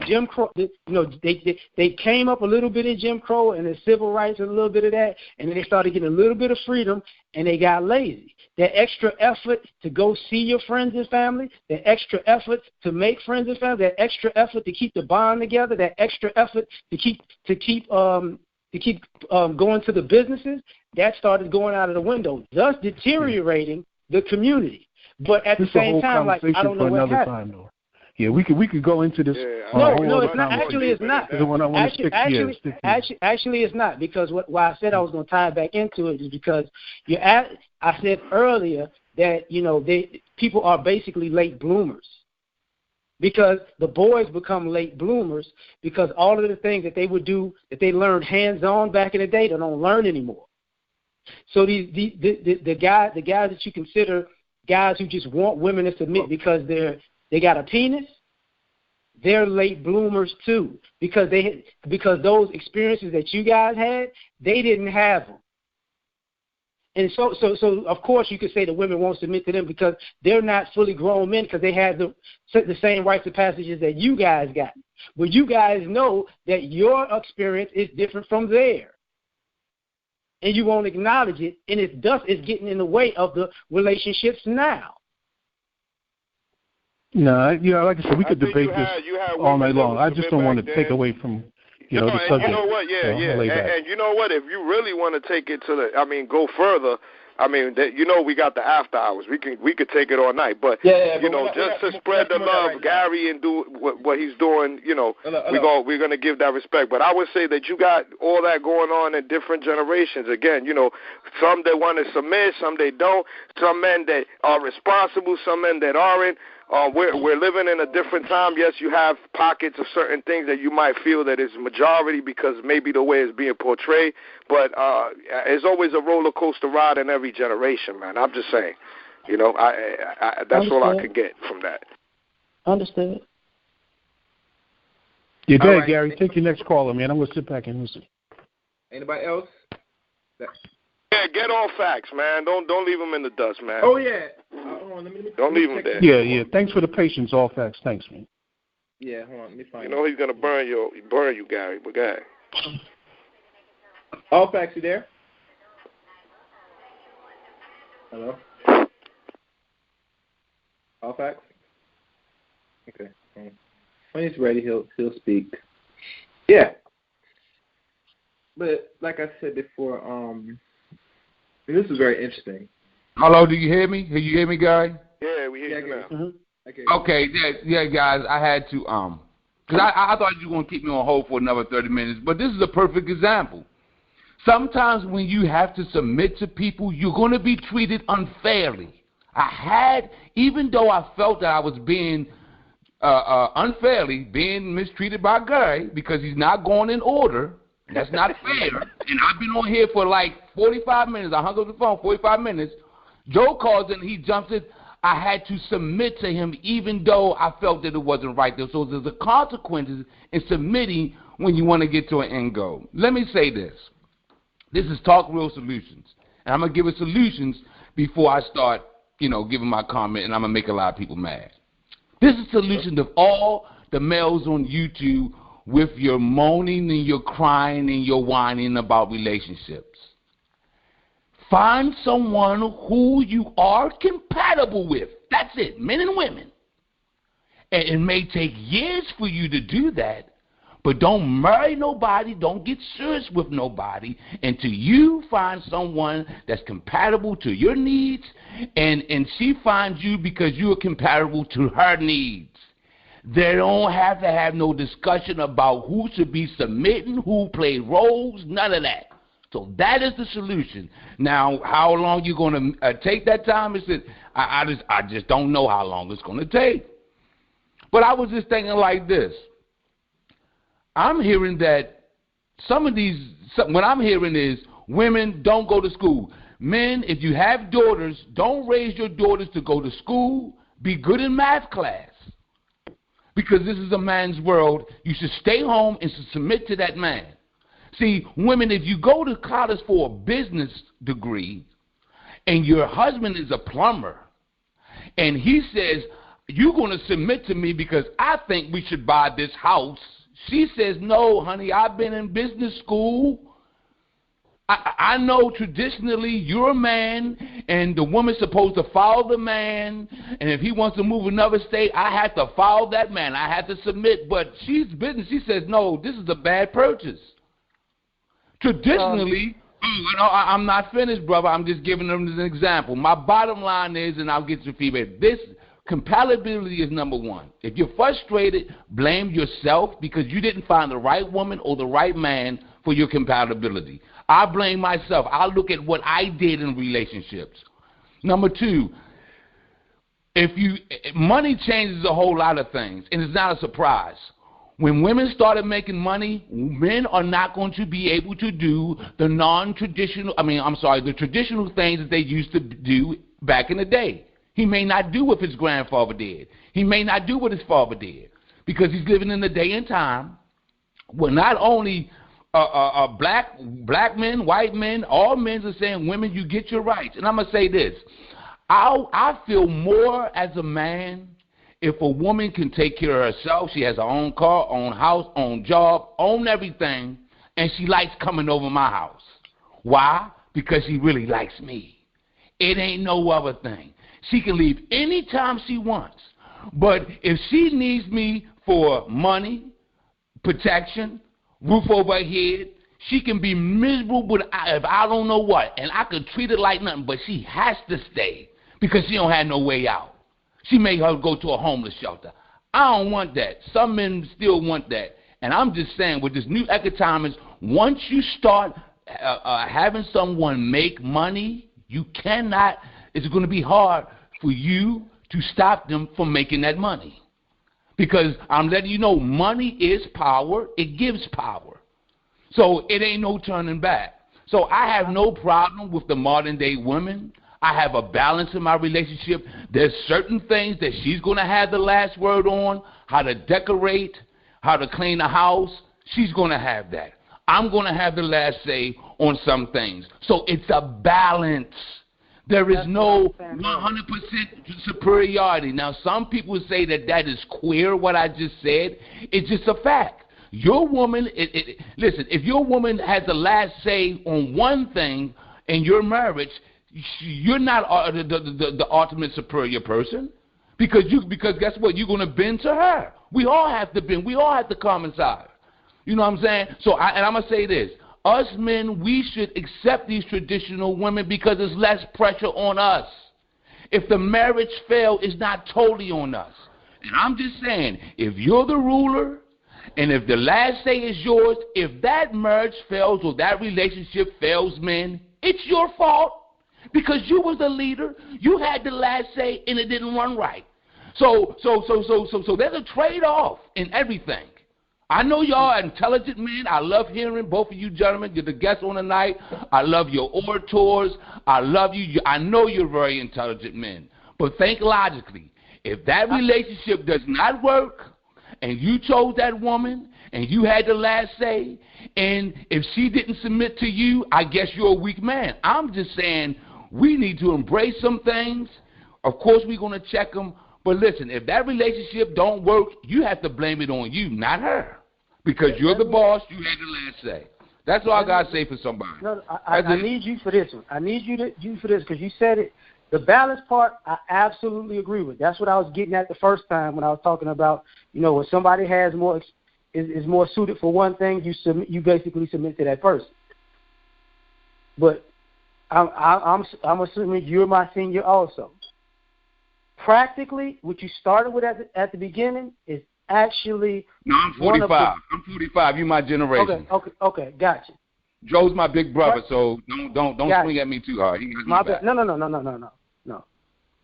Jim Crow. They came up a little bit in Jim Crow and the civil rights and a little bit of that, and then they started getting a little bit of freedom, and they got lazy. That extra effort to go see your friends and family, that extra effort to make friends and family, that extra effort to keep the bond together, that extra effort to keep going to the businesses, that started going out of the window, thus deteriorating the community. But at the same time, like, I don't know what happened. Yeah, we could go into this. No, it's not. Actually, it's not. Actually, it's not, because why I said I was going to tie it back into it is because I said earlier that people are basically late bloomers, because the boys become late bloomers because all of the things that they would do that they learned hands-on back in the day, they don't learn anymore. So the guys that you consider guys who just want women to submit because they got a penis, they're late bloomers too, because those experiences that you guys had, they didn't have them. And so of course you could say the women won't submit to them because they're not fully grown men, because they had the same rites of passages that you guys got. But you guys know that your experience is different from theirs, and you won't acknowledge it, and it's getting in the way of the relationships now. No, like I said, we could debate this all night long. I just don't want to take away from the subject. You know what? And you know what? If you really want to take it to go further. We got the after hours. We could take it all night, but just to spread the love, Gary, and do what he's doing. We're gonna give that respect. But I would say that you got all that going on in different generations. Again, some that want to submit, some they don't. Some men that are responsible, some men that aren't. We're living in a different time. Yes, you have pockets of certain things that you might feel that is majority because maybe the way it's being portrayed, but it's always a roller coaster ride in every generation, man. I'm just saying, that's all I can get from that. Understood. You're dead, right, Gary. Take your next caller, man. I'm going to sit back and listen. Anybody else? Yeah, get all facts, man. Don't leave them in the dust, man. Oh, yeah. Don't leave them there. Yeah. Thanks for the patience, all facts. Thanks, man. Yeah, hold on. Let me find he's going to burn you, Gary. But go ahead. All facts, you there? Hello? All facts? Okay. When he's ready, he'll speak. Yeah. But like I said before, this is very interesting. Hello, do you hear me? Can you hear me, Gary? Yeah, we hear you now. Mm-hmm. Okay, guys, I had to, because I thought you were going to keep me on hold for another 30 minutes, but this is a perfect example. Sometimes when you have to submit to people, you're going to be treated unfairly. Even though I felt that I was being unfairly being mistreated by Gary because he's not going in order. That's not fair. And I've been on here for like 45 minutes. I hung up the phone 45 minutes. Joe calls in, he jumps in. I had to submit to him even though I felt that it wasn't right. So there's a consequences in submitting when you want to get to an end goal. Let me say this. This is Talk Real Solutions. And I'm going to give it solutions before I start, giving my comment, and I'm going to make a lot of people mad. This is solution of all the males on YouTube with your moaning and your crying and your whining about relationships. Find someone who you are compatible with. That's it, men and women. And it may take years for you to do that, but don't marry nobody, don't get serious with nobody until you find someone that's compatible to your needs and she finds you because you are compatible to her needs. They don't have to have no discussion about who should be submitting, who play roles, none of that. So that is the solution. Now, how long you going to take that time? I just don't know how long it's going to take. But I was just thinking like this. I'm hearing that what I'm hearing is women don't go to school. Men, if you have daughters, don't raise your daughters to go to school. Be good in math class. Because this is a man's world. You should stay home and submit to that man. See, women, if you go to college for a business degree and your husband is a plumber and he says, you're going to submit to me because I think we should buy this house. She says, no, honey, I've been in business school. I know traditionally you're a man and the woman's supposed to follow the man. And if he wants to move another state, I have to follow that man. I have to submit. But she's business. She says, no, this is a bad purchase. Traditionally, I'm not finished, brother. I'm just giving them as an example. My bottom line is, and I'll get your feedback, this compatibility is number one. If you're frustrated, blame yourself because you didn't find the right woman or the right man for your compatibility. I blame myself. I look at what I did in relationships. Number two, money changes a whole lot of things, and it's not a surprise. When women started making money, men are not going to be able to do the the traditional things that they used to do back in the day. He may not do what his grandfather did. He may not do what his father did because he's living in the day and time where not only black men, white men, all men are saying, women, you get your rights. And I'm going to say this. I feel more as a man if a woman can take care of herself. She has her own car, own house, own job, own everything, and she likes coming over my house. Why? Because she really likes me. It ain't no other thing. She can leave anytime she wants. But if she needs me for money, protection, roof over her head, she can be miserable if I don't know what. And I could treat her like nothing, but she has to stay because she don't have no way out. She may go to a homeless shelter. I don't want that. Some men still want that. And I'm just saying, with this new economics, once you start having someone make money, you cannot, it's going to be hard for you to stop them from making that money. Because I'm letting you know, money is power. It gives power. So it ain't no turning back. So I have no problem with the modern day women. I have a balance in my relationship. There's certain things that she's going to have the last word on, how to decorate, how to clean the house. She's going to have that. I'm going to have the last say on some things. So it's a balance. There is no 100% superiority. Now, some people say that that is queer, what I just said. It's just a fact. Your woman, listen, if your woman has the last say on one thing in your marriage, you're not the ultimate superior person because guess what? You're going to bend to her. We all have to bend. We all have to coincide. You know what I'm saying? So, and I'm going to say this. Us men, we should accept these traditional women because there's less pressure on us. If the marriage fails, it's not totally on us. And I'm just saying, if you're the ruler and if the last say is yours, if that marriage fails or that relationship fails, men, it's your fault because you was the leader. You had the last say and it didn't run right. So there's a trade-off in everything. I know y'all are intelligent men. I love hearing both of you gentlemen. You're the guests on the night. I love your orators. I love you. I know you're very intelligent men. But think logically. If that relationship does not work, and you chose that woman, and you had the last say, and if she didn't submit to you, I guess you're a weak man. I'm just saying we need to embrace some things. Of course, we're going to check them. But listen, if that relationship don't work, you have to blame it on you, not her. Because you're the boss, you had the last say. That's all I got to say for somebody. No, I need you for this one. I need you for this because you said it. The balance part, I absolutely agree with. That's what I was getting at the first time when I was talking about, when somebody has more is more suited for one thing, you basically submit to that person. But I'm assuming you're my senior also. Practically, what you started with at the beginning is actually. No, I'm 45. I'm 45. You my generation. Okay, gotcha. Joe's my big brother, so don't swing at me too hard. He has my back. No.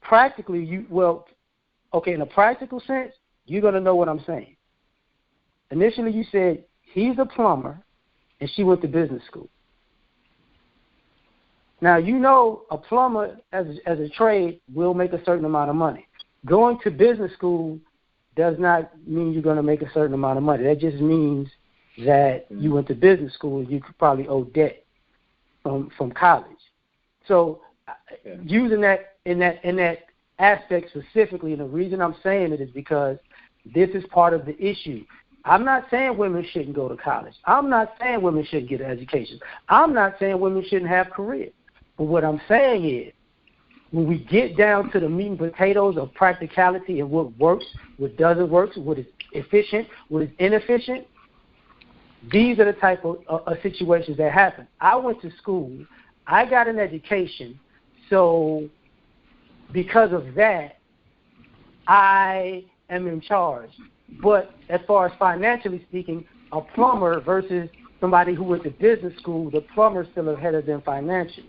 Practically, in a practical sense, you're gonna know what I'm saying. Initially, you said he's a plumber, and she went to business school. Now, a plumber as a trade will make a certain amount of money. Going to business school does not mean you're going to make a certain amount of money. That just means that you went to business school and you could probably owe debt from college. So using that in that aspect specifically, and the reason I'm saying it is because this is part of the issue. I'm not saying women shouldn't go to college. I'm not saying women shouldn't get an education. I'm not saying women shouldn't have careers. But what I'm saying is, when we get down to the meat and potatoes of practicality and what works, what doesn't work, what is efficient, what is inefficient, these are the type of situations that happen. I went to school. I got an education. So because of that, I am in charge. But as far as financially speaking, a plumber versus somebody who went to business school, the plumber is still ahead of them financially.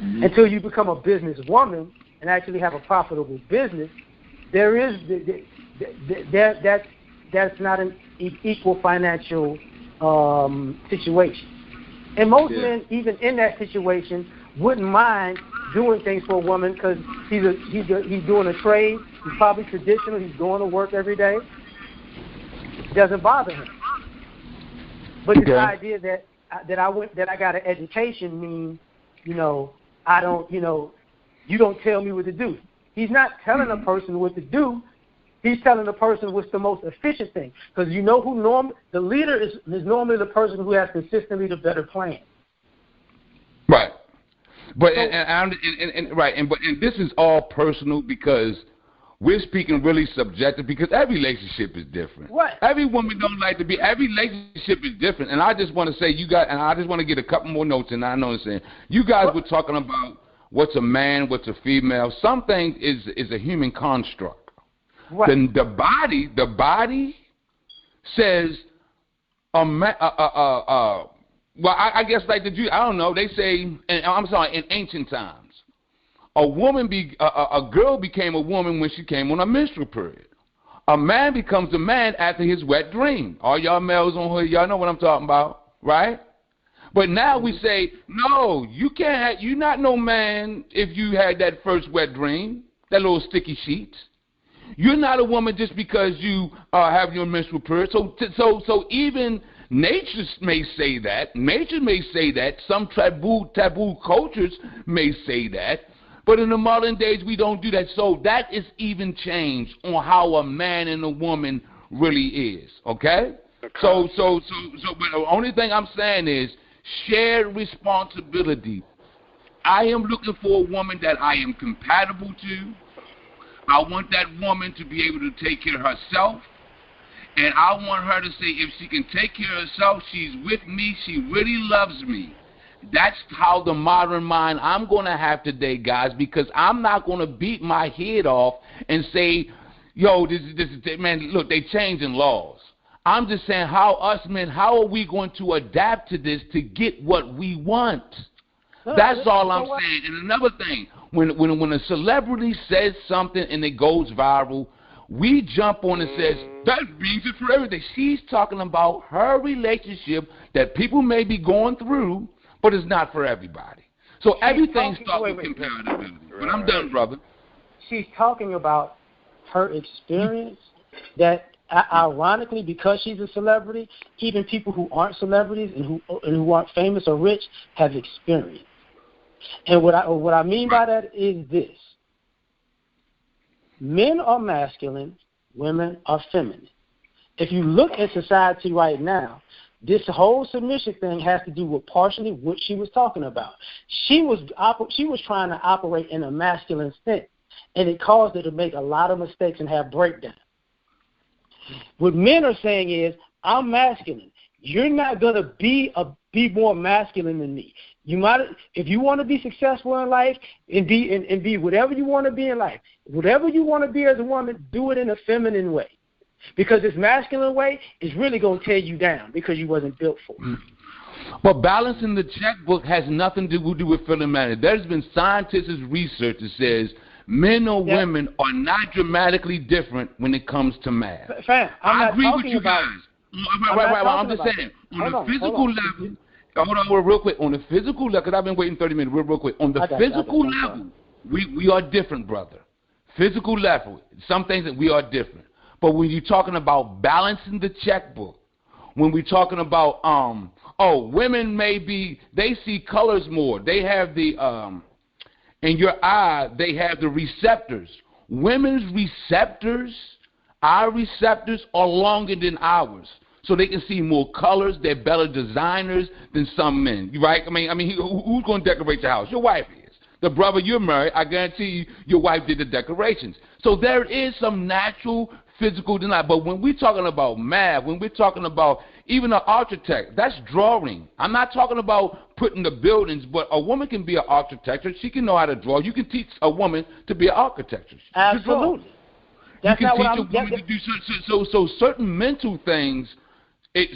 Until you become a businesswoman and actually have a profitable business, that's not an equal financial situation. And most men, even in that situation, wouldn't mind doing things for a woman because he's doing a trade. He's probably traditional. He's going to work every day. It doesn't bother him. But this idea that I got an education means, I don't, you don't tell me what to do. He's not telling a person what to do. He's telling the person what's the most efficient thing. Because the leader is normally the person who has consistently the better plan. Right. But and this is all personal because we're speaking really subjective because every relationship is different. Right. Every woman don't like to be. Every relationship is different, and I just want to say and I just want to get a couple more notes, and I know what I'm saying. You guys were talking about what's a man, what's a female. Something is a human construct. Right. The body says well, I guess like the Jews, I don't know. They say, in ancient times. A girl became a woman when she came on a menstrual period. A man becomes a man after his wet dream. All y'all males on here, y'all know what I'm talking about, right? But now we say, no, you can't. You're not no man if you had that first wet dream, that little sticky sheets. You're not a woman just because you have your menstrual period. So even nature may say that. Nature may say that. Some taboo cultures may say that. But in the modern days, we don't do that. So that is even changed on how a man and a woman really is. Okay? So but the only thing I'm saying is shared responsibility. I am looking for a woman that I am compatible to. I want that woman to be able to take care of herself. And I want her to say if she can take care of herself, she's with me, she really loves me. That's how the modern mind I'm going to have today, guys, because I'm not going to beat my head off and say, yo, this man, look, they changing laws. I'm just saying how us men, how are we going to adapt to this to get what we want? That's all I'm saying. And another thing, when a celebrity says something and it goes viral, we jump on and says, that means it for everything. She's talking about her relationship that people may be going through, but it's not for everybody. So everything starts with compatibility. But I'm done, brother. She's talking about her experience that, ironically, because she's a celebrity, even people who aren't celebrities and who aren't famous or rich have experienced. And what I mean by that is this. Men are masculine, women are feminine. If you look at society right now, this whole submission thing has to do with partially what she was talking about. She was trying to operate in a masculine sense, and it caused her to make a lot of mistakes and have breakdowns. What men are saying is, I'm masculine. You're not going to be more masculine than me. You might, if you want to be successful in life and be whatever you want to be in life, whatever you want to be as a woman, do it in a feminine way. Because this masculine way is really going to tear you down because you wasn't built for it. But balancing the checkbook has nothing to do with femininity. There's been scientists' research that says men or women are not dramatically different when it comes to math. Fam, I agree with you guys. I'm just saying, on the physical level, hold on real quick. On the physical level, because I've been waiting 30 minutes, real quick. On the physical level, we are different, brother. Physical level, some things that we are different. But when you're talking about balancing the checkbook, when we're talking about, women they see colors more. They have the, in your eye, they have the receptors. Women's receptors, our receptors are longer than ours. So they can see more colors. They're better designers than some men, right? I mean, who's going to decorate your house? Your wife is. The brother you're married, I guarantee you, your wife did the decorations. So there is some natural physical denial. But when we're talking about math, when we're talking about even an architect, that's drawing. I'm not talking about putting the buildings, but a woman can be an architect. She can know how to draw. You can teach a woman to be an architect. Absolutely. That's you can teach a woman to do so certain mental things.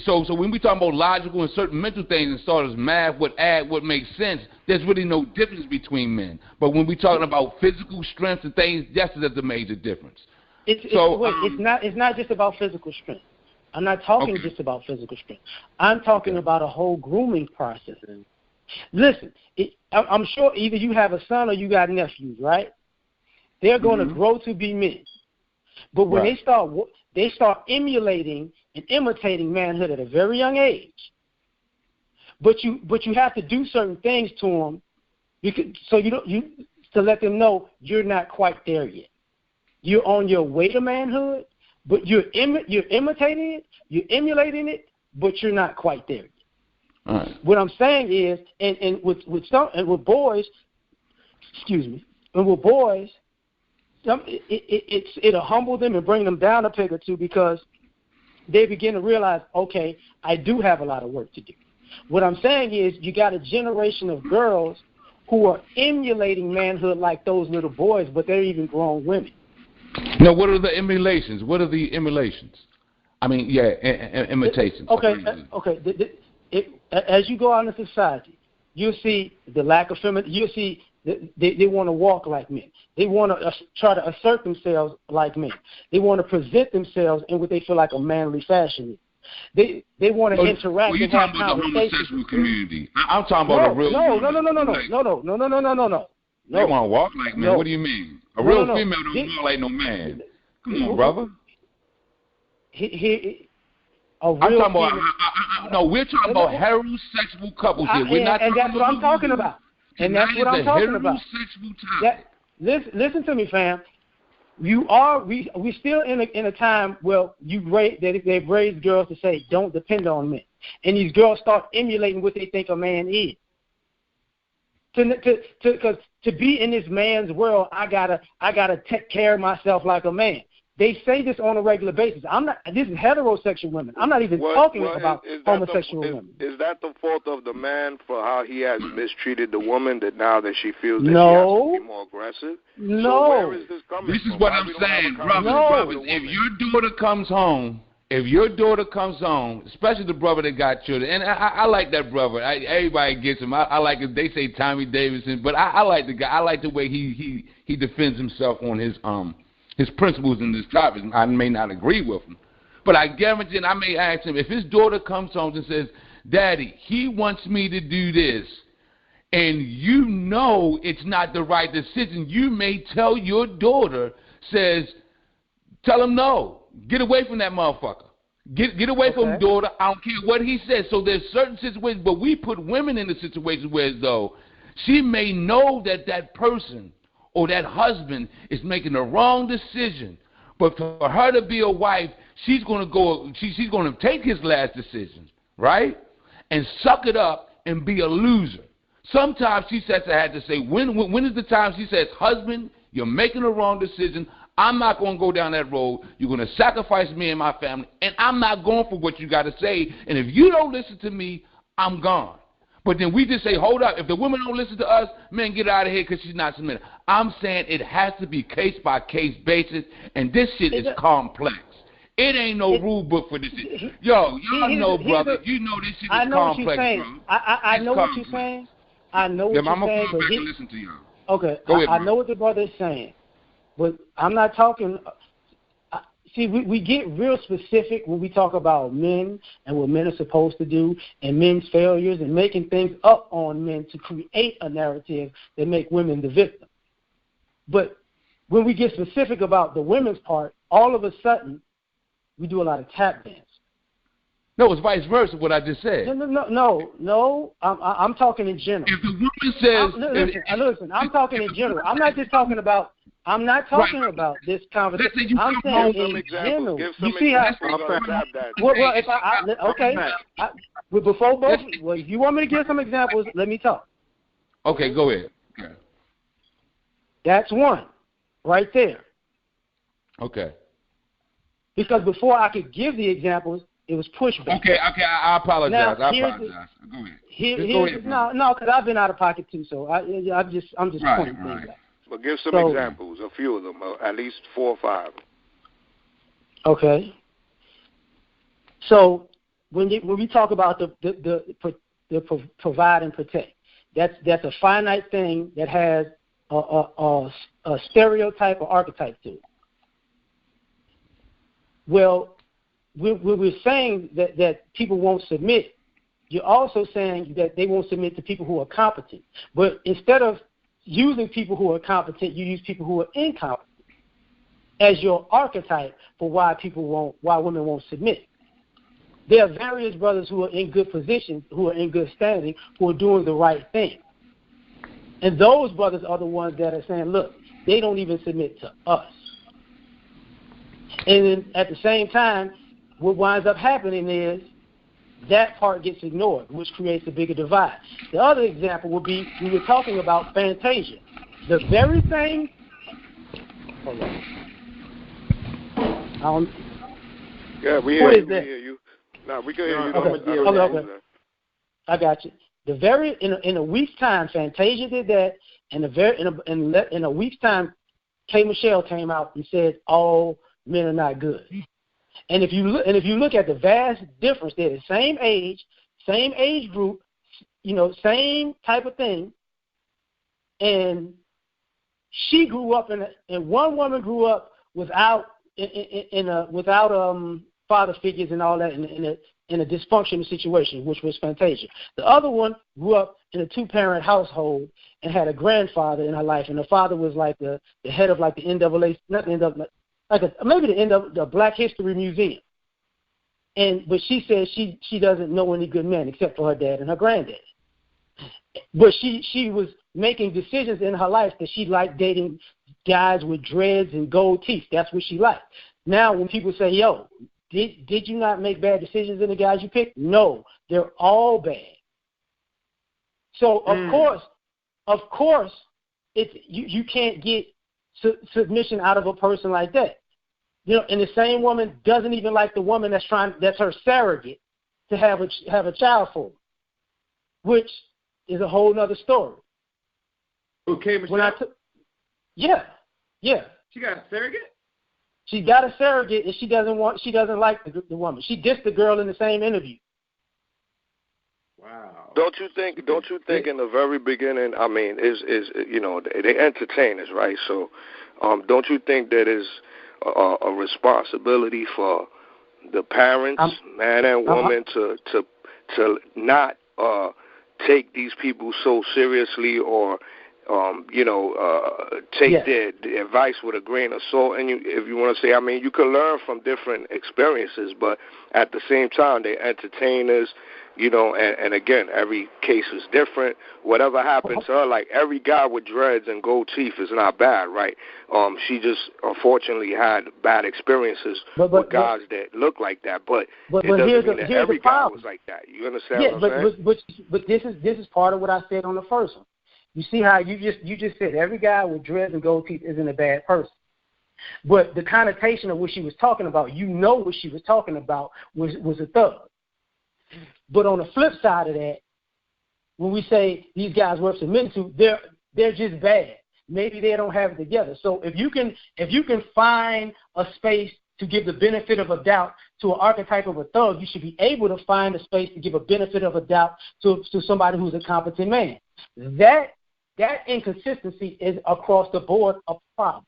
So when we talk about logical and certain mental things and start as math, what makes sense, there's really no difference between men. But when we're talking about physical strength and things, that's a major difference. It's not just about physical strength. I'm not talking just about physical strength. I'm talking about a whole grooming process. Listen, I'm sure either you have a son or you got nephews, right? They're going to grow to be men. But when they start emulating and imitating manhood at a very young age. But you have to do certain things to them to let them know you're not quite there yet. You're on your way to manhood, but you're imitating it, you're emulating it, but you're not quite there yet. All right. What I'm saying is, and with boys, it'll humble them and bring them down a peg or two because they begin to realize, okay, I do have a lot of work to do. What I'm saying is you got a generation of girls who are emulating manhood like those little boys, but they're even grown women. Now, what are the emulations? What are the emulations? I mean, imitations. As you go out into society, you'll see the lack of femininity. You'll see they want to walk like men. They want to try to assert themselves like men. They want to present themselves in what they feel like a manly fashion. They want to interact. You're talking about the homosexual community. I'm talking about a real. No. They want to walk like men. What do you mean? A real female don't walk like no man. Come on, brother. I'm talking about. We're talking about heterosexual couples here. We're not. And that's what I'm talking about. And that's what I'm talking about. Listen to me, fam. We still in a time where they've raised girls to say don't depend on men, and these girls start emulating what they think a man is. To be in this man's world, I gotta take care of myself like a man. They say this on a regular basis. This is heterosexual women. I'm not even talking about homosexual women. Is that the fault of the man for how he has mistreated the woman that now that she feels that she has to be more aggressive? No. So where is this coming from? This is what I'm saying, brothers. If your daughter comes home if your daughter comes home, especially the brother that got children, and I like that brother. Everybody gets him. I like it. They say Tommy Davidson, but I like the guy. I like the way he defends himself on his principles in this topic. I may not agree with him, but I guarantee, and I may ask him, if his daughter comes home and says, Daddy, he wants me to do this, and you know it's not the right decision, you may tell your daughter, tell him no. Get away from that motherfucker. Get away from him, daughter. I don't care what he says. So there's certain situations, but we put women in the situations where, though, she may know that that person or that husband is making the wrong decision, but for her to be a wife, she's going to go. She's going to take his last decision, right, and suck it up and be a loser. Sometimes she says, I had to say, when is the time she says, husband, you're making the wrong decision. I'm not going to go down that road. You're going to sacrifice me and my family, and I'm not going for what you got to say. And if you don't listen to me, I'm gone. But then we just say, hold up. If the woman don't listen to us, man, get out of here because she's not submitting. I'm saying it has to be case-by-case basis, and this shit is complex. It ain't no rule book for this shit. Yo, y'all know, brother. You know this shit is complex, bro. I know what you're saying. I know what you're saying. I'm going to come back and listen to y'all. Okay, I know what the brother is saying. But I'm not talking. See, we get real specific when we talk about men and what men are supposed to do and men's failures and making things up on men to create a narrative that make women the victim. But when we get specific about the women's part, all of a sudden we do a lot of tap dance. No, it's vice versa. What I just said. No. I'm talking in general. If the woman says, listen. I'm talking in general. I'm not just talking about. I'm not talking about this conversation. I'm saying in general. You see how? Well, before both. Well, if you want me to give some examples, let me talk. Okay, go ahead. Okay. That's one, right there. Okay. Because before I could give the examples, it was pushback. Okay. I apologize. Now, Go ahead. No, because I've been out of pocket too. So I'm just pointing things out. But give some examples, a few of them, at least 4 or 5. Okay. So when we talk about the provide and protect, that's a finite thing that has a stereotype or archetype to it. Well, when we're saying that people won't submit, you're also saying that they won't submit to people who are competent. But instead of using people who are competent, you use people who are incompetent as your archetype for why women won't submit. There are various brothers who are in good positions, who are in good standing, who are doing the right thing. And those brothers are the ones that are saying, look, they don't even submit to us. And then at the same time, what winds up happening is that part gets ignored, which creates a bigger divide. The other example would be, we were talking about Fantasia. The very thing... Hold on. Yeah, we hear you. No, we can hear you. Okay. I got you. In a week's time, Fantasia did that, and in a week's time, K. Michelle came out and said all men are not good. And if you look at the vast difference, they're the same age group, same type of thing. And she grew up and one woman grew up without father figures and all that in a dysfunctional situation, which was Fantasia. The other one grew up in a 2-parent household and had a grandfather in her life, and the father was like the head of like the NAA, not the NAA, maybe the end of the Black History Museum. But she says she doesn't know any good men except for her dad and her granddad. But she was making decisions in her life that she liked dating guys with dreads and gold teeth. That's what she liked. Now when people say, yo, did you not make bad decisions in the guys you picked? No, they're all bad. So of course, it's you can't get submission out of a person like that. And the same woman doesn't even like the woman that's her surrogate to have a child for, which is a whole other story. Okay, Michelle? Yeah. She got a surrogate? She got a surrogate, and she doesn't like the woman. She dissed the girl in the same interview. Wow. Don't you think in the very beginning, I mean, is they entertainers, right? So, don't you think that is a responsibility for the parents, man and woman, to not take these people so seriously, or take their advice with a grain of salt? And if you want to say, I mean, you can learn from different experiences, but at the same time, they're entertainers. And again, every case is different. Whatever happened to her, like every guy with dreads and gold teeth is not bad, right? She just unfortunately had bad experiences with guys that look like that. But it doesn't mean that every guy was like that. You understand what I'm saying? But this is part of what I said on the first one. You see how you just said every guy with dreads and gold teeth isn't a bad person. But the connotation of what she was talking about, what she was talking about was a thug. But on the flip side of that, when we say these guys worth submitting to, they're just bad. Maybe they don't have it together. So if you can find a space to give the benefit of a doubt to an archetype of a thug, you should be able to find a space to give a benefit of a doubt to somebody who's a competent man. That inconsistency is across the board a problem.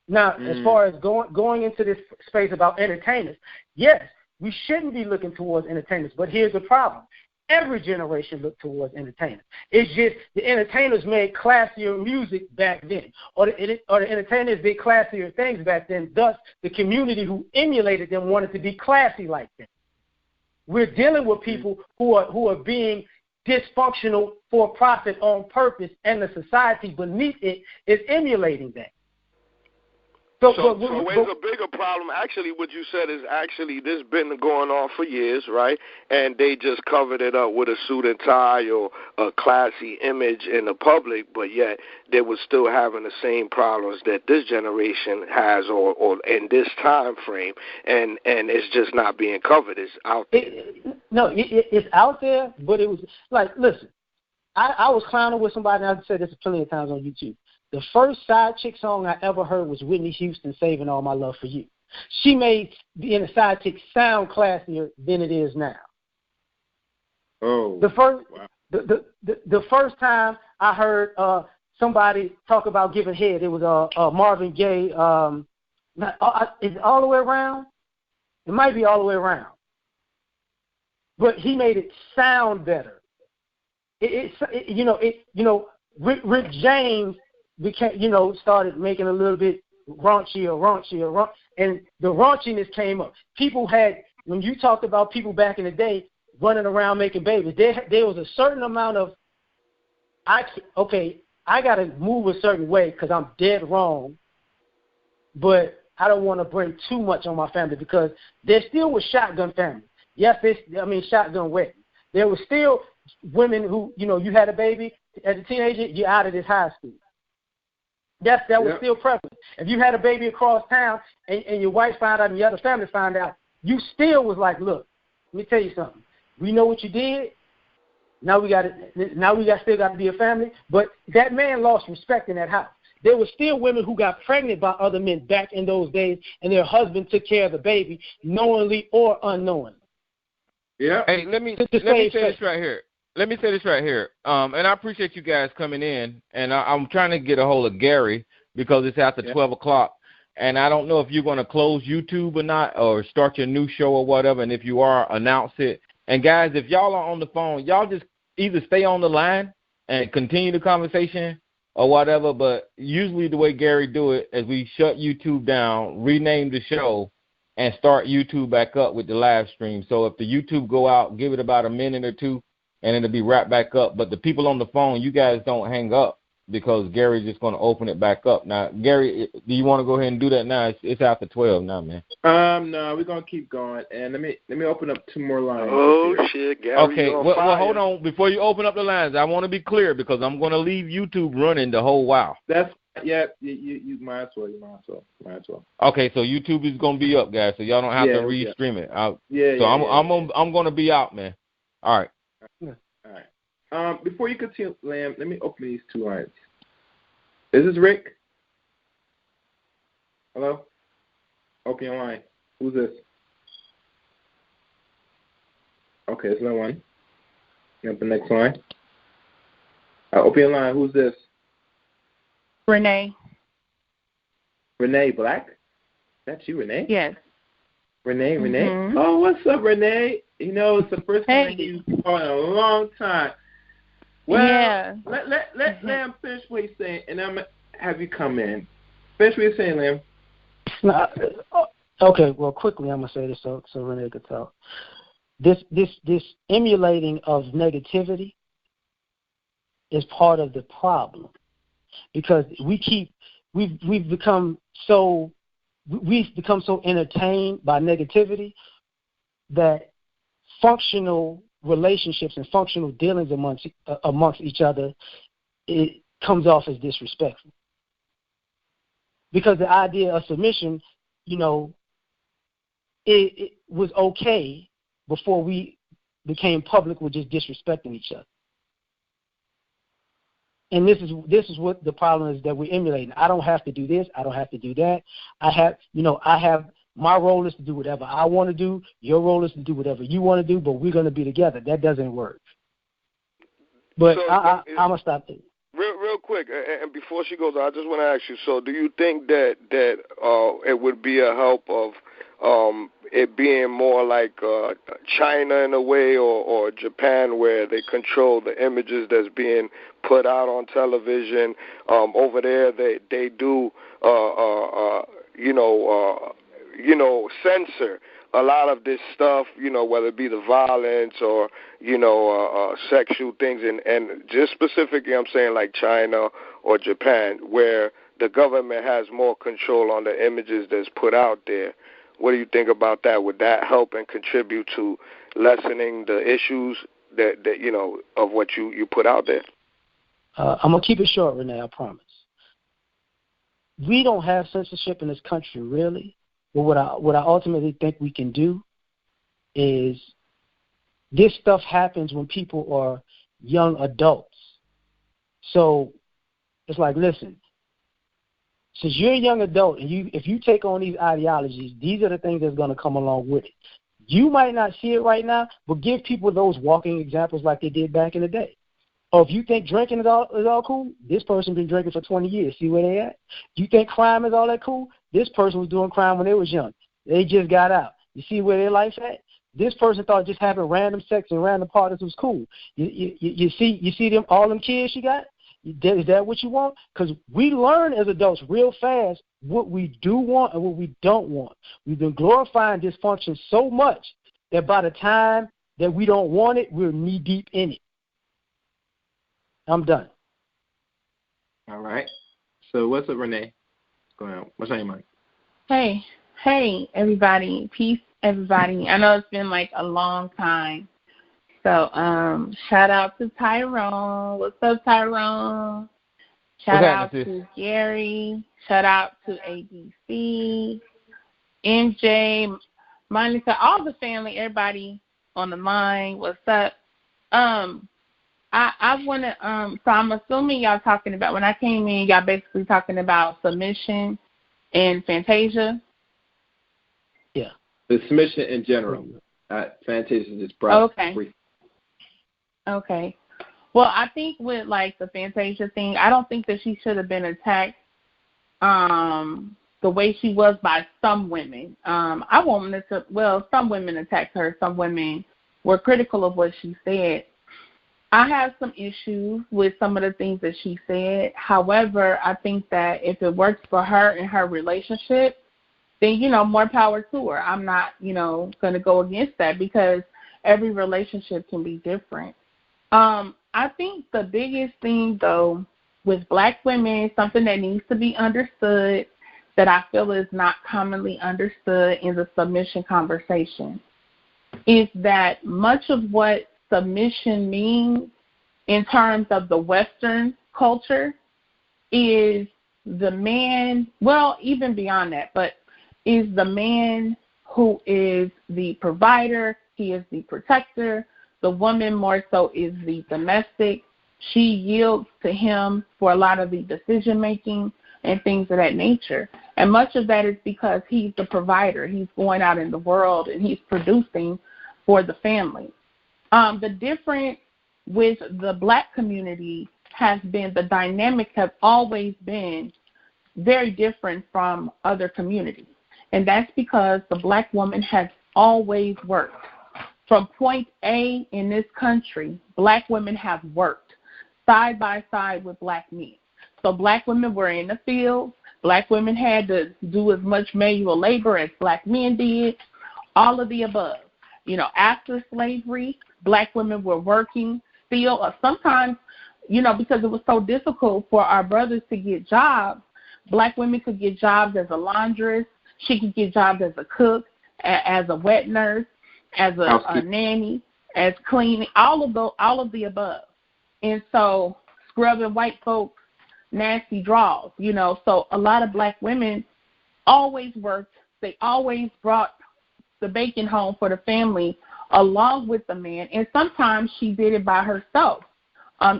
Now, as far as going into this space about entertainers, yes, we shouldn't be looking towards entertainers, but here's the problem. Every generation looked towards entertainers. It's just the entertainers made classier music back then, or the entertainers did classier things back then. Thus, the community who emulated them wanted to be classy like them. We're dealing with people who are being dysfunctional for profit on purpose, and the society beneath it is emulating that. So where's a bigger problem? Actually, what you said is actually this been going on for years, right? And they just covered it up with a suit and tie or a classy image in the public, but yet they were still having the same problems that this generation has, or in this time frame, and it's just not being covered. It's out there. It's out there, but it was like, listen, I was clowning with somebody, and I've said this plenty of times on YouTube. The first side chick song I ever heard was Whitney Houston, Saving All My Love for You. She made being a side chick sound classier than it is now. Oh, the first time I heard somebody talk about giving head, it was Marvin Gaye. Is it All the Way Around? It might be All the Way Around, but he made it sound better. Rick James became, started making a little bit raunchier, and the raunchiness came up. People had, when you talked about people back in the day running around making babies, there was a certain amount of, I got to move a certain way because I'm dead wrong, but I don't want to bring too much on my family, because there still was shotgun families. Yes, shotgun weddings. There was still women who, you had a baby as a teenager, you're out of this high school. That was still prevalent. If you had a baby across town and your wife found out and your other family found out, you still was like, look, let me tell you something. We know what you did. Now we still got to be a family. But that man lost respect in that house. There were still women who got pregnant by other men back in those days, and their husband took care of the baby, knowingly or unknowingly. Yeah. Hey, let me say this right here. And I appreciate you guys coming in, and I'm trying to get a hold of Gary because it's after 12 o'clock, and I don't know if you're going to close YouTube or not, or start your new show or whatever, and if you are, announce it. And, guys, if y'all are on the phone, y'all just either stay on the line and continue the conversation or whatever, but usually the way Gary do it is we shut YouTube down, rename the show, and start YouTube back up with the live stream. So if the YouTube go out, give it about a minute or two, and it'll be right back up. But the people on the phone, you guys don't hang up, because Gary's just going to open it back up. Now, Gary, do you want to go ahead and do that now? It's after 12 now, man. No, we're going to keep going. And let me open up 2 more lines. Oh, shit, Gary. Okay, well, hold on. Before you open up the lines, I want to be clear, because I'm going to leave YouTube running the whole while. You might as well. Okay, so YouTube is going to be up, guys, so y'all don't have to restream it. I'm going to be out, man. All right. All right. Before you continue, Lamb, let me open these 2 lines. Is this Rick? Hello? Open your line. Who's this? Okay, there's no one. Got the next line. Open your line. Who's this? Renee. Renee Black? That's you, Renee? Yes. Renee? Mm-hmm. Oh, what's up, Renee? You know, it's the first time you've called in a long time. Well, yeah. let Lam finish what he's saying, and I'm going to have you come in. Finish what you're saying, Lam. Okay, well, quickly, I'm going to say this so Renee could tell. This emulating of negativity is part of the problem, because we've become so entertained by negativity that functional relationships and functional dealings amongst each other, it comes off as disrespectful. Because the idea of submission, you know, it was okay before we became public with just disrespecting each other. And this is what the problem is that we're emulating. I don't have to do this. I don't have to do that. I have my role is to do whatever I want to do. Your role is to do whatever you want to do, but we're going to be together. That doesn't work. But so, I'm going to stop there. Real quick, and before she goes, I just want to ask you, so do you think that it would be a help of it being more like China in a way, or Japan, where they control the images that's being put out on television? Over there, they do censor a lot of this stuff, whether it be the violence or, sexual things. And just specifically, I'm saying like China or Japan, where the government has more control on the images that's put out there. What do you think about that? Would that help and contribute to lessening the issues that of what you put out there? I'm going to keep it short, Renee, I promise. We don't have censorship in this country, really. But what I ultimately think we can do is, this stuff happens when people are young adults. So it's like, listen, since you're a young adult and if you take on these ideologies, these are the things that's going to come along with it. You might not see it right now, but give people those walking examples like they did back in the day. Or if you think drinking is all cool, this person's been drinking for 20 years. See where they at? You think crime is all that cool? This person was doing crime when they was young. They just got out. You see where their life's at? This person thought just having random sex and random parties was cool. You see them, all them kids she got? Is that what you want? Because we learn as adults real fast what we do want and what we don't want. We've been glorifying dysfunction so much that by the time that we don't want it, we're knee-deep in it. I'm done. All right. So what's up, Renee? What's going on? What's on your mind? Hey, everybody. Peace, everybody. I know it's been like a long time. So shout out to Tyrone. What's up, Tyrone? Shout out to Gary. Shout out to ABC, MJ, Monica, all the family, everybody on the line. What's up? I want to, so I'm assuming y'all talking about, when I came in, y'all basically talking about submission and Fantasia? Yeah. The submission in general. Fantasia is probably brief. Okay. Well, I think with, like, the Fantasia thing, I don't think that she should have been attacked the way she was by some women. I won't necessarily, well, some women attacked her. Some women were critical of what she said. I have some issues with some of the things that she said. However, I think that if it works for her and her relationship, then, more power to her. I'm not, going to go against that, because every relationship can be different. I think the biggest thing, though, with Black women, something that needs to be understood that I feel is not commonly understood in the submission conversation, is that much of what submission means in terms of the Western culture is the man, well, even beyond that, but is the man who is the provider, he is the protector. The woman more so is the domestic. She yields to him for a lot of the decision making and things of that nature. And much of that is because he's the provider. He's going out in the world and he's producing for the family. The difference with the black community has been the dynamic has always been very different from other communities. And that's because the black woman has always worked. From point A in this country, black women have worked side by side with black men. So black women were in the field. Black women had to do as much manual labor as black men did, all of the above. You know, after slavery, black women were working still, or sometimes, you know, because it was so difficult for our brothers to get jobs, black women could get jobs as a laundress. She could get jobs as a cook, as a wet nurse, as a nanny, as cleaning, all of the above. And so scrubbing white folks' nasty drawers, you know. So a lot of black women always worked. They always brought the bacon home for the family along with the man. And sometimes she did it by herself,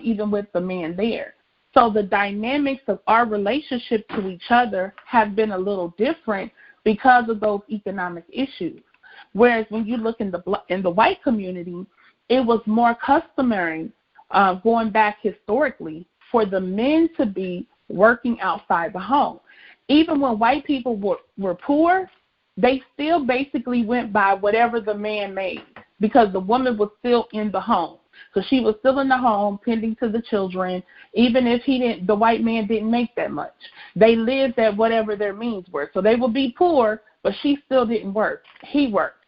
even with the man there. So the dynamics of our relationship to each other have been a little different because of those economic issues. Whereas when you look in the white community, it was more customary, going back historically, for the men to be working outside the home. Even when white people were poor, they still basically went by whatever the man made because the woman was still in the home. So she was still in the home, tending to the children, even if the white man didn't make that much. They lived at whatever their means were. So they would be poor, but she still didn't work. He worked.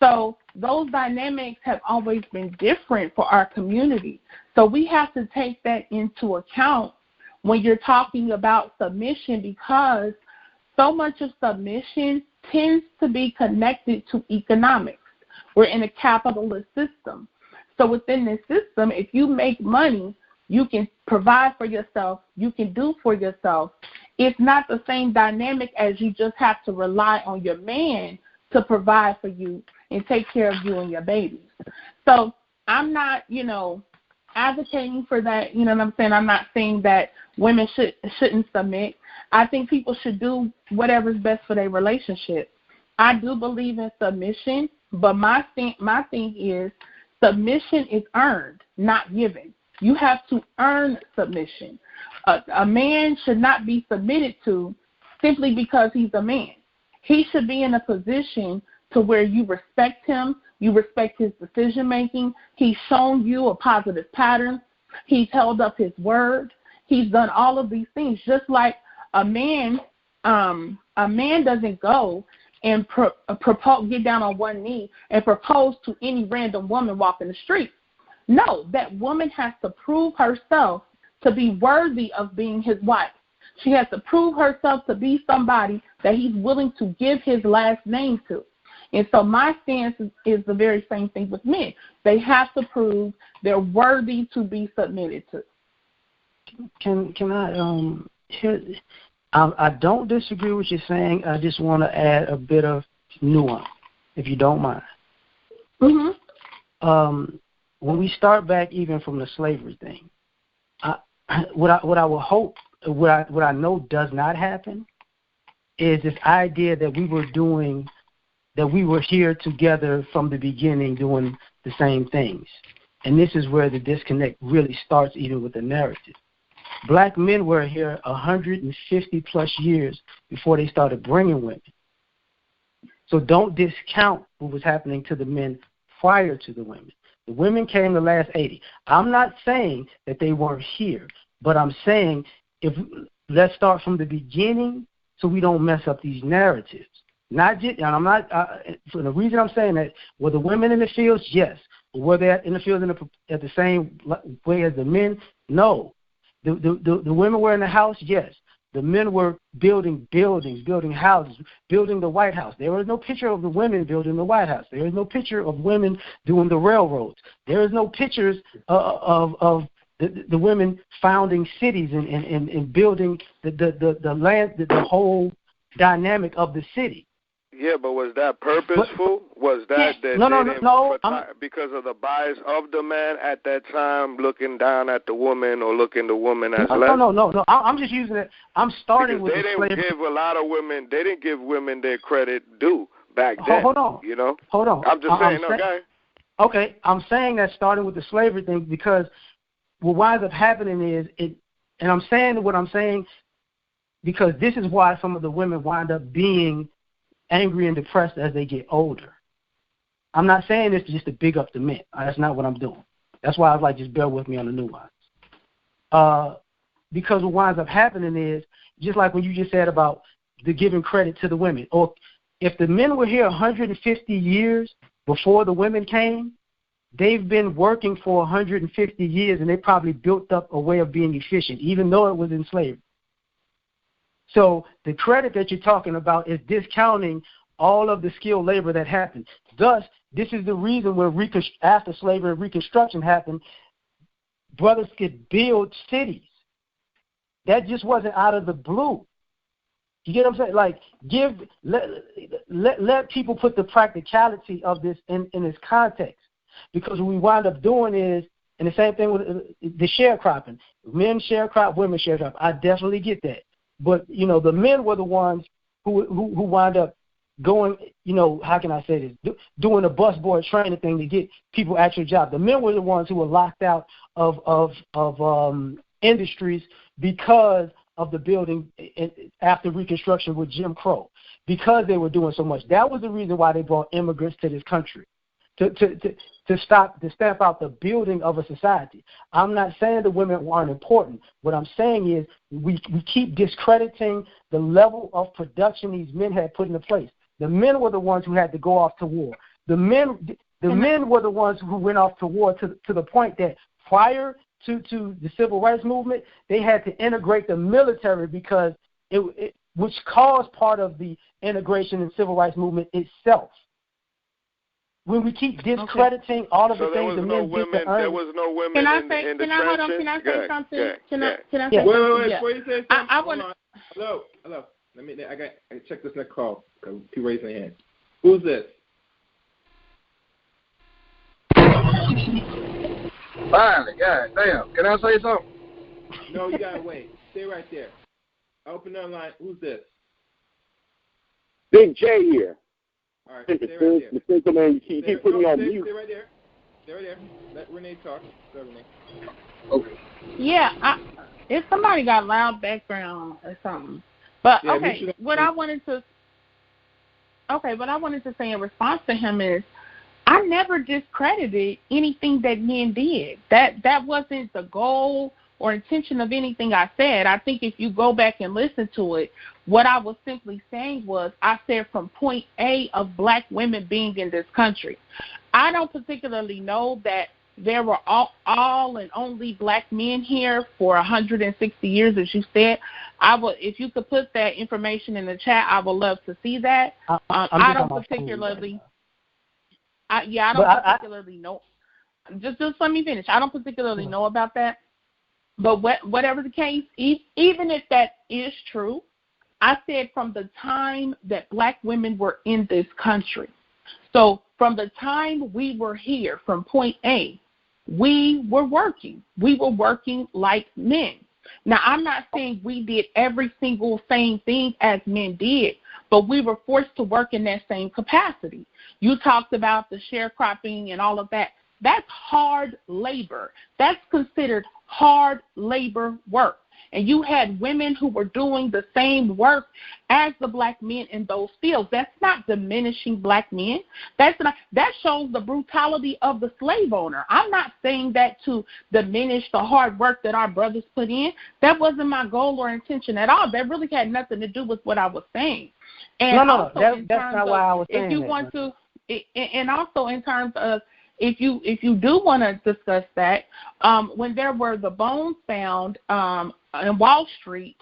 So those dynamics have always been different for our community. So we have to take that into account when you're talking about submission, because so much of submission tends to be connected to economics. We're in a capitalist system. So within this system, if you make money, you can provide for yourself, you can do for yourself. It's not the same dynamic as you just have to rely on your man to provide for you and take care of you and your babies. So I'm not, advocating for that. You know what I'm saying? I'm not saying that women shouldn't submit. I think people should do whatever's best for their relationship. I do believe in submission, but my thing is submission is earned, not given. You have to earn submission. A man should not be submitted to simply because he's a man. He should be in a position to where you respect him, you respect his decision-making. He's shown you a positive pattern. He's held up his word. He's done all of these things. Just like a man doesn't go and get down on one knee and propose to any random woman walking the street. No, that woman has to prove herself to be worthy of being his wife. She has to prove herself to be somebody that he's willing to give his last name to. And so my stance is the very same thing with men. They have to prove they're worthy to be submitted to. Can I don't disagree with you saying. I just want to add a bit of nuance, if you don't mind. Mm-hmm. When we start back even from the slavery thing, what I would hope, what I know does not happen, is this idea that we were here together from the beginning doing the same things. And this is where the disconnect really starts, even with the narrative. Black men were here 150 plus years before they started bringing women. So don't discount what was happening to the men prior to the women. The women came the last 80. I'm not saying that they weren't here, but I'm saying let's start from the beginning so we don't mess up these narratives. Not just, and I'm not. For the reason I'm saying that, were the women in the fields? Yes. Were they in the fields at the same way as the men? No. The women were in the house? Yes. The men were building buildings, building houses, building the White House. There was no picture of the women building the White House. There is no picture of women doing the railroads. There is no pictures of the women founding cities and building the land, the whole dynamic of the city. Yeah, but was that purposeful? Was that no, because of the bias of the man at that time, looking down at the woman or looking the woman as less? No. I'm just using it. I'm starting because with they the didn't give a lot of women. They didn't give women their credit due back then. Hold on. You know. Hold on. I'm just saying. Okay. Okay, I'm saying that starting with the slavery thing because what winds up happening is and I'm saying what I'm saying because this is why some of the women wind up being angry and depressed as they get older. I'm not saying this just to big up the men. That's not what I'm doing. That's why I was like, just bear with me on the nuance. Because what winds up happening is, just like when you just said about the giving credit to the women, or if the men were here 150 years before the women came, they've been working for 150 years and they probably built up a way of being efficient, even though it was in slavery. So the credit that you're talking about is discounting all of the skilled labor that happened. Thus, this is the reason when after slavery and Reconstruction happened, brothers could build cities. That just wasn't out of the blue. You get what I'm saying? Like, let people put the practicality of this in its context. Because what we wind up doing is, and the same thing with the sharecropping. Men sharecrop, women sharecrop. I definitely get that. But, the men were the ones who wind up going, how can I say this, doing a busboy training thing to get people actual jobs. The men were the ones who were locked out of industries because of the building after Reconstruction with Jim Crow, because they were doing so much. That was the reason why they brought immigrants to this country, to stamp out the building of a society. I'm not saying the women aren't important. What I'm saying is we keep discrediting the level of production these men had put into place. The men were the ones who had to go off to war. The men were the ones who went off to war to the point that prior to the civil rights movement, they had to integrate the military because which caused part of the integration in civil rights movement itself. When we keep discrediting all of the things the men did to earn, there was no women in the trenches. Hold on? Can I say something? Can I say something? Wait. Before you say something, I want to. Hello. I check this next call. People raising their hands. Who's this? Finally, God damn. Can I say something? No, you gotta wait. Stay right there. Open the line. Who's this? Big J here. All right, stay right there. Mr. Man, you keep putting me on mute. Stay right there. Let Renee talk. Go, Renee. Okay. Yeah, if somebody got loud background or something. But okay, what I wanted to say in response to him is, I never discredited anything that men did. That wasn't the goal or intention of anything I said. I think if you go back and listen to it, what I was simply saying was, I said from point A of black women being in this country. I don't particularly know that there were all and only black men here for 160 years, as you said. If you could put that information in the chat, I would love to see that. I don't particularly know. Just let me finish. I don't particularly know about that. But whatever the case, even if that is true, I said from the time that black women were in this country. So from the time we were here, from point A, we were working. We were working like men. Now, I'm not saying we did every single same thing as men did, but we were forced to work in that same capacity. You talked about the sharecropping and all of that. That's hard labor. That's considered hard labor work. And you had women who were doing the same work as the black men in those fields. That's not diminishing black men. That shows the brutality of the slave owner. I'm not saying that to diminish the hard work that our brothers put in. That wasn't my goal or intention at all. That really had nothing to do with what I was saying. And that's not why I was saying that. If you want to, and also in terms of, if you do want to discuss that, when there were the bones found in Wall Street,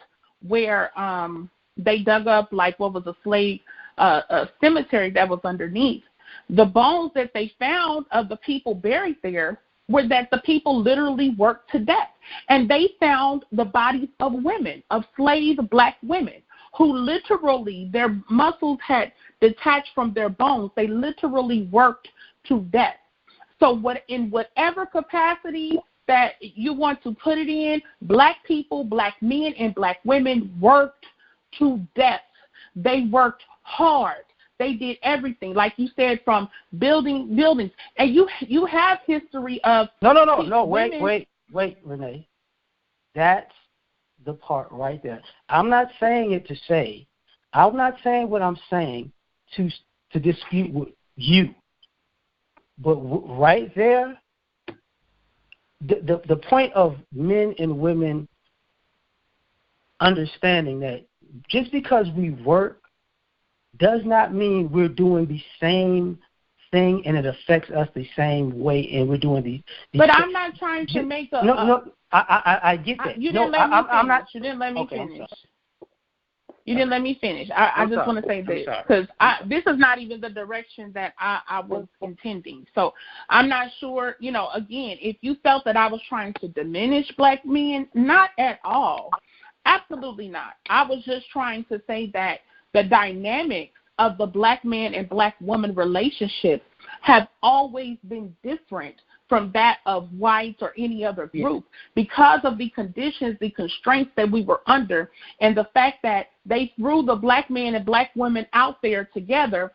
where they dug up like what was a slave cemetery that was underneath, the bones that they found of the people buried there were that the people literally worked to death, and they found the bodies of women, of slave black women, who literally their muscles had detached from their bones. They literally worked to death. So in whatever capacity that you want to put it in, black people, black men, and black women worked to death. They worked hard. They did everything, like you said, from building buildings. And you have history of Wait, Renee. That's the part right there. I'm not saying it to say. I'm not saying what I'm saying to dispute with you. But right there, the point of men and women understanding that just because we work does not mean we're doing the same thing and it affects us the same way, and we're doing the But I'm not trying to make a... I get that. You didn't let me finish. I'm not, you didn't let me okay, finish. You didn't let me finish. I just want to say this because this is not even the direction that I was intending. So I'm not sure, again, if you felt that I was trying to diminish black men, not at all. Absolutely not. I was just trying to say that the dynamics of the black man and black woman relationship have always been different from that of whites or any other group because of the conditions, the constraints that we were under, and the fact that they threw the black man and black women out there together,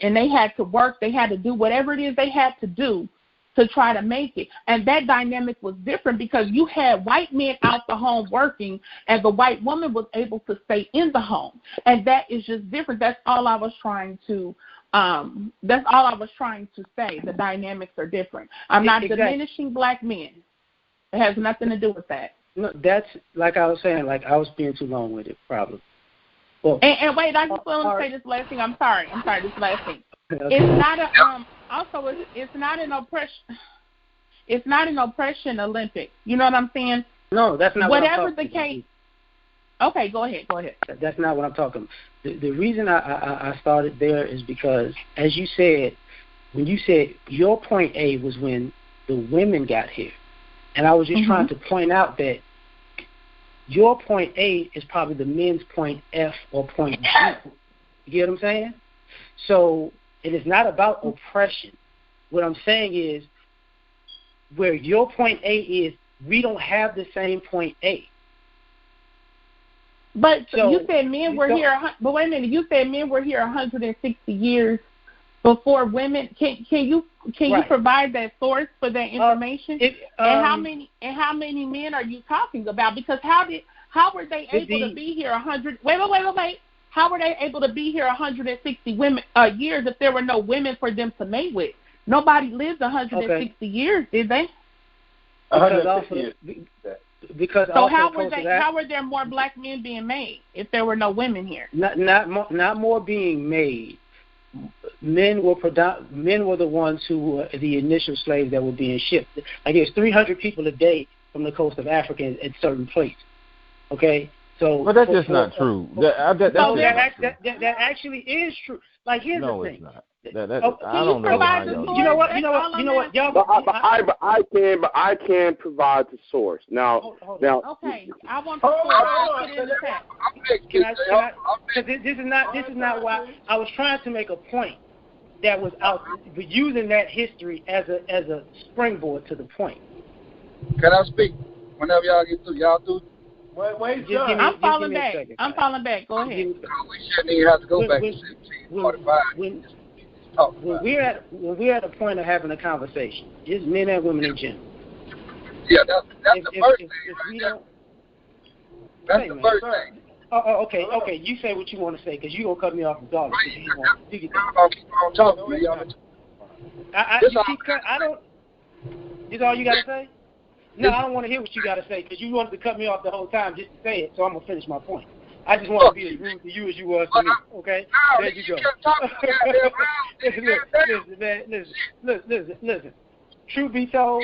and they had to work, they had to do whatever it is they had to do to try to make it. And that dynamic was different because you had white men out the home working, and the white woman was able to stay in the home. And that is just different. That's all I was trying to say. The dynamics are different. I'm not diminishing black men. It has nothing to do with that. No, that's like I was saying, like I was being too long with it, probably. Well, and wait, I just want to say this last thing. I'm sorry, this last thing. It's not a also it's not an oppression. It's not an oppression Olympic. You know what I'm saying? No, that's not. Whatever the case. Okay, go ahead. That's not what I'm talking about. The reason I started there is because, as you said, when you said your point A was when the women got here, and I was just trying to point out that your point A is probably the men's point F or point G. You get what I'm saying? So it is not about oppression. What I'm saying is where your point A is, we don't have the same point A. But you said men were here. But wait a minute, you said men were here 160 years before women. Can you provide that source for that information? And how many men are you talking about? Because how were they able to be here 100? Wait. How were they able to be here 160 years if there were no women for them to mate with? Nobody lived 160 years, did they? Because so how were there more black men being made if there were no women here? Not more being made. Men were the ones who were the initial slaves that were being shipped. Like there's 300 people a day from the coast of Africa at certain places. Okay, so. But that's just not true. That actually is true. Like here's the thing. It's not. I don't know how y'all. You know what? Y'all. But I can provide the source. Now. Okay, I want the source. This is not why I was trying to make a point that was out, using that history as a springboard to the point. Can I speak? Whenever y'all get through, y'all do. Wait, I'm falling back. Go ahead. We shouldn't even have to go back to 45. When we're at a point of having a conversation, just men and women in general. Yeah, that's the first thing. That's the first thing. Okay. You say what you want to say because you gonna cut me off regardless. I'm talking, man. This all you gotta say? No, I don't want to hear what you gotta say because you wanted to cut me off the whole time just to say it. So I'm gonna finish my point. I just want to be as rude to you as you was to me, okay? There you go. Listen. Truth be told,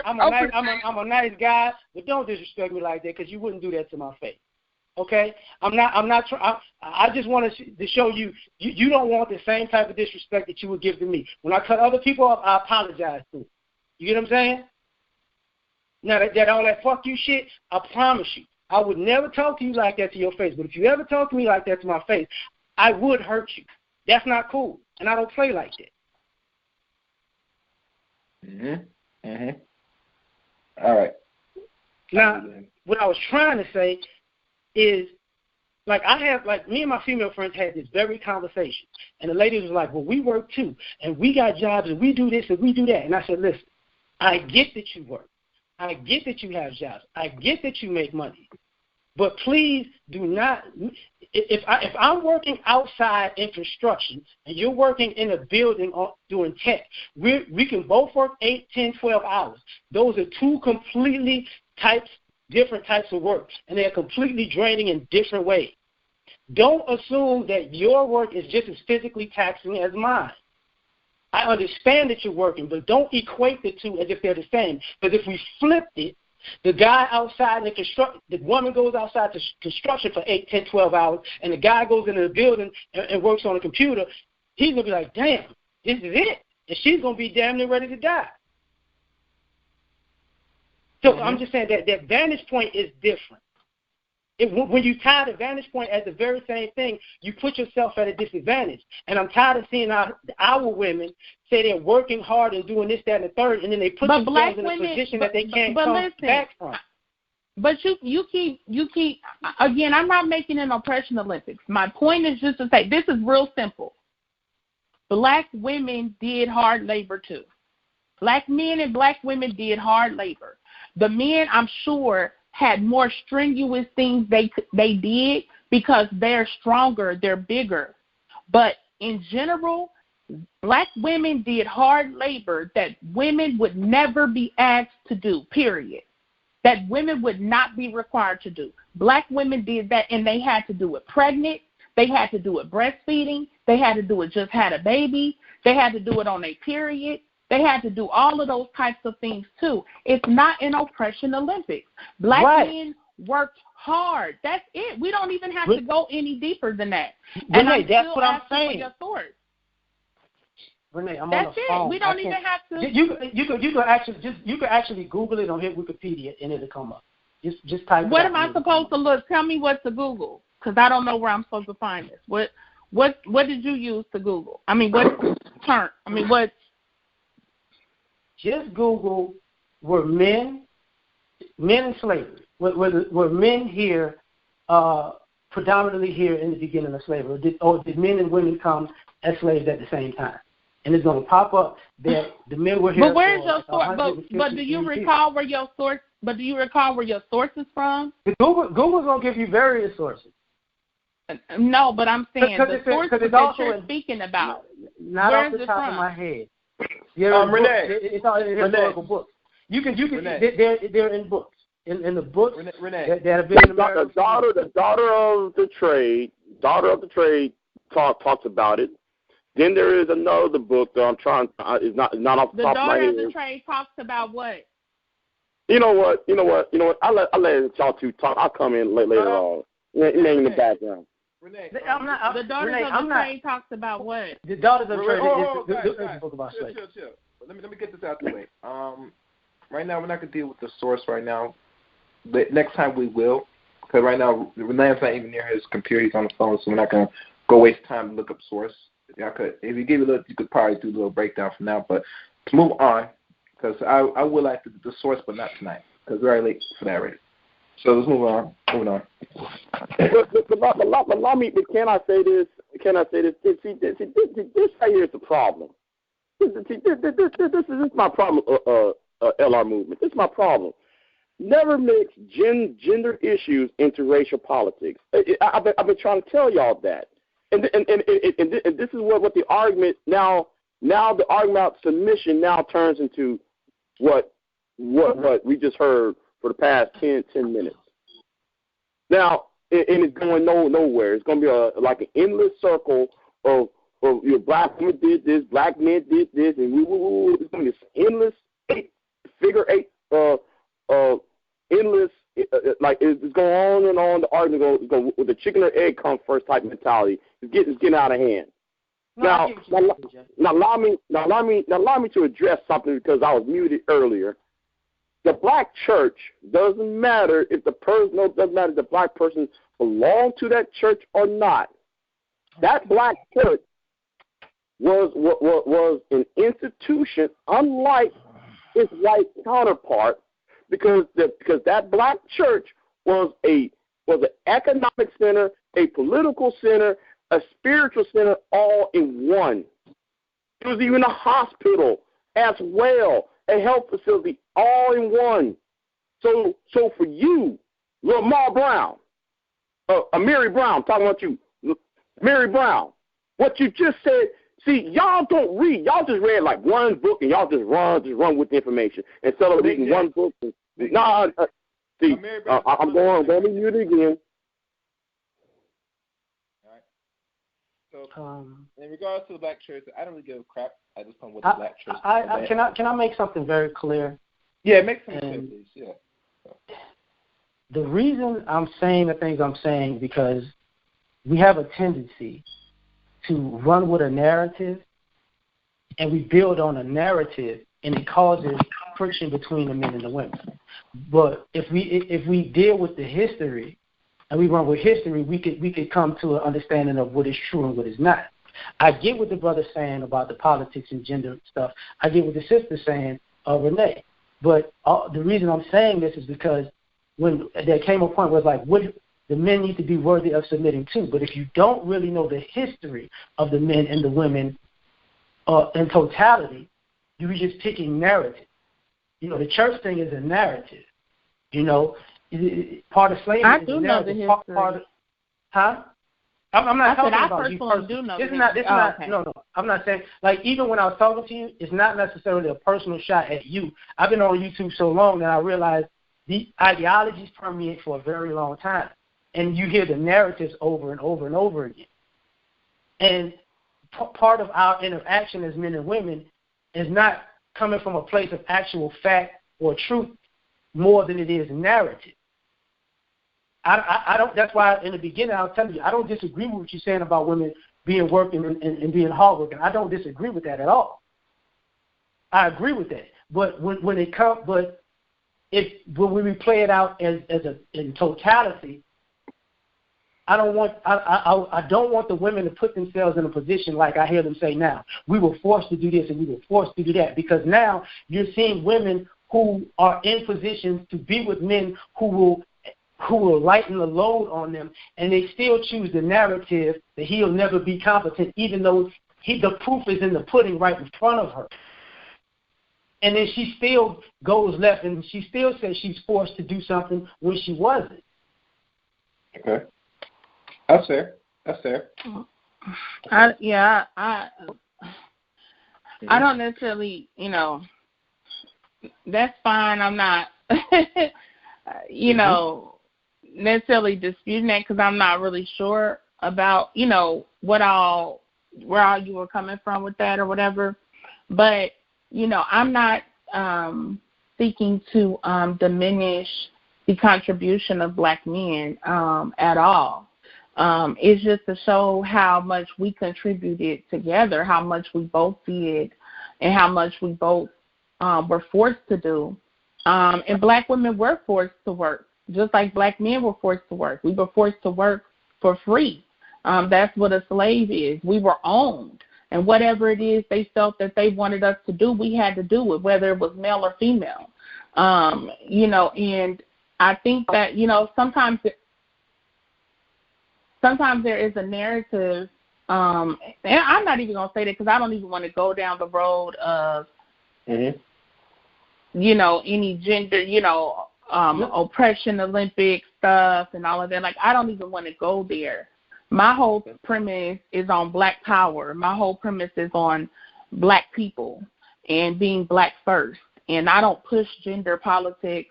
I'm a nice guy, but don't disrespect me like that because you wouldn't do that to my face, okay? I just want to show you, you don't want the same type of disrespect that you would give to me. When I cut other people up, I apologize to them. You get what I'm saying? Now, that all that fuck you shit, I promise you, I would never talk to you like that to your face. But if you ever talk to me like that to my face, I would hurt you. That's not cool, and I don't play like that. All right. Now, what I was trying to say is, like, me and my female friends had this very conversation, and the lady was like, well, we work too, and we got jobs, and we do this, and we do that. And I said, listen, I get that you work. I get that you have jobs. I get that you make money. But please do not, if I'm working outside in construction and you're working in a building doing tech, we can both work 8, 10, 12 hours. Those are two completely different types of work, and they're completely draining in different ways. Don't assume that your work is just as physically taxing as mine. I understand that you're working, but don't equate the two as if they're the same. Because if we flipped it, the guy outside in the woman goes outside to construction for 8, 10, 12 hours, and the guy goes into the building and works on a computer, he's going to be like, damn, this is it. And she's going to be damn near ready to die. So I'm just saying that vantage point is different. When you tie the vantage point as the very same thing, you put yourself at a disadvantage. And I'm tired of seeing our women say they're working hard and doing this, that, and the third, and then they put themselves in a position that they can't come back from. But you keep again, I'm not making an oppression Olympics. My point is just to say this is real simple. Black women did hard labor too. Black men and black women did hard labor. The men, I'm sure, had more strenuous things they did because they're stronger, they're bigger. But in general, black women did hard labor that women would never be asked to do, period. That women would not be required to do. Black women did that, and they had to do it pregnant. They had to do it breastfeeding. They had to do it just had a baby. They had to do it on a period. They had to do all of those types of things, too. It's not an oppression Olympics. Black men worked hard. That's it. We don't even have to go any deeper than that. And that's what I'm saying. For your source. Renee, I'm that's on the phone. It. We don't even have to. You could actually Google it on hit Wikipedia and it'll come up. Just type. What am I supposed to look? Tell me what to Google, because I don't know where I'm supposed to find this. What did you use to Google? I mean, what term? I mean, what? Just Google were men in slavery. Were men here predominantly here in the beginning of slavery, or did men and women come as slaves at the same time? And it's going to pop up that the men were here. But where's your source? But do you recall where your source? But do you recall where your source is from? Google's going to give you various sources. No, but I'm saying the sources that you're speaking about. Not where off the is top it from? of my head. Renee, it's all in historical books. You can. They're in books. In the books Renee. that have been in America. The daughter of the trade talks about it. Then there is another book that I'm trying. It's not off the top of my head. The daughter of the trade talks about what? You know what? I'll let y'all two talk. I'll come in later on. It ain't in the background. Renee, the daughters of the trade talks about what? The daughters of the trade is a book about slavery. Chill. Let me get this out the way. Right now we're not gonna deal with the source right now. But next time we will, because right now Renee's not even near his computer. He's on the phone, so we're not gonna go waste time to look up source. If you give it a look, you could probably do a little breakdown from now. But to move on, because I would like the source, but not tonight, because we're already late for that already. So let's move on. Moving on. But allow me. Can I say this? See, this right here is the problem. This is my problem. L.R. movement. This is my problem. Never mix gender issues into racial politics. I've been trying to tell y'all that. And this is what the argument now the argument about submission now turns into what we just heard for the past 10 minutes. Now, and it's going nowhere. It's going to be like an endless circle of black women did this, black men did this, and it's going to be this endless figure eight endless like it's going on and on. The argument is going with the chicken or egg come first type mentality. It's getting out of hand. Now allow me to address something because I was muted earlier. The black church doesn't matter if doesn't matter if the black person belongs to that church or not. That black church was an institution unlike its white counterpart, because that black church was an economic center, a political center, a spiritual center, all in one. It was even a hospital as well, a health facility, all in one. So for you, Lamar Brown, Mary Brown, talking about you, Mary Brown, what you just said, see, y'all don't read. Y'all just read like one book and y'all just run with the information instead of reading one book. I'm going to mute it again. So, in regards to the black church, I don't really give a crap. I just come with the black church. Can I make something very clear? Yeah, make something clear, please. Yeah. The reason I'm saying the things I'm saying because we have a tendency to run with a narrative, and we build on a narrative, and it causes friction between the men and the women. But if we deal with the history and we run with history, we could come to an understanding of what is true and what is not. I get what the brother's saying about the politics and gender stuff. I get what the sister's saying, Renee. But the reason I'm saying this is because when there came a point where it's like, what the men need to be worthy of submitting to. But if you don't really know the history of the men and the women in totality, you're just picking narrative. You know, the church thing is a narrative. You know, part of slavery I is do a know the narrative. history. I'm not talking about I you personally personally. do know. No. I'm not saying, like, even when I was talking to you, it's not necessarily a personal shot at you. I've been on YouTube so long that I realized the ideologies permeate for a very long time. And you hear the narratives over and over and over again. And part of our interaction as men and women is not coming from a place of actual fact or truth more than it is narrative. I don't. That's why in the beginning I was telling you I don't disagree with what you're saying about women being working and being hardworking. I don't disagree with that at all. I agree with that. But when it comes, when we play it out as in totality, I don't want the women to put themselves in a position like I hear them say now. We were forced to do this and we were forced to do that, because now you're seeing women who are in positions to be with men who will lighten the load on them, and they still choose the narrative that he'll never be competent, even though the proof is in the pudding right in front of her. And then she still goes left, and she still says she's forced to do something when she wasn't. Okay. That's fair. I don't necessarily, that's fine. I'm not, necessarily disputing that, because I'm not really sure about, where all you were coming from with that or whatever. But, I'm not seeking to diminish the contribution of black men at all. It's just to show how much we contributed together, how much we both did, and how much we both were forced to do. And black women were forced to work, just like black men were forced to work. We were forced to work for free. That's what a slave is. We were owned. And whatever it is they felt that they wanted us to do, we had to do it, whether it was male or female. And I think that, sometimes there is a narrative, and I'm not even going to say that because I don't even want to go down the road of, any gender, oppression, Olympic stuff and all of that. Like, I don't even want to go there. My whole premise is on black power. My whole premise is on black people and being black first. And I don't push gender politics.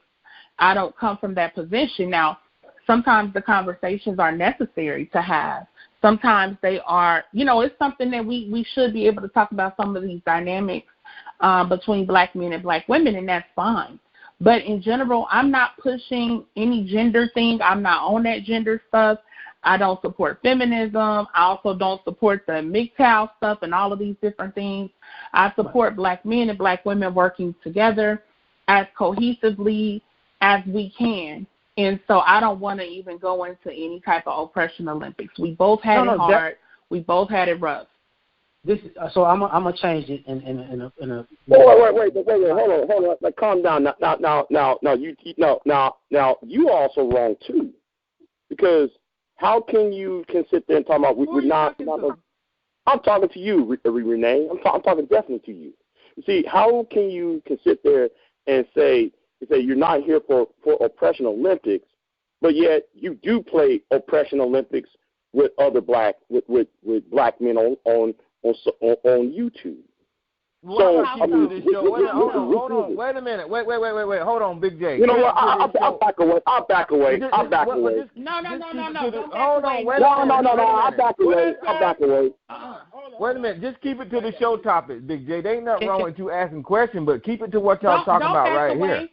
I don't come from that position. Now, sometimes the conversations are necessary to have. Sometimes they are, it's something that we should be able to talk about, some of these dynamics between black men and black women, and that's fine. But in general, I'm not pushing any gender thing. I'm not on that gender stuff. I don't support feminism. I also don't support the MGTOW stuff and all of these different things. I support black men and black women working together as cohesively as we can. And so I don't want to even go into any type of oppression Olympics. We both had it hard. We both had it rough. this. So I'm gonna change it in a. Wait, hold on. Like, calm down. Now, you also wrong too, because how can you sit there and talk about we're not? I'm talking to you, Renee. I'm talking definitely to you. You see, how can you sit there and say you're not here for Oppression Olympics, but yet you do play Oppression Olympics with other black black men on YouTube? Hold on. Wait a minute. Wait. Hold on, Big J. You know what? I'll back away. No. Hold on. Wait. No. I'll back away. Wait a minute. Just keep it to the show topic, Big J. There ain't nothing wrong with you asking questions, but keep it to what y'all talking about right here.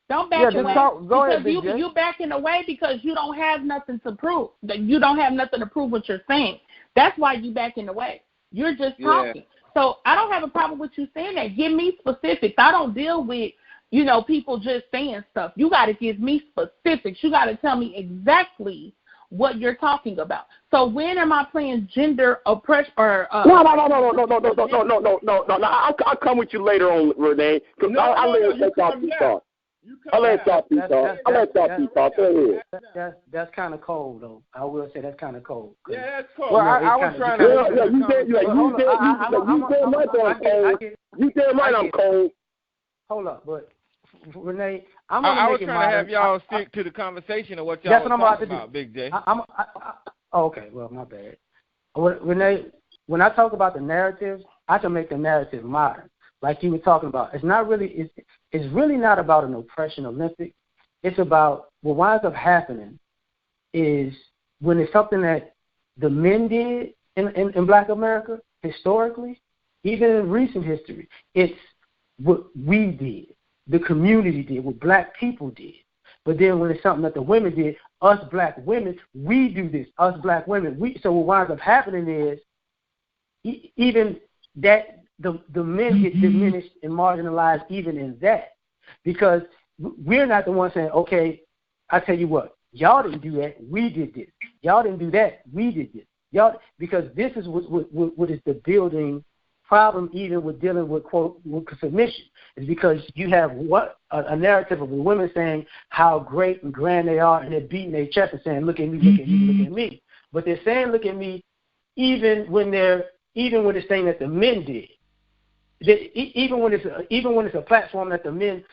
Don't back away. Go ahead, Big J. You backing away because you don't have nothing to prove. You don't have nothing to prove what you're saying. That's why you backing away. You're just talking. So I don't have a problem with you saying that. Give me specifics. I don't deal with, people just saying stuff. You got to give me specifics. You got to tell me exactly what you're talking about. So when am I playing gender oppression or? No. I'll come with you later on, Renee. I'll let you talk. I'll let you talk. Go ahead. That's kind of cold, though. I will say that's kind of cold. Yeah, that's cold. Well, I was trying to. You said right. I'm cold. Hold up, but Renee, I was trying to have y'all stick to the conversation of what y'all was talking about, Big J. Okay, well, my bad. Renee, when I talk about the narrative, I can make the narrative modern, like you were talking about. It's really not about an Oppression Olympic. It's about what winds up happening is when it's something that the men did in Black America historically, even in recent history, it's what we did, the community did, what black people did. But then when it's something that the women did, us black women, we do this, us black women. So what winds up happening is even that the men get diminished and marginalized even in that, because we're not the ones saying, okay, I tell you what, y'all didn't do that, we did this. Y'all didn't do that, we did this. Because this is what is the building problem, even with dealing with quote with submission, is because you have a narrative of the women saying how great and grand they are, and they're beating their chest and saying, look at me, look at me, look at me. But they're saying, look at me, even when it's saying that the men did. Even when it's a platform that the men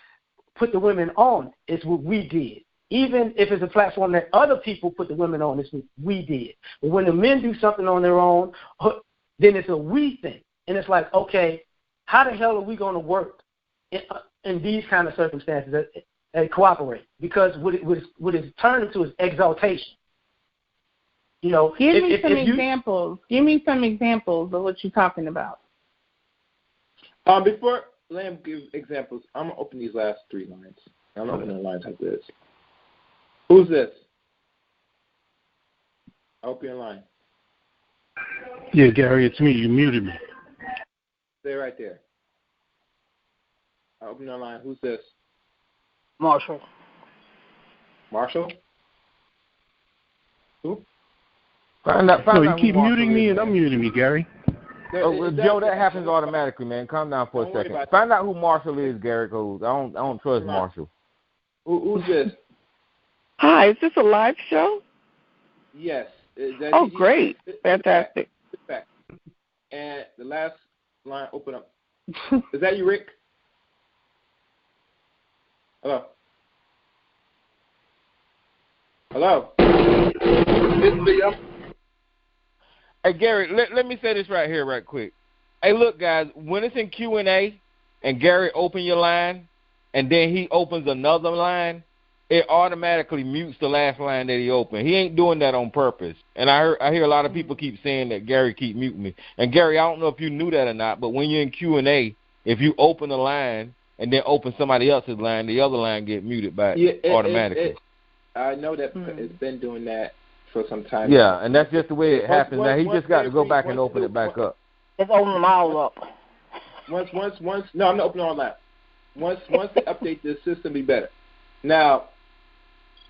put the women on, it's what we did. Even if it's a platform that other people put the women on, it's what we did. But when the men do something on their own, then it's a we thing. And it's like, okay, how the hell are we going to work in these kind of circumstances and cooperate? Because what it's turned into is exaltation. Give me some examples. Give me some examples of what you're talking about. Before Lamb gives examples, I'm going to open these last three lines. I'm opening the lines like this. Who's this? Open your line. Yeah, Gary, it's me. You muted me. Stay right there. I open your line. Who's this? Marshall. Marshall? Who? You keep muting me and I'm muting me, Gary. Joe, that happens automatically, man. Calm down for a second. Find out who Marshall is, Gary, because I don't trust Marshall. Who's this? Hi, is this a live show? Yes. Oh, great. Fantastic. And the last line, open up. Is that you, Rick? Hello? Hello? Hey, Gary, let me say this right here right quick. Hey, look, guys, when it's in Q&A and Gary open your line and then he opens another line, it automatically mutes the last line that he opened. He ain't doing that on purpose. And I hear a lot of people keep saying that Gary keep muting me. And, Gary, I don't know if you knew that or not, but when you're in Q&A, if you open a line and then open somebody else's line, the other line get muted by automatically. I know that it's been doing that for some time. Yeah, and that's just the way it happens. Now he just got to go back and open it back up. Let's open them all up. Once. No, I'm not opening all that. Once they update the system, be better. Now,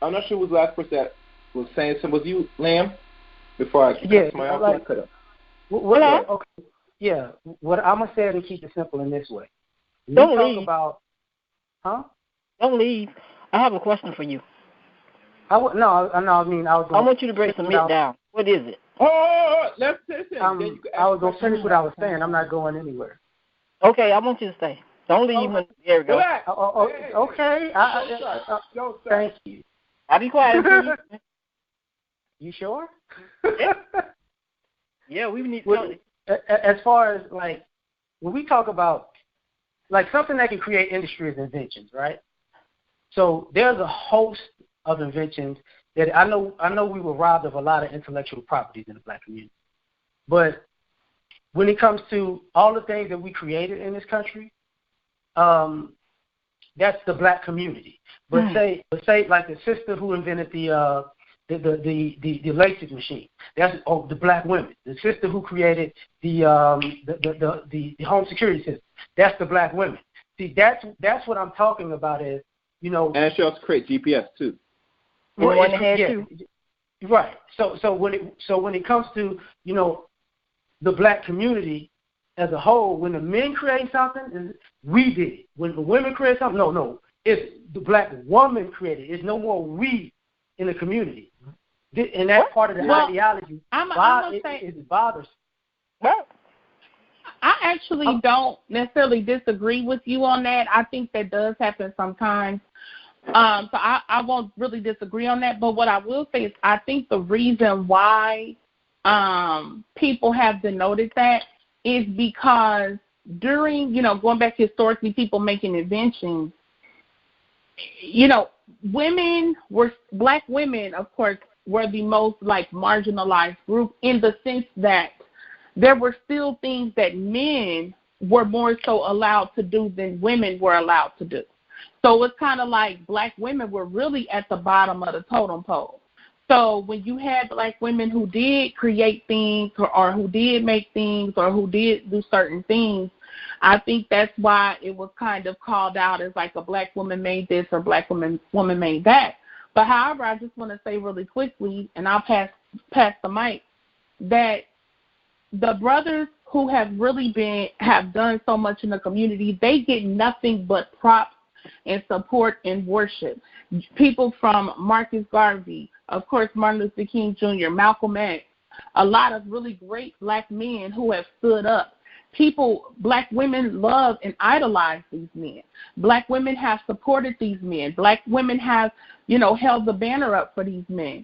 I'm not sure who was the last person that was saying something. Was you, Lamb? Before I cut my off. Okay. Yeah. What I'm gonna say it and keep it simple in this way. Don't leave. Don't leave. I have a question for you. I want you to break some meat down. What is it? Let's listen. I was gonna finish what I was saying. I'm not going anywhere. Okay, I want you to stay. Don't leave. There we go. Okay. Thank you. I'll be quiet. You sure? Yeah, we need to. As far as like when we talk about like something that can create industry is inventions, right? So there's a host of inventions that I know we were robbed of a lot of intellectual properties in the black community. But when it comes to all the things that we created in this country, that's the black community. But say like the sister who invented the LASIK machine, that's the black women. The sister who created the home security system, that's the black women. See, that's what I'm talking about is, and she also create GPS too. Well, right. So when it comes to the black community as a whole, when the men create something, we did it. When the women create something, no, it's the black woman created. It's no more we in the community. And that's part of the ideology. It bothers. Well, I actually don't necessarily disagree with you on that. I think that does happen sometimes. So I won't really disagree on that. But what I will say is I think the reason why people have denoted that is because during, going back historically, people making inventions, black women, of course, were the most marginalized group in the sense that there were still things that men were more so allowed to do than women were allowed to do. So it's kind of like black women were really at the bottom of the totem pole. So when you had black women who did create things or who did make things or who did do certain things, I think that's why it was kind of called out as like a black woman made this or black woman made that. But however, I just want to say really quickly, and I'll pass the mic, that the brothers who have done so much in the community, they get nothing but props and support and worship. People from Marcus Garvey, of course, Martin Luther King Jr., Malcolm X, a lot of really great black men who have stood up. Black women love and idolize these men. Black women have supported these men. Black women have, held the banner up for these men.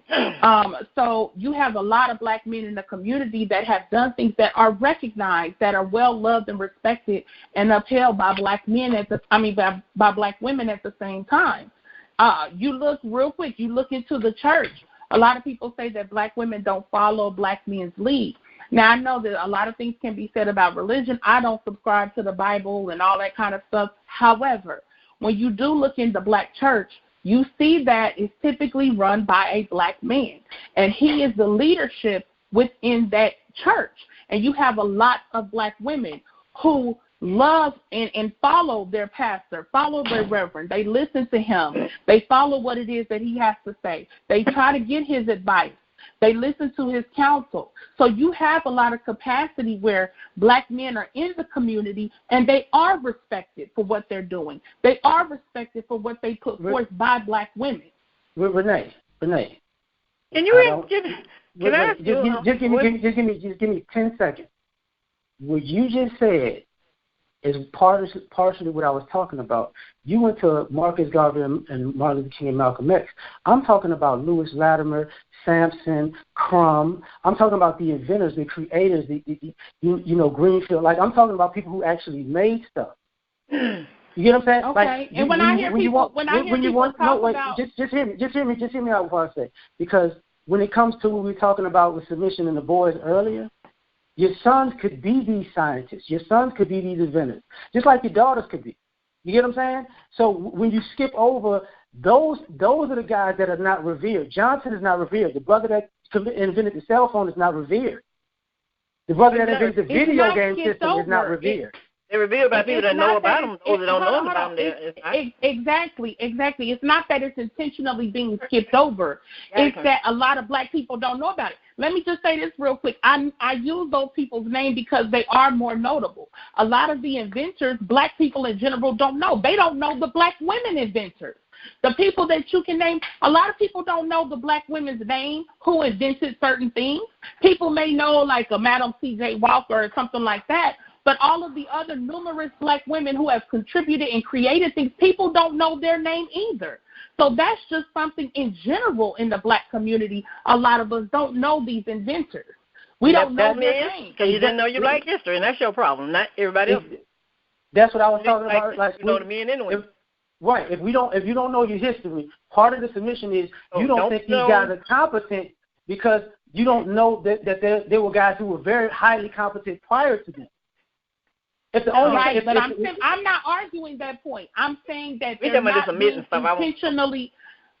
So you have a lot of black men in the community that have done things that are recognized, that are well loved and respected and upheld by black men by black women at the same time. You look real quick, you look into the church. A lot of people say that black women don't follow black men's lead. Now, I know that a lot of things can be said about religion. I don't subscribe to the Bible and all that kind of stuff. However, when you do look in the black church, you see that it's typically run by a black man, and he is the leadership within that church. And you have a lot of black women who love and follow their pastor, follow their reverend. They listen to him. They follow what it is that he has to say. They try to get his advice. They listen to his counsel. So you have a lot of capacity where black men are in the community and they are respected for what they're doing. They are respected for what they put forth by black women. Renee. Can you just give me 10 seconds. What you just said is partially what I was talking about. You went to Marcus Garvey and Martin Luther King and Malcolm X. I'm talking about Lewis Latimer, Sampson, Crumb. I'm talking about the inventors, the creators, Greenfield. I'm talking about people who actually made stuff. You get what I'm saying? Okay. Just hear me out before I say. Because when it comes to what we were talking about with submission and the boys earlier, your sons could be these scientists. Your sons could be these inventors, just like your daughters could be. You get what I'm saying? So when you skip over, those are the guys that are not revered. Johnson is not revered. The brother that invented the cell phone is not revered. The brother that invented the video game system is not revered. They're revealed by people that know about them, those that don't know about them. Exactly. It's not that it's intentionally being skipped over. It's that a lot of black people don't know about it. let me just say this real quick. I use those people's names because they are more notable. A lot of the inventors, black people in general, don't know. They don't know the black women inventors. The people that you can name, a lot of people don't know the black women's name who invented certain things. People may know like a Madam C.J. Walker or something like that, but all of the other numerous black women who have contributed and created things, people don't know their name either. So that's just something in general in the black community. A lot of us don't know these inventors. We don't know their names. Because you didn't know your black history, and that's your problem, not everybody else. That's what I was talking about. Like, you know the men anyway. Right. If you don't know your history, part of the submission is you don't think these guys are competent because you don't know that there were guys who were very highly competent prior to them. If the only right, but I'm not arguing that point. I'm saying that they're not being intentionally.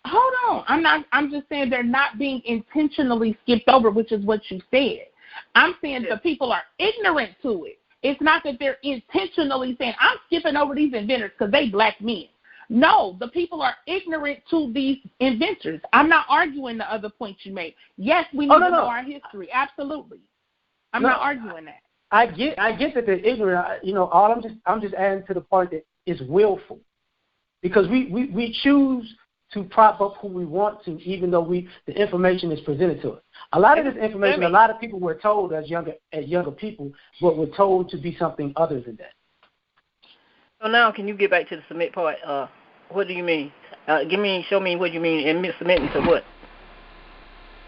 Hold on. I'm just saying they're not being intentionally skipped over, which is what you said. I'm saying the people are ignorant to it. It's not that they're intentionally saying, I'm skipping over these inventors because they black men. No, the people are ignorant to these inventors. I'm not arguing the other points you made. Yes, we need to know our history. Absolutely. I'm not arguing that. I get that they're ignorant. You know, I'm just adding to the part that it's willful, because we choose to prop up who we want to, even though the information is presented to us. A lot of this information, a lot of people were told as younger people, but were told to be something other than that. So now, can you get back to the submit part? What do you mean? Show me what you mean, and submitting to what?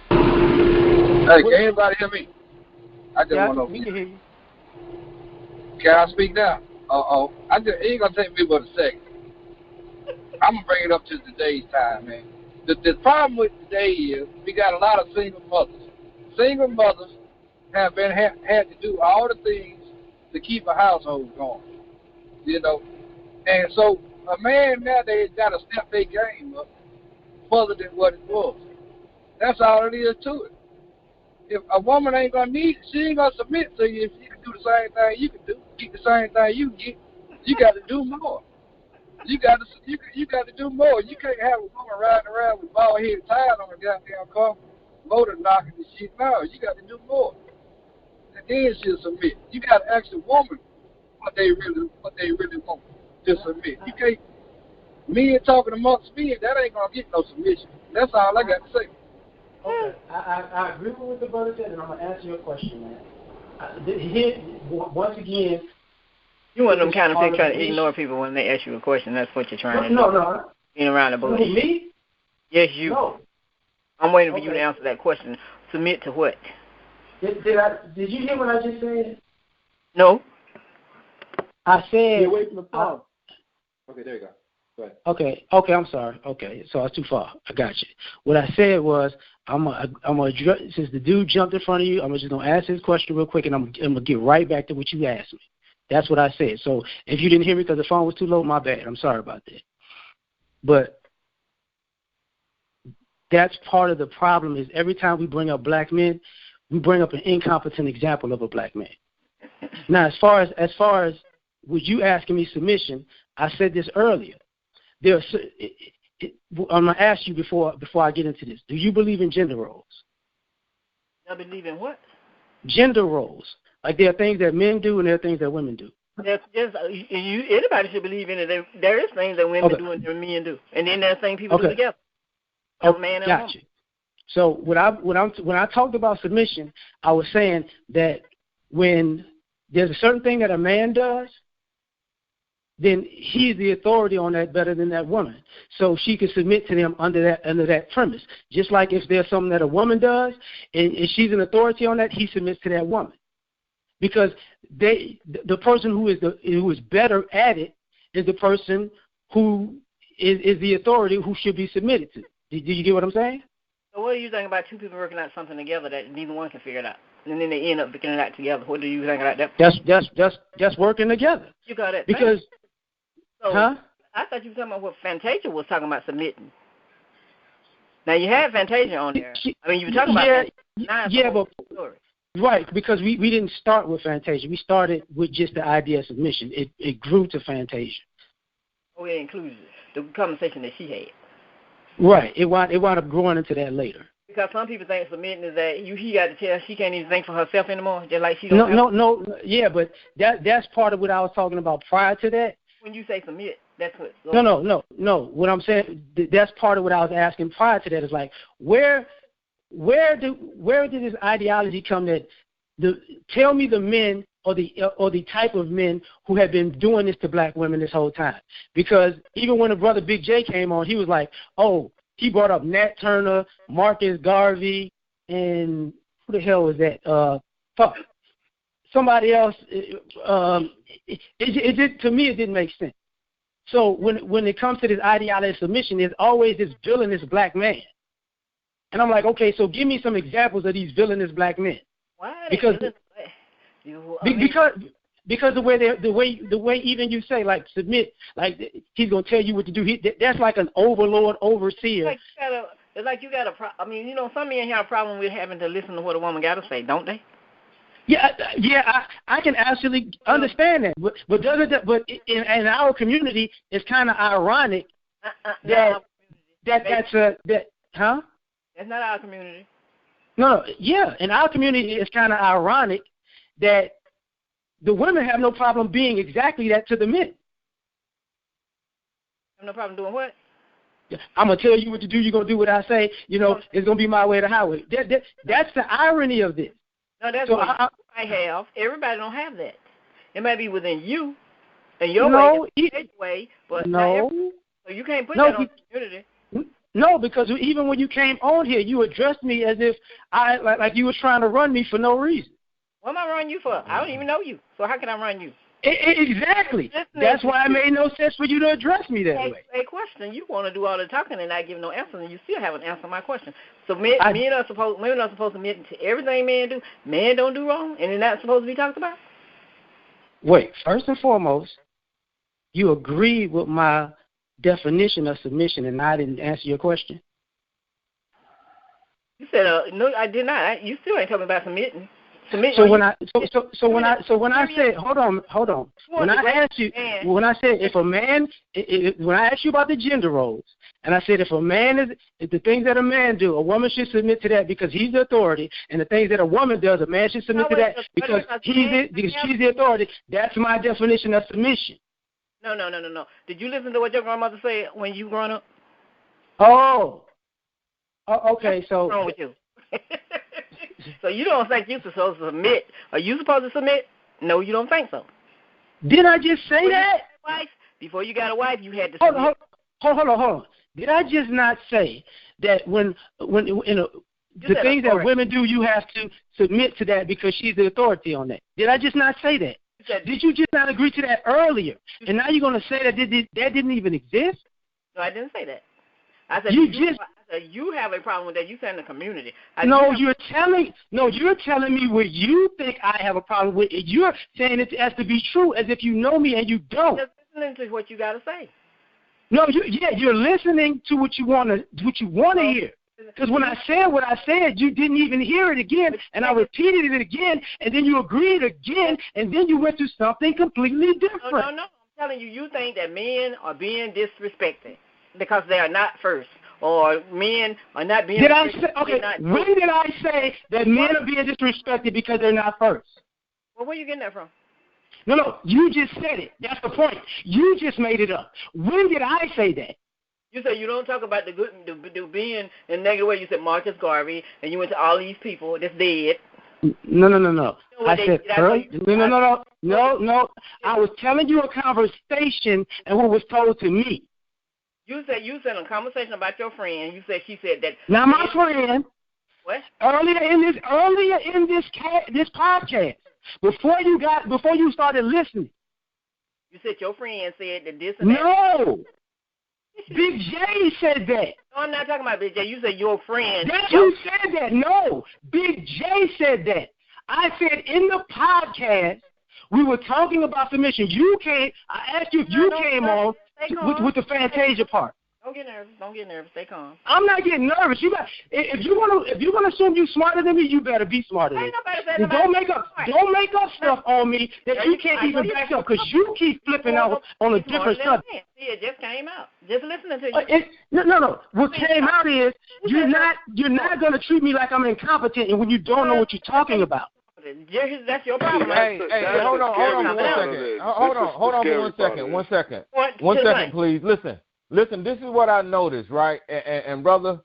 Hey, can anybody hear me? I just want to hear you. Can I speak now? It ain't gonna take me but a second. I'm gonna bring it up to today's time, man. The problem with today is we got a lot of single mothers. Single mothers have had to do all the things to keep a household going, you know. And so a man nowadays got to step their game up further than what it was. That's all it is to it. If a woman ain't gonna need it, she ain't gonna submit to you if you can do the same thing you can do, get the same thing you get. You got to do more. You got to do more. You can't have a woman riding around with bald headed tires on the goddamn car, motor knocking and shit. No, you got to do more. And then she'll submit. You got to ask the woman what they really want to submit. You can't. Men talking amongst men, that ain't gonna get no submission. That's all I got to say. Okay, I agree with what the brother said, and I'm gonna answer your question, man. Once again, you want them kind of people trying to ignore people when they ask you a question. That's what you're trying to do. No. Being around the bush. Me? Yes, you. No. I'm waiting for you to answer that question. Submit to what? Did you hear what I just said? No. I said. Get away from the phone. Okay, there you go. Go ahead. Okay, I'm sorry. Okay, so I was too far. I got you. What I said was, I'm gonna address, since the dude jumped in front of you, I'm just gonna ask his question real quick, and I'm gonna get right back to what you asked me. That's what I said. So if you didn't hear me because the phone was too low, my bad. I'm sorry about that. But that's part of the problem is every time we bring up black men, we bring up an incompetent example of a black man. Now, as far as with you asking me submission, I said this earlier. I'm going to ask you before I get into this. Do you believe in gender roles? I believe in what? Gender roles. Like there are things that men do and there are things that women do. That's just anybody should believe in it. There is things that women do and men do, and then there's things people do together. Man and woman. You. So when I talked about submission, I was saying that when there's a certain thing that a man does, then he's the authority on that better than that woman. So she can submit to them under that premise. Just like if there's something that a woman does and she's an authority on that, he submits to that woman. Because the person who is better at it is the person who is the authority who should be submitted to. Did you get what I'm saying? So what do you think about two people working out something together that neither one can figure it out, and then they end up figuring it out together? What do you think about that? That's working together. You got it. Because I thought you were talking about what Fantasia was talking about submitting. Now you had Fantasia on there. I mean, you were talking about but right, because we didn't start with Fantasia. We started with just the idea of submission. It grew to Fantasia. Oh, it includes the conversation that she had. Right. It wound up growing into that later. Because some people think submitting is that he got to tell she can't even think for herself anymore, just like she don't. No. Yeah, but that's part of what I was talking about prior to that. When you say submit, that's what. No. What I'm saying, that's part of what I was asking prior to that. Is like where did this ideology come that tell me the men or the type of men who have been doing this to black women this whole time? Because even when the brother Big J came on, he was like, oh, he brought up Nat Turner, Marcus Garvey, and who the hell was that? Somebody else. To me, it didn't make sense. So when it comes to this ideology of submission, there's always this villainous black man. And I'm like, okay, so give me some examples of these villainous black men. Why? Because the way even you say like submit, like he's gonna tell you what to do. That's like an overlord, overseer. It's like you got a problem. I mean, you know, some men have a problem with having to listen to what a woman got to say, don't they? Yeah, I can absolutely understand that, but in our community, it's kind of ironic that. That's not our community. No, yeah, in our community, it's kind of ironic that the women have no problem being exactly that to the men. Have no problem doing what? I'm gonna tell you what to do. You're gonna do what I say. You know, it's gonna be my way or the highway. That's the irony of this. No, that's what I have. Everybody don't have that. It may be within you and your way, but not so you can't put that on the community. No, because even when you came on here, you addressed me as if like you were trying to run me for no reason. What am I running you for? I don't even know you, so how can I run you? Exactly. That's why it made no sense for you to address me that way. A question. You want to do all the talking and not give no answer, and you still haven't answered my question. So women are supposed to submit to everything men do. Men don't do wrong, and they're not supposed to be talked about. Wait. First and foremost, you agree with my definition of submission, and I didn't answer your question. You said no, I did not. You still ain't talking about submitting. So when I said hold on. When I asked you when I said if a man when I asked you about the gender roles, and I said if the things that a man do, a woman should submit to that because he's the authority, and the things that a woman does, a man should submit to that because she's the authority. That's my definition of submission. No. Did you listen to what your grandmother said when you growing up? Oh, okay. So what's wrong with you? So you don't think you're supposed to submit? Are you supposed to submit? No, you don't think so. Did I just say that? Before you got a wife, you had to submit. Hold on. Did I just not say that when the things that women do, you have to submit to that because she's the authority on that? Did I just not say that? Did you just not agree to that earlier? And now you're going to say that that didn't even exist? No, I didn't say that. I said you have a problem with that. You said in the community. You're telling me what you think I have a problem with it. You're saying it has to be true as if you know me and you don't. Just listening to what you got to say. No, you're listening to what you want to hear. Because when I said what I said, you didn't even hear it again, and I repeated it again, and then you agreed again, and then you went to something completely different. No. I'm telling you, you think that men are being disrespected because they are not first. Or men are not being. When did I say that men are being disrespected because they're not first? Well, where are you getting that from? No, you just said it. That's the point. You just made it up. When did I say that? You said you don't talk about the being in a negative way. You said Marcus Garvey, and you went to all these people that's dead. No. I said no. I was telling you a conversation and what was told to me. You said a conversation about your friend. You said she said that. Now my friend. What? Earlier in this podcast, before you started listening. You said your friend said that this and that. No. Big J said that. No, I'm not talking about Big J. You said your friend. You said that. No. Big J said that. I said in the podcast, we were talking about submission. I asked you if you came on with the Fantasia part. Don't get nervous. Don't get nervous. Stay calm. I'm not getting nervous. If you're gonna assume you smarter than me, you better be smarter than me. Don't make up stuff on me that you can't even back up, because you keep flipping out on a different subject. See, it just came out. Just listening to you. No. What came out is you're not gonna treat me like I'm incompetent, and when you don't know what you're talking about. That's your problem. Hey, hold on for 1 second. One second, please. Listen, this is what I noticed, right? And brother,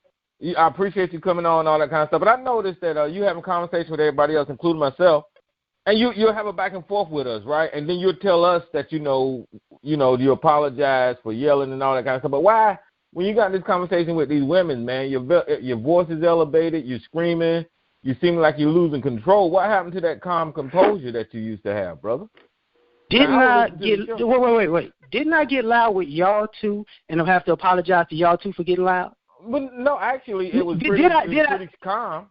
I appreciate you coming on and all that kind of stuff, but I noticed that you having a conversation with everybody else, including myself, and you'll have a back and forth with us, right? And then you'll tell us that, you apologize for yelling and all that kind of stuff. But why, when you got this conversation with these women, man, your voice is elevated, you're screaming, you seem like you're losing control. What happened to that calm composure that you used to have, brother? Didn't I get loud with y'all too, and I'll have to apologize to y'all too for getting loud? But no, actually, it was pretty calm. Really? Calm.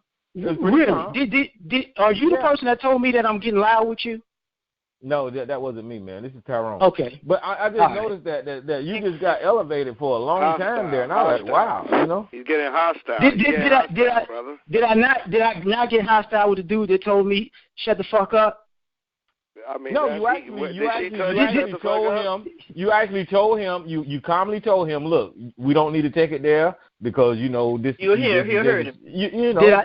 Are you the person that told me that I'm getting loud with you? No, that wasn't me, man. This is Tyrone. Okay. But I just noticed that you just got elevated for a long time there, and I was like, wow, He's getting hostile. Did I not get hostile with the dude that told me shut the fuck up? I mean, no, you calmly told him, look, we don't need to take it there because this. You heard him.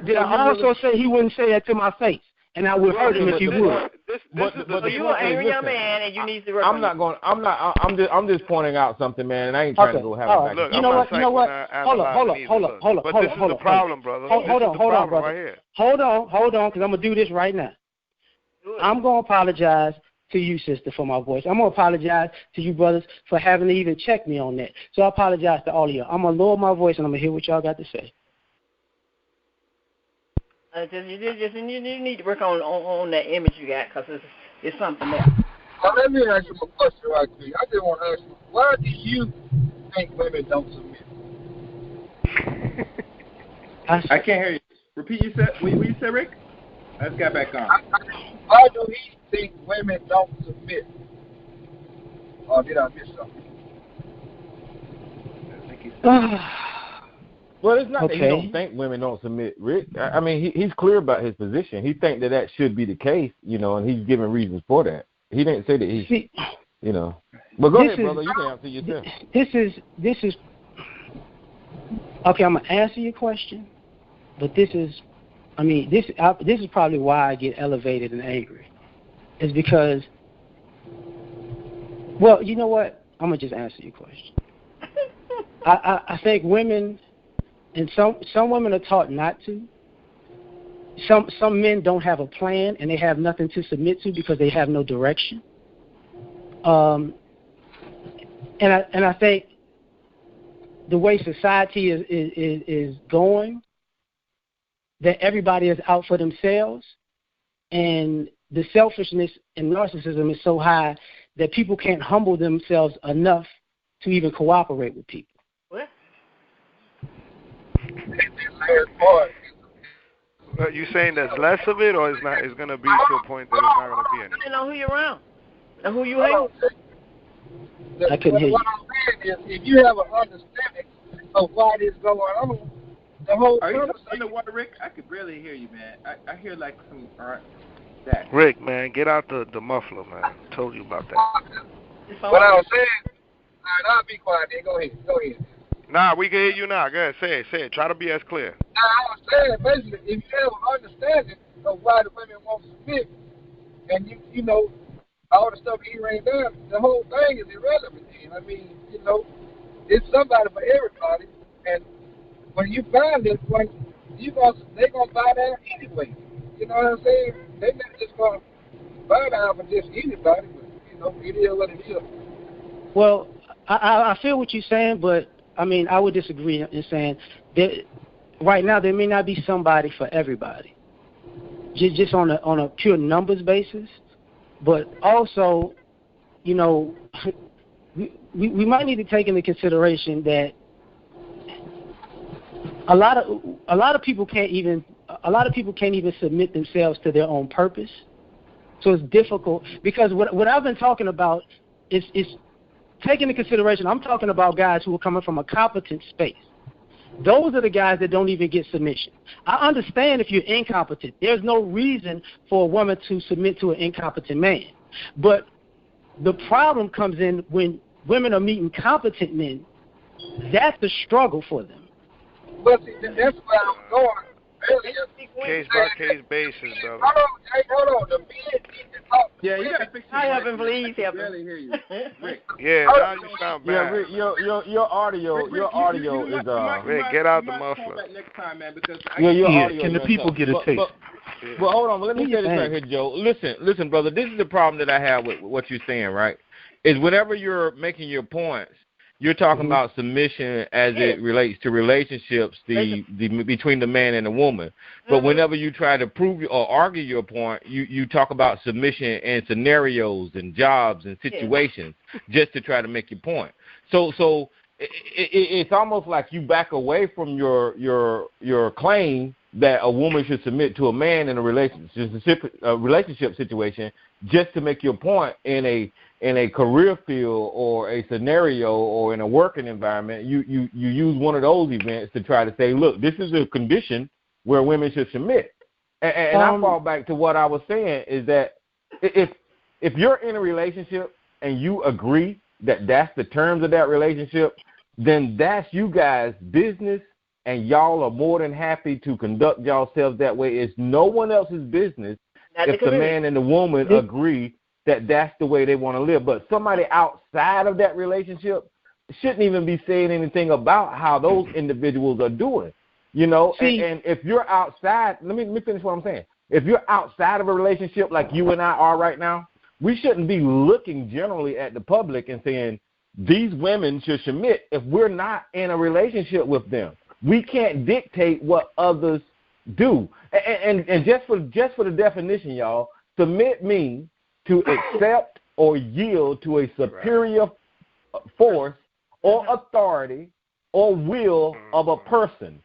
Did I also say he wouldn't say that to my face, and I would hurt him if he would? But you're an angry young man, and you need to work. I'm just pointing out something, man, and I ain't trying to go have a back. Look, you know what? Hold on. But this is the problem, brother. Hold on, brother. Hold on, because I'm gonna do this right now. I'm going to apologize to you, sister, for my voice. I'm going to apologize to you, brothers, for having to even check me on that. So I apologize to all of y'all. I'm going to lower my voice, and I'm going to hear what y'all got to say. You need to work on that image you got, because it's something there. Now, let me ask you a question right quick. I just want to ask you, why do you think women don't submit? I can't hear you. Repeat what you said, Rick? Let's get back on. Why do he think women don't submit? Or did I miss something? Well, it's not that he don't think women don't submit, Rick. I mean, he's clear about his position. He thinks that should be the case, and he's giving reasons for that. He didn't say that he's, But go ahead, brother. You can answer yourself. This is okay. I'm gonna answer your question, but this is probably why I get elevated and angry. Is because, well, you know what? I'm going to just answer your question. I think women, and some women are taught not to. Some men don't have a plan, and they have nothing to submit to because they have no direction. And I think the way society is going, that everybody is out for themselves, and the selfishness and narcissism is so high that people can't humble themselves enough to even cooperate with people. What? You saying there's less of it, or it's going to be to a point that it's not going to be any? You know who you're around, and who you hang with. I couldn't hear you. What I'm saying is, if you have an understanding of why this is going on, the whole Are you underwater, Rick? I could barely hear you, man. I hear like some that. Rick, man, get out the muffler, man. I told you about that. What I was saying, all right, I'll be quiet then. Go ahead. Nah, we can hear you now. Go ahead, say it. Try to be as clear. I was saying, basically, if you have an understanding of why the women won't submit, and you know all the stuff he ran down, the whole thing is irrelevant then. I mean, it's somebody for everybody, and when you find this one, they're gonna buy down anyway. You know what I'm saying? They're not just gonna buy down for just anybody, but it is what it is. Well, I feel what you're saying, but I mean, I would disagree in saying that right now there may not be somebody for everybody, just on a pure numbers basis, but also, we might need to take into consideration that a lot of people can't even submit themselves to their own purpose. So it's difficult because what I've been talking about is take into consideration, I'm talking about guys who are coming from a competent space. Those are the guys that don't even get submission. I understand if you're incompetent. There's no reason for a woman to submit to an incompetent man. But the problem comes in when women are meeting competent men. That's a struggle for them. But see, that's where I'm going earlier. Case by case basis, brother. Hold on. The men need to talk. Yeah, you gotta fix your mic. Please help him. Hear you. Yeah, now you sound bad. Yeah, Rick, your audio is Rick, get out the muffler. Next time, man, because your audio. Can the people get a taste? Well, hold on. Let me say this right here, Joe. Listen, brother. This is the problem that I have with what you're saying, right? Is whenever you're making your points, you're talking about submission as it relates to relationships, the between the man and the woman. But whenever you try to prove or argue your point, you talk about submission and scenarios and jobs and situations just to try to make your point. So it's almost like you back away from your claim that a woman should submit to a man in a relationship situation just to make your point in a career field or a scenario or in a working environment. You use one of those events to try to say, look, this is a condition where women should submit. And I fall back to what I was saying is that if you're in a relationship and you agree that that's the terms of that relationship, then that's you guys' business, and y'all are more than happy to conduct yourselves that way. It's no one else's business if the man and the woman agree that that's the way they want to live. But somebody outside of that relationship shouldn't even be saying anything about how those individuals are doing, you know. And if you're outside, let me finish what I'm saying. If you're outside of a relationship like you and I are right now, we shouldn't be looking generally at the public and saying these women should submit if we're not in a relationship with them. We can't dictate what others do. And just for the definition, y'all, submit means to accept or yield to a superior force or authority or will of a person.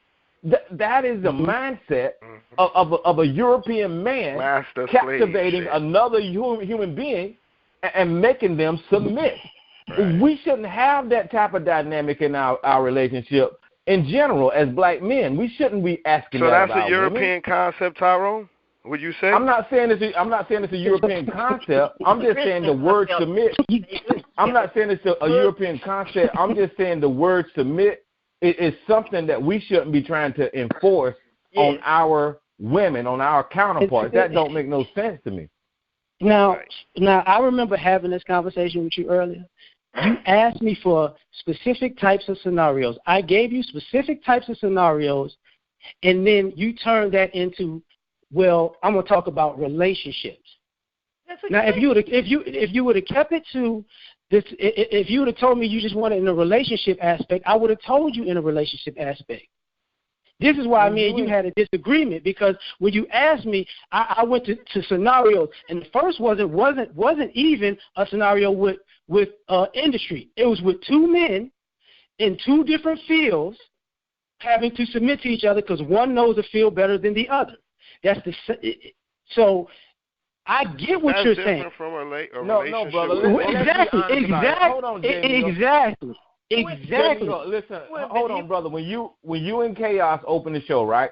That is the mindset of a European man captivating another human being and making them submit. Right. We shouldn't have that type of dynamic in our relationship in general as black men. We shouldn't be asking that about women. So that's a European concept, Tyrone? Would you say? I'm not saying it's a European concept. I'm just saying the word submit. I'm not saying it's a European concept. I'm just saying the word submit is something that we shouldn't be trying to enforce on our women, on our counterparts. That don't make no sense to me. Now, I remember having this conversation with you earlier. You asked me for specific types of scenarios. I gave you specific types of scenarios, and then you turned that into, well, I'm going to talk about relationships. Now, if you would have kept it to this, if you would have told me you just wanted in a relationship aspect, I would have told you in a relationship aspect. This is why me and you had a disagreement, because when you asked me, I went to scenarios, and the first wasn't even a scenario with industry. It was with two men in two different fields having to submit to each other because one knows the field better than the other. So I get what you're saying. That's different from a relationship. No, brother. Exactly. Listen, hold on, brother. When you and Chaos opened the show, right?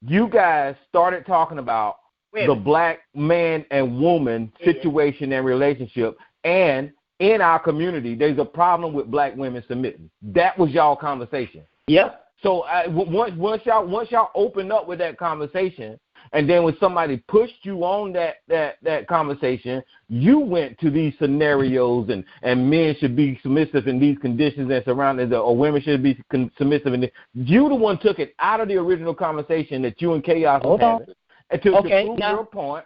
You guys started talking about the black man and woman situation and relationship, and in our community, there's a problem with black women submitting. That was y'all conversation. Yep. So once y'all opened up with that conversation, and then when somebody pushed you on that conversation, you went to these scenarios and men should be submissive in these conditions and surroundings, or women should be submissive in this. You the one took it out of the original conversation that you and Chaos was having. And to prove your point,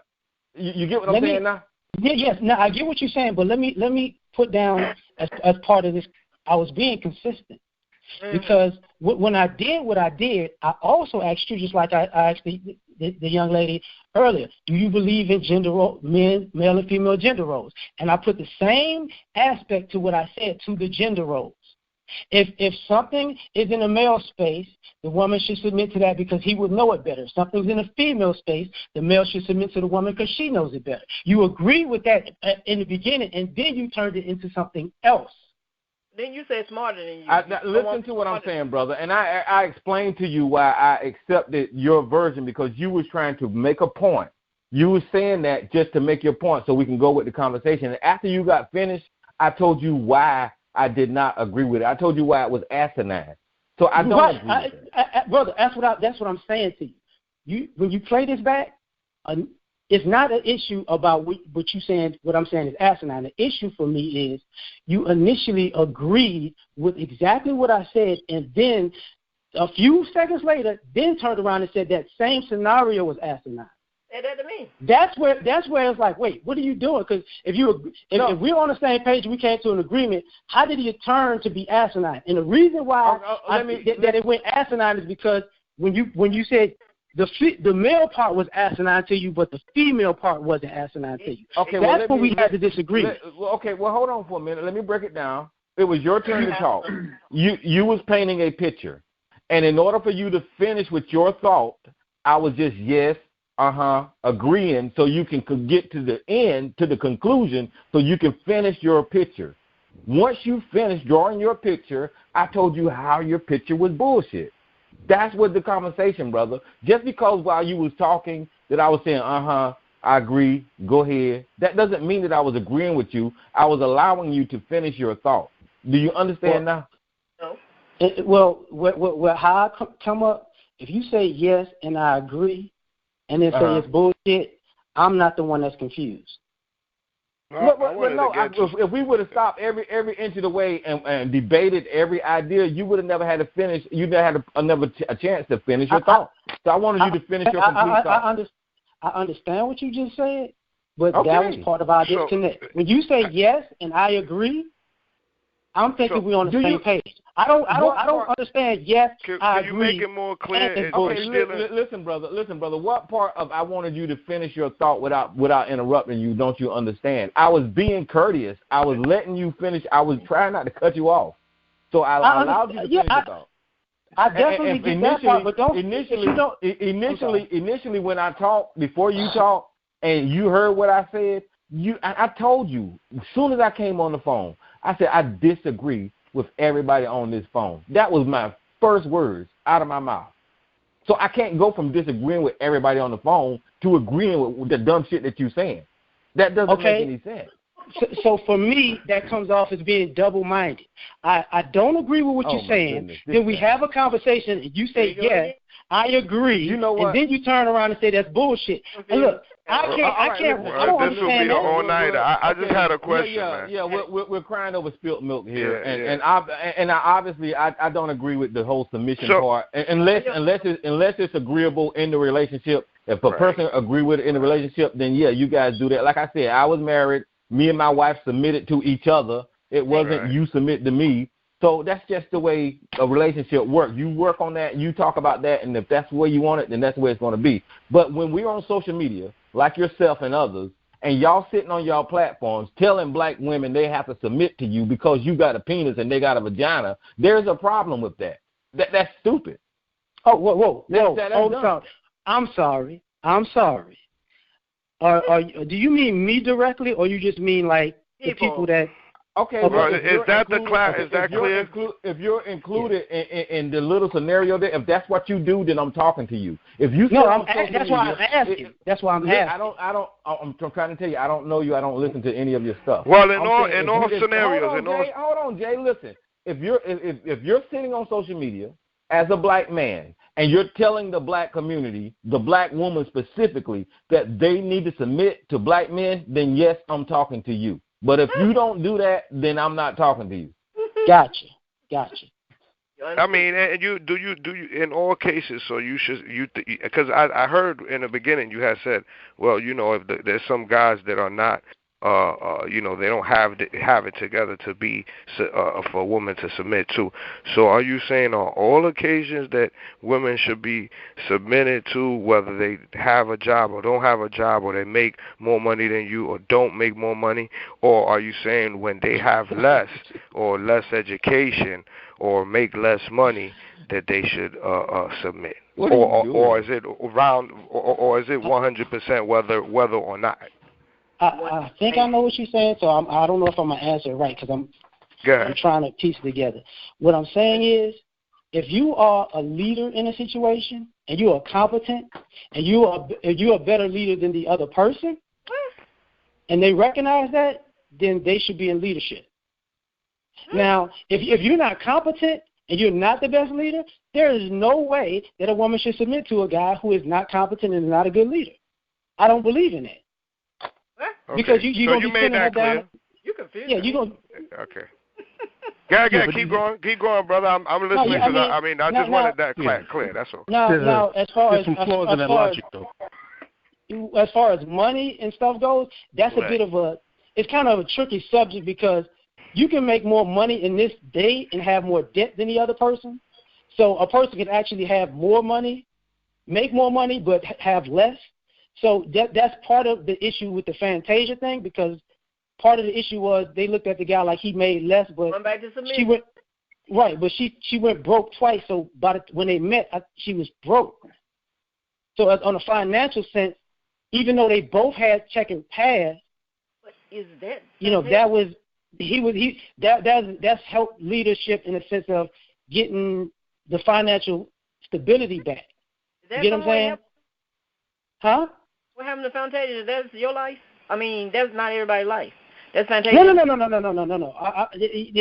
you get what I'm saying now? Yes. Now I get what you're saying, but let me put down as part of this. I was being consistent. Because when I did what I did, I also asked you, just like I asked the young lady earlier, do you believe in gender roles, male and female gender roles? And I put the same aspect to what I said to the gender roles. If something is in a male space, the woman should submit to that because he would know it better. If something's in a female space, the male should submit to the woman because she knows it better. You agree with that in the beginning, and then you turned it into something else. Then you said smarter than you. Listen to what I'm saying, brother. And I explained to you why I accepted your version, because you was trying to make a point. You was saying that just to make your point so we can go with the conversation. And after you got finished, I told you why I did not agree with it. I told you why it was asinine. So I don't agree with it. Brother, that's what I'm saying to you. When you play this back, it's not an issue about what you saying. What I'm saying is asinine. The issue for me is you initially agreed with exactly what I said, and then a few seconds later, then turned around and said that same scenario was asinine. Say that to me. That's where it's like, wait, what are you doing? Because if we're on the same page, we came to an agreement. How did it turn to be asinine? And the reason why that it went asinine is because when you said the male part was asinine to you, but the female part wasn't asinine to you. Okay, that's when we had the disagreement. Okay, well, hold on for a minute. Let me break it down. It was your turn to talk. You was painting a picture, and in order for you to finish with your thought, I was just yes, agreeing, so you can get to the end, to the conclusion, so you can finish your picture. Once you finish drawing your picture, I told you how your picture was bullshit. That's what the conversation, brother. Just because while you was talking that I was saying, I agree, go ahead, that doesn't mean that I was agreeing with you. I was allowing you to finish your thought. Do you understand now? No. Well, how I come up, if you say yes and I agree, and then say it's bullshit, I'm not the one that's confused. If we would have stopped every inch of the way and debated every idea, you would have never had to finish. You never had a chance to finish your thought. So I wanted you to finish your complete thought. I understand what you just said, but that was part of our disconnect. When you say yes and I agree, I'm thinking we're on the same page. I don't understand. Yes, I agree. Can you make it more clear? Listen, brother. What part of I wanted you to finish your thought without interrupting you? Don't you understand? I was being courteous. I was letting you finish. I was trying not to cut you off. So I allowed you to finish your thought. I definitely get that part, but don't initially when I talked, before you talked, and you heard what I said, I told you as soon as I came on the phone, I said I disagree with everybody on this phone. That was my first words out of my mouth. So I can't go from disagreeing with everybody on the phone to agreeing with the dumb shit that you're saying. That doesn't make any sense. So for me, that comes off as being double-minded. I don't agree with what you're saying. Then we have a conversation, and you say, yes, I agree. You know what? And then you turn around and say that's bullshit. And look, I don't understand this will be an all-nighter. I just had a question, man. Yeah, we're crying over spilt milk here, and I don't agree with the whole submission part, unless it's agreeable in the relationship. If a person agree with it in the relationship, then yeah, you guys do that. Like I said, I was married. Me and my wife submitted to each other. It wasn't you submit to me. So that's just the way a relationship works. You work on that, you talk about that, and if that's the way you want it, then that's the way it's going to be. But when we're on social media, like yourself and others, and y'all sitting on y'all platforms telling black women they have to submit to you because you got a penis and they got a vagina, there's a problem with that. That's stupid. Oh, whoa. I'm sorry. Do you mean me directly, or you just mean like the people that? Okay. Is that clear? If you're included in the little scenario there, if that's what you do, then I'm talking to you. If you that's why I'm asking. That's why I'm asking. I'm trying to tell you, I don't know you. I don't listen to any of your stuff. Well, in all scenarios, hold on, Jay. Listen, if you're sitting on social media as a black man, and you're telling the black community, the black woman specifically, that they need to submit to black men, then yes, I'm talking to you. But if you don't do that, then I'm not talking to you. Gotcha. I mean, and you in all cases. So you should because I heard in the beginning you had said, well, if there's some guys that are not. They don't have it together to be for a woman to submit to. So are you saying on all occasions that women should be submitted to, whether they have a job or don't have a job, or they make more money than you or don't make more money? Or are you saying when they have less or less education or make less money that they should submit? Or is it around, or is it 100% whether or not? I think I know what you're saying, so I don't know if I'm going to answer it right, because I'm trying to piece it together. What I'm saying is, if you are a leader in a situation and you are competent and you are a better leader than the other person, and they recognize that, then they should be in leadership. Now, if you're not competent and you're not the best leader, there is no way that a woman should submit to a guy who is not competent and is not a good leader. I don't believe in it. Okay. Because you're so going to you be made that clear. down. You confused. Yeah, you're going. Okay. Gary, keep going, brother. I'm listening to that. I just wanted that clear. That's all. Now, as far as some flaws in that logic, though. As far as money and stuff goes, that's a bit of it's kind of a tricky subject because you can make more money in this day and have more debt than the other person. So a person can actually have more money, make more money, but have less. So that's part of the issue with the Fantasia thing, because part of the issue was they looked at the guy like he made less, but she went but she went broke twice. So when they met, she was broke. So on a financial sense, even though they both had checkered past, is that that's helped leadership in the sense of getting the financial stability back. You get what I'm saying? Huh? What happened to Fantasia? That's your life? I mean, that's not everybody's life. That's Fantasia. No.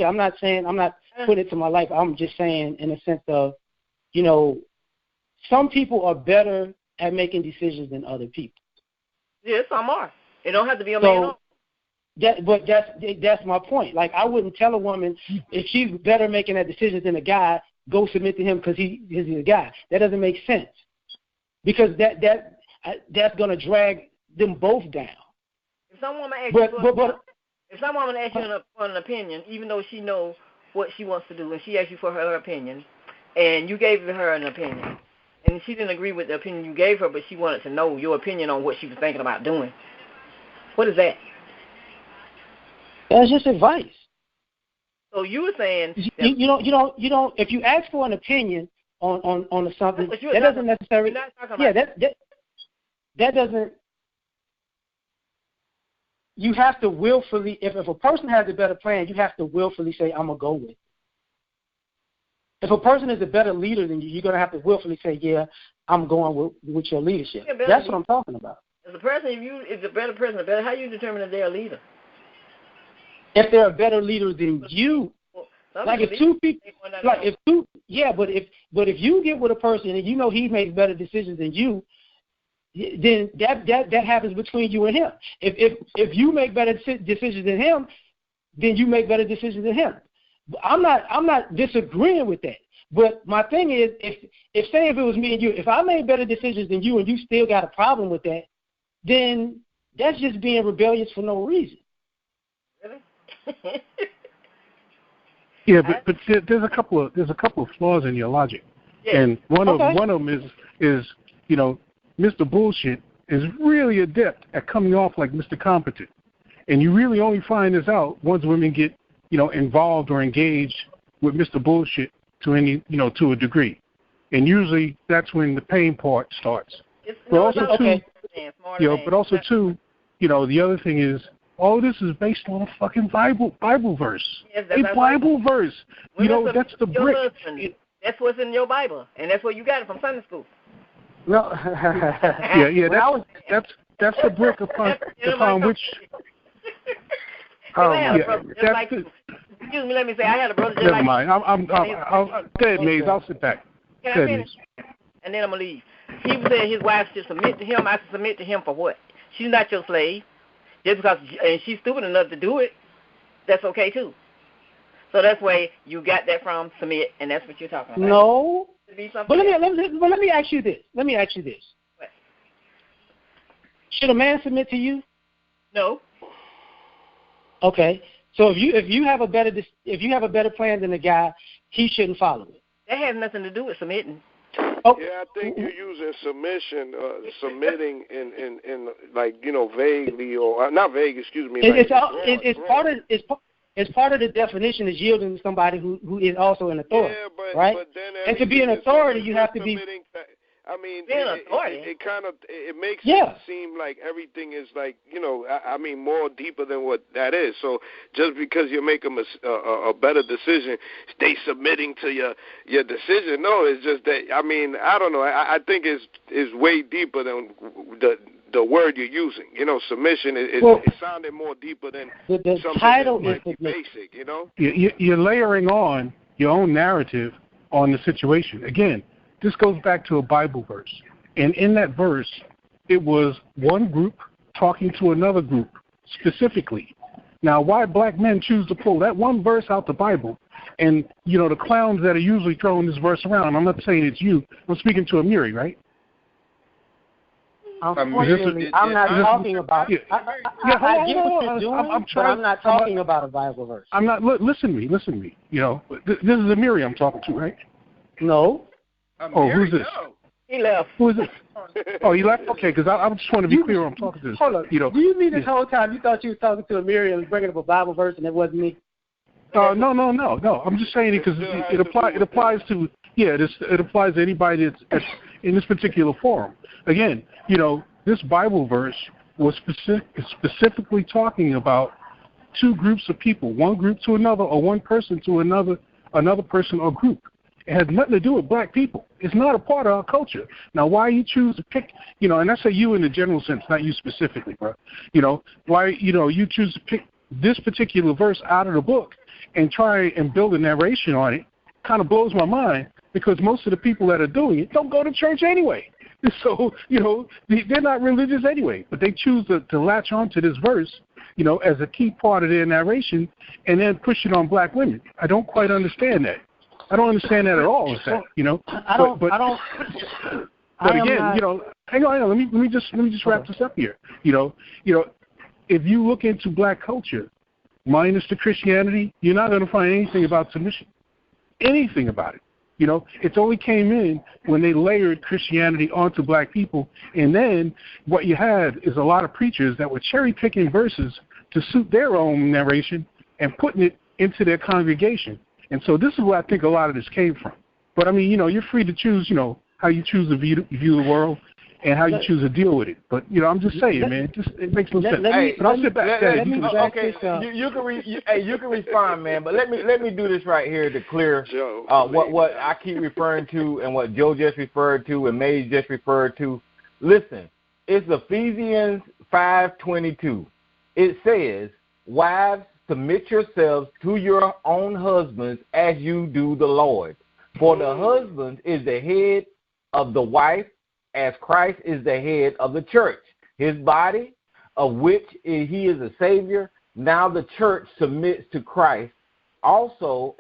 I'm not saying, I'm not putting it to my life. I'm just saying in the sense of, some people are better at making decisions than other people. Yeah, some are. It don't have to be a man. But that's my point. Like, I wouldn't tell a woman if she's better making that decision than a guy, go submit to him because he's a guy. That doesn't make sense, because that's going to drag them both down. If some woman asks you for an opinion, even though she knows what she wants to do, and she asks you for her opinion, and you gave her an opinion, and she didn't agree with the opinion you gave her, but she wanted to know your opinion on what she was thinking about doing, what is that? That's just advice. So you were saying you don't. If you ask for an opinion on something, that doesn't necessarily. That doesn't. You have to willfully. If a person has a better plan, you have to willfully say, "I'm gonna go with it." If a person is a better leader than you, you're gonna have to willfully say, "Yeah, I'm going with your leadership." That's what I'm talking about. As a person, if the better person, how you determine if they're a leader? If they're a better leader than you, like if two people, but if you get with a person and he makes better decisions than you, then that happens between you and him. If you make better decisions than him, then you make better decisions than him. I'm not disagreeing with that. But my thing is, if it was me and you, if I made better decisions than you and you still got a problem with that, then that's just being rebellious for no reason. Really? Yeah, but there's a couple of flaws in your logic, and one of them is Mr. Bullshit is really adept at coming off like Mr. Competent, and you really only find this out once women get involved or engaged with Mr. Bullshit to a degree, and usually that's when the pain part starts. But also too, the other thing is, all this is based on a fucking Bible verse. Yes, a Bible verse. That's the brick. That's what's in your Bible, and that's where you got it from Sunday school. No. That's the brick upon which. Excuse me, let me say, I had a brother. Never mind. I'm dead, Maze. I'll sit back. Can I finish? And then I'm gonna leave. He said his wife should submit to him. I should submit to him for what? She's not your slave. Just because she's stupid enough to do it, that's okay too. So that's where you got that from, submit, and that's what you're talking about. No. But let me ask you this. What? Should a man submit to you? No. Okay. So if you have a better plan than the guy, he shouldn't follow it. That has nothing to do with submitting. Oh. Yeah, I think you're using submitting in like vaguely or not vague. Excuse me. It's part of the definition is yielding to somebody who is also an authority, right? But then and to be an authority, you have to be. I mean, it kind of makes it seem like everything is like, I mean, more deeper than what that is. So just because you're making a better decision, stay submitting to your decision. No, it's just that, I mean, I don't know. I think it's way deeper than the word you're using. Submission is sounding more deeper than the something title that might is be basic, You're layering on your own narrative on the situation. Again, this goes back to a Bible verse. And in that verse, it was one group talking to another group specifically. Now, why black men choose to pull that one verse out the Bible, and, the clowns that are usually throwing this verse around, I'm not saying it's you. I'm speaking to Amiri, right? Unfortunately, I'm not talking about. I get what you're doing, but I'm not talking about a Bible verse. I'm not. Listen to me. This is Amiri I'm talking to, right? No. Who's this? No. He left. Who is this? Oh, he left? Okay, because I just want to be clear who I'm talking to. Hold on. Do you mean this whole time you thought you were talking to Amiri and bringing up a Bible verse and it wasn't me? No. I'm just saying it because it applies to it applies to anybody that's in this particular forum. Again, this Bible verse was specifically talking about two groups of people, one group to another, or one person to another person or group. It has nothing to do with black people. It's not a part of our culture. Now, why you choose to pick, and I say you in the general sense, not you specifically, bro. Why, you choose to pick this particular verse out of the book and try and build a narration on it kind of blows my mind, because most of the people that are doing it don't go to church anyway. So, they're not religious anyway, but they choose to latch on to this verse, as a key part of their narration and then push it on black women. I don't quite understand that. I don't understand that at all, in fact, But again, hang on, let me just wrap this up here. If you look into black culture, minus the Christianity, you're not going to find anything about submission. Anything about it. It's only came in when they layered Christianity onto black people, and then what you had is a lot of preachers that were cherry-picking verses to suit their own narration and putting it into their congregation. And so this is where I think a lot of this came from. But, I mean, you're free to choose, how you choose to view the world and how you choose to deal with it. But, I'm just saying, man, it makes no sense. But I'll sit back. You can respond, man. But let me do this right here to clear what I keep referring to and what Joe just referred to and May just referred to. Listen, it's Ephesians 5:22. It says, "Wives, submit yourselves to your own husbands as you do the Lord. For the husband is the head of the wife, as Christ is the head of the church, his body, of which he is a Savior. Now the church submits to Christ. Also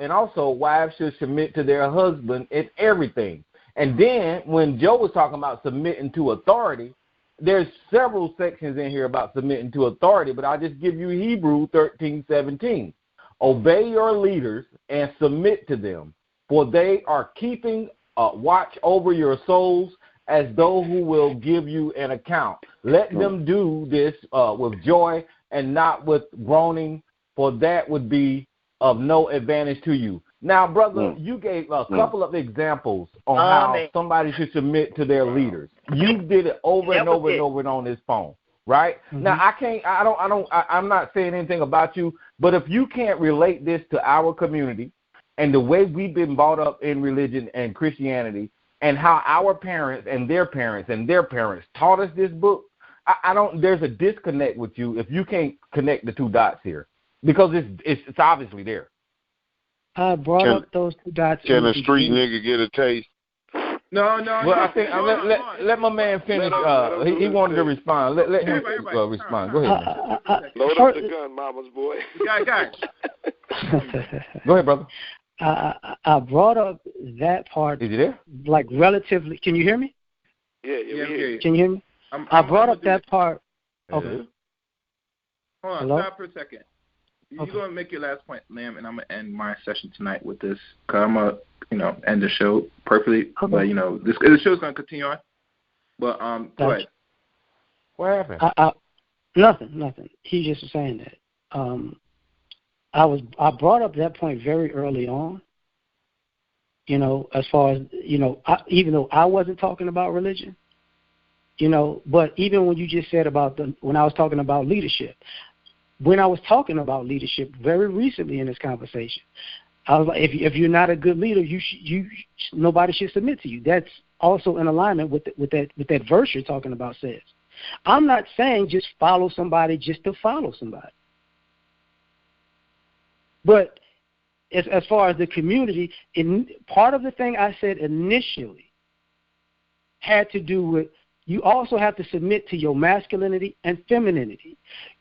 wives should submit to their husband in everything." And then when Joe was talking about submitting to authority, there's several sections in here about submitting to authority, but I'll just give you Hebrew 13:17. "Obey your leaders and submit to them, for they are keeping watch over your souls as though who will give you an account. Let them do this with joy and not with groaning, for that would be of no advantage to you." Now, brother, you gave a couple of examples on how somebody should submit to their leaders. You did it over and over and over on this phone, right? Now, I'm not saying anything about you, but if you can't relate this to our community and the way we've been brought up in religion and Christianity, and how our parents and their parents and their parents taught us this book, there's a disconnect with you if you can't connect the two dots here, because it's obviously there. I brought up those two dots. Can a street nigga get a taste? No. Well, I think let my man finish. He wanted to respond. Let him respond. Go ahead. Load up the gun, mama's boy. Guy. Go ahead, brother. I brought up that part. Is you there? Like relatively. Can you hear me? Yeah, we hear you. Can you hear me? I brought up that part. Okay. Hold on. Hello? Stop for a second. You're going to make your last point, Lamb, and I'm going to end my session tonight with this. Because I'm going to, end the show perfectly. Okay. But, the show's going to continue on. But, go ahead. What happened? Nothing. He just was saying that. I brought up that point very early on. you know, as far as, you know, even though I wasn't talking about religion, you know, but even when you just said about when I was talking about leadership, when I was talking about leadership very recently in this conversation, I was like, if you're not a good leader, nobody should submit to you. That's also in alignment with that verse you're talking about says. I'm not saying just follow somebody just to follow somebody. But as far as the community, part of the thing I said initially had to do with you also have to submit to your masculinity and femininity.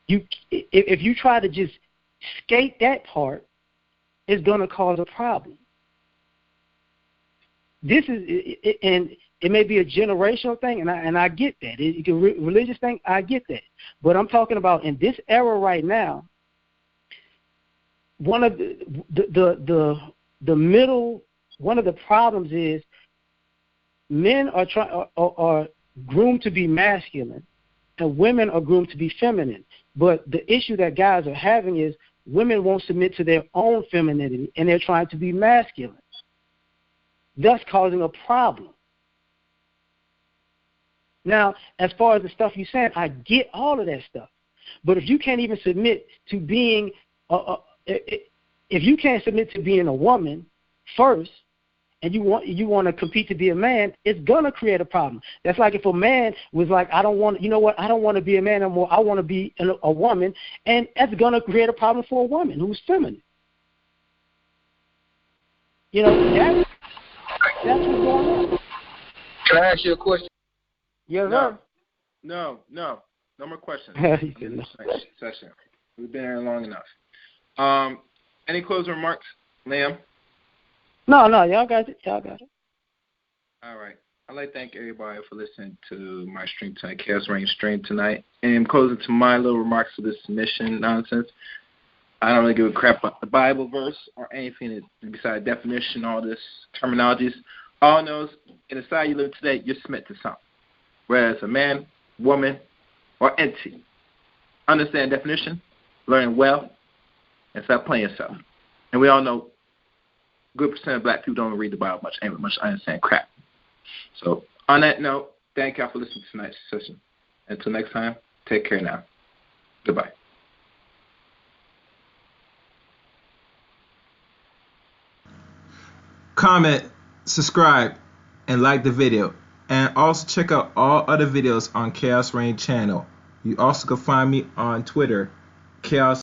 If you try to just skate that part, it's going to cause a problem. This is, and it may be a generational thing, and I get that. It's a religious thing, I get that. But I'm talking about in this era right now, one of the problems is men are groomed to be masculine, and women are groomed to be feminine. But the issue that guys are having is women won't submit to their own femininity, and they're trying to be masculine, thus causing a problem. Now, as far as the stuff you said, I get all of that stuff. But if you can't even submit to being if you can't submit to being a woman first, and you want to compete to be a man, it's gonna create a problem. That's like if a man was like, I don't want to be a man anymore. I want to be a woman, and that's gonna create a problem for a woman who's feminine. You know, that's what's going on. Can I ask you a question? Yes, sir. No more questions. Session. We've been here long enough. Any closing remarks, ma'am? No, y'all got it. All right. I'd like to thank everybody for listening to my stream tonight, Chaos Reign stream tonight. And closing to my little remarks to this submission nonsense, I don't really give a crap about the Bible verse or anything besides definition, all this terminologies. All I know is in the society you live today, you're submit to something. Whereas a man, woman, or entity, understand definition, learn well, and stop playing yourself. And we all know good percent of black people don't read the Bible much, ain't much understand crap. So on that note, thank y'all for listening to tonight's session. Until next time, take care now. Goodbye. Comment, subscribe, and like the video. And also check out all other videos on Chaos Reign channel. You also can find me on Twitter, Chaos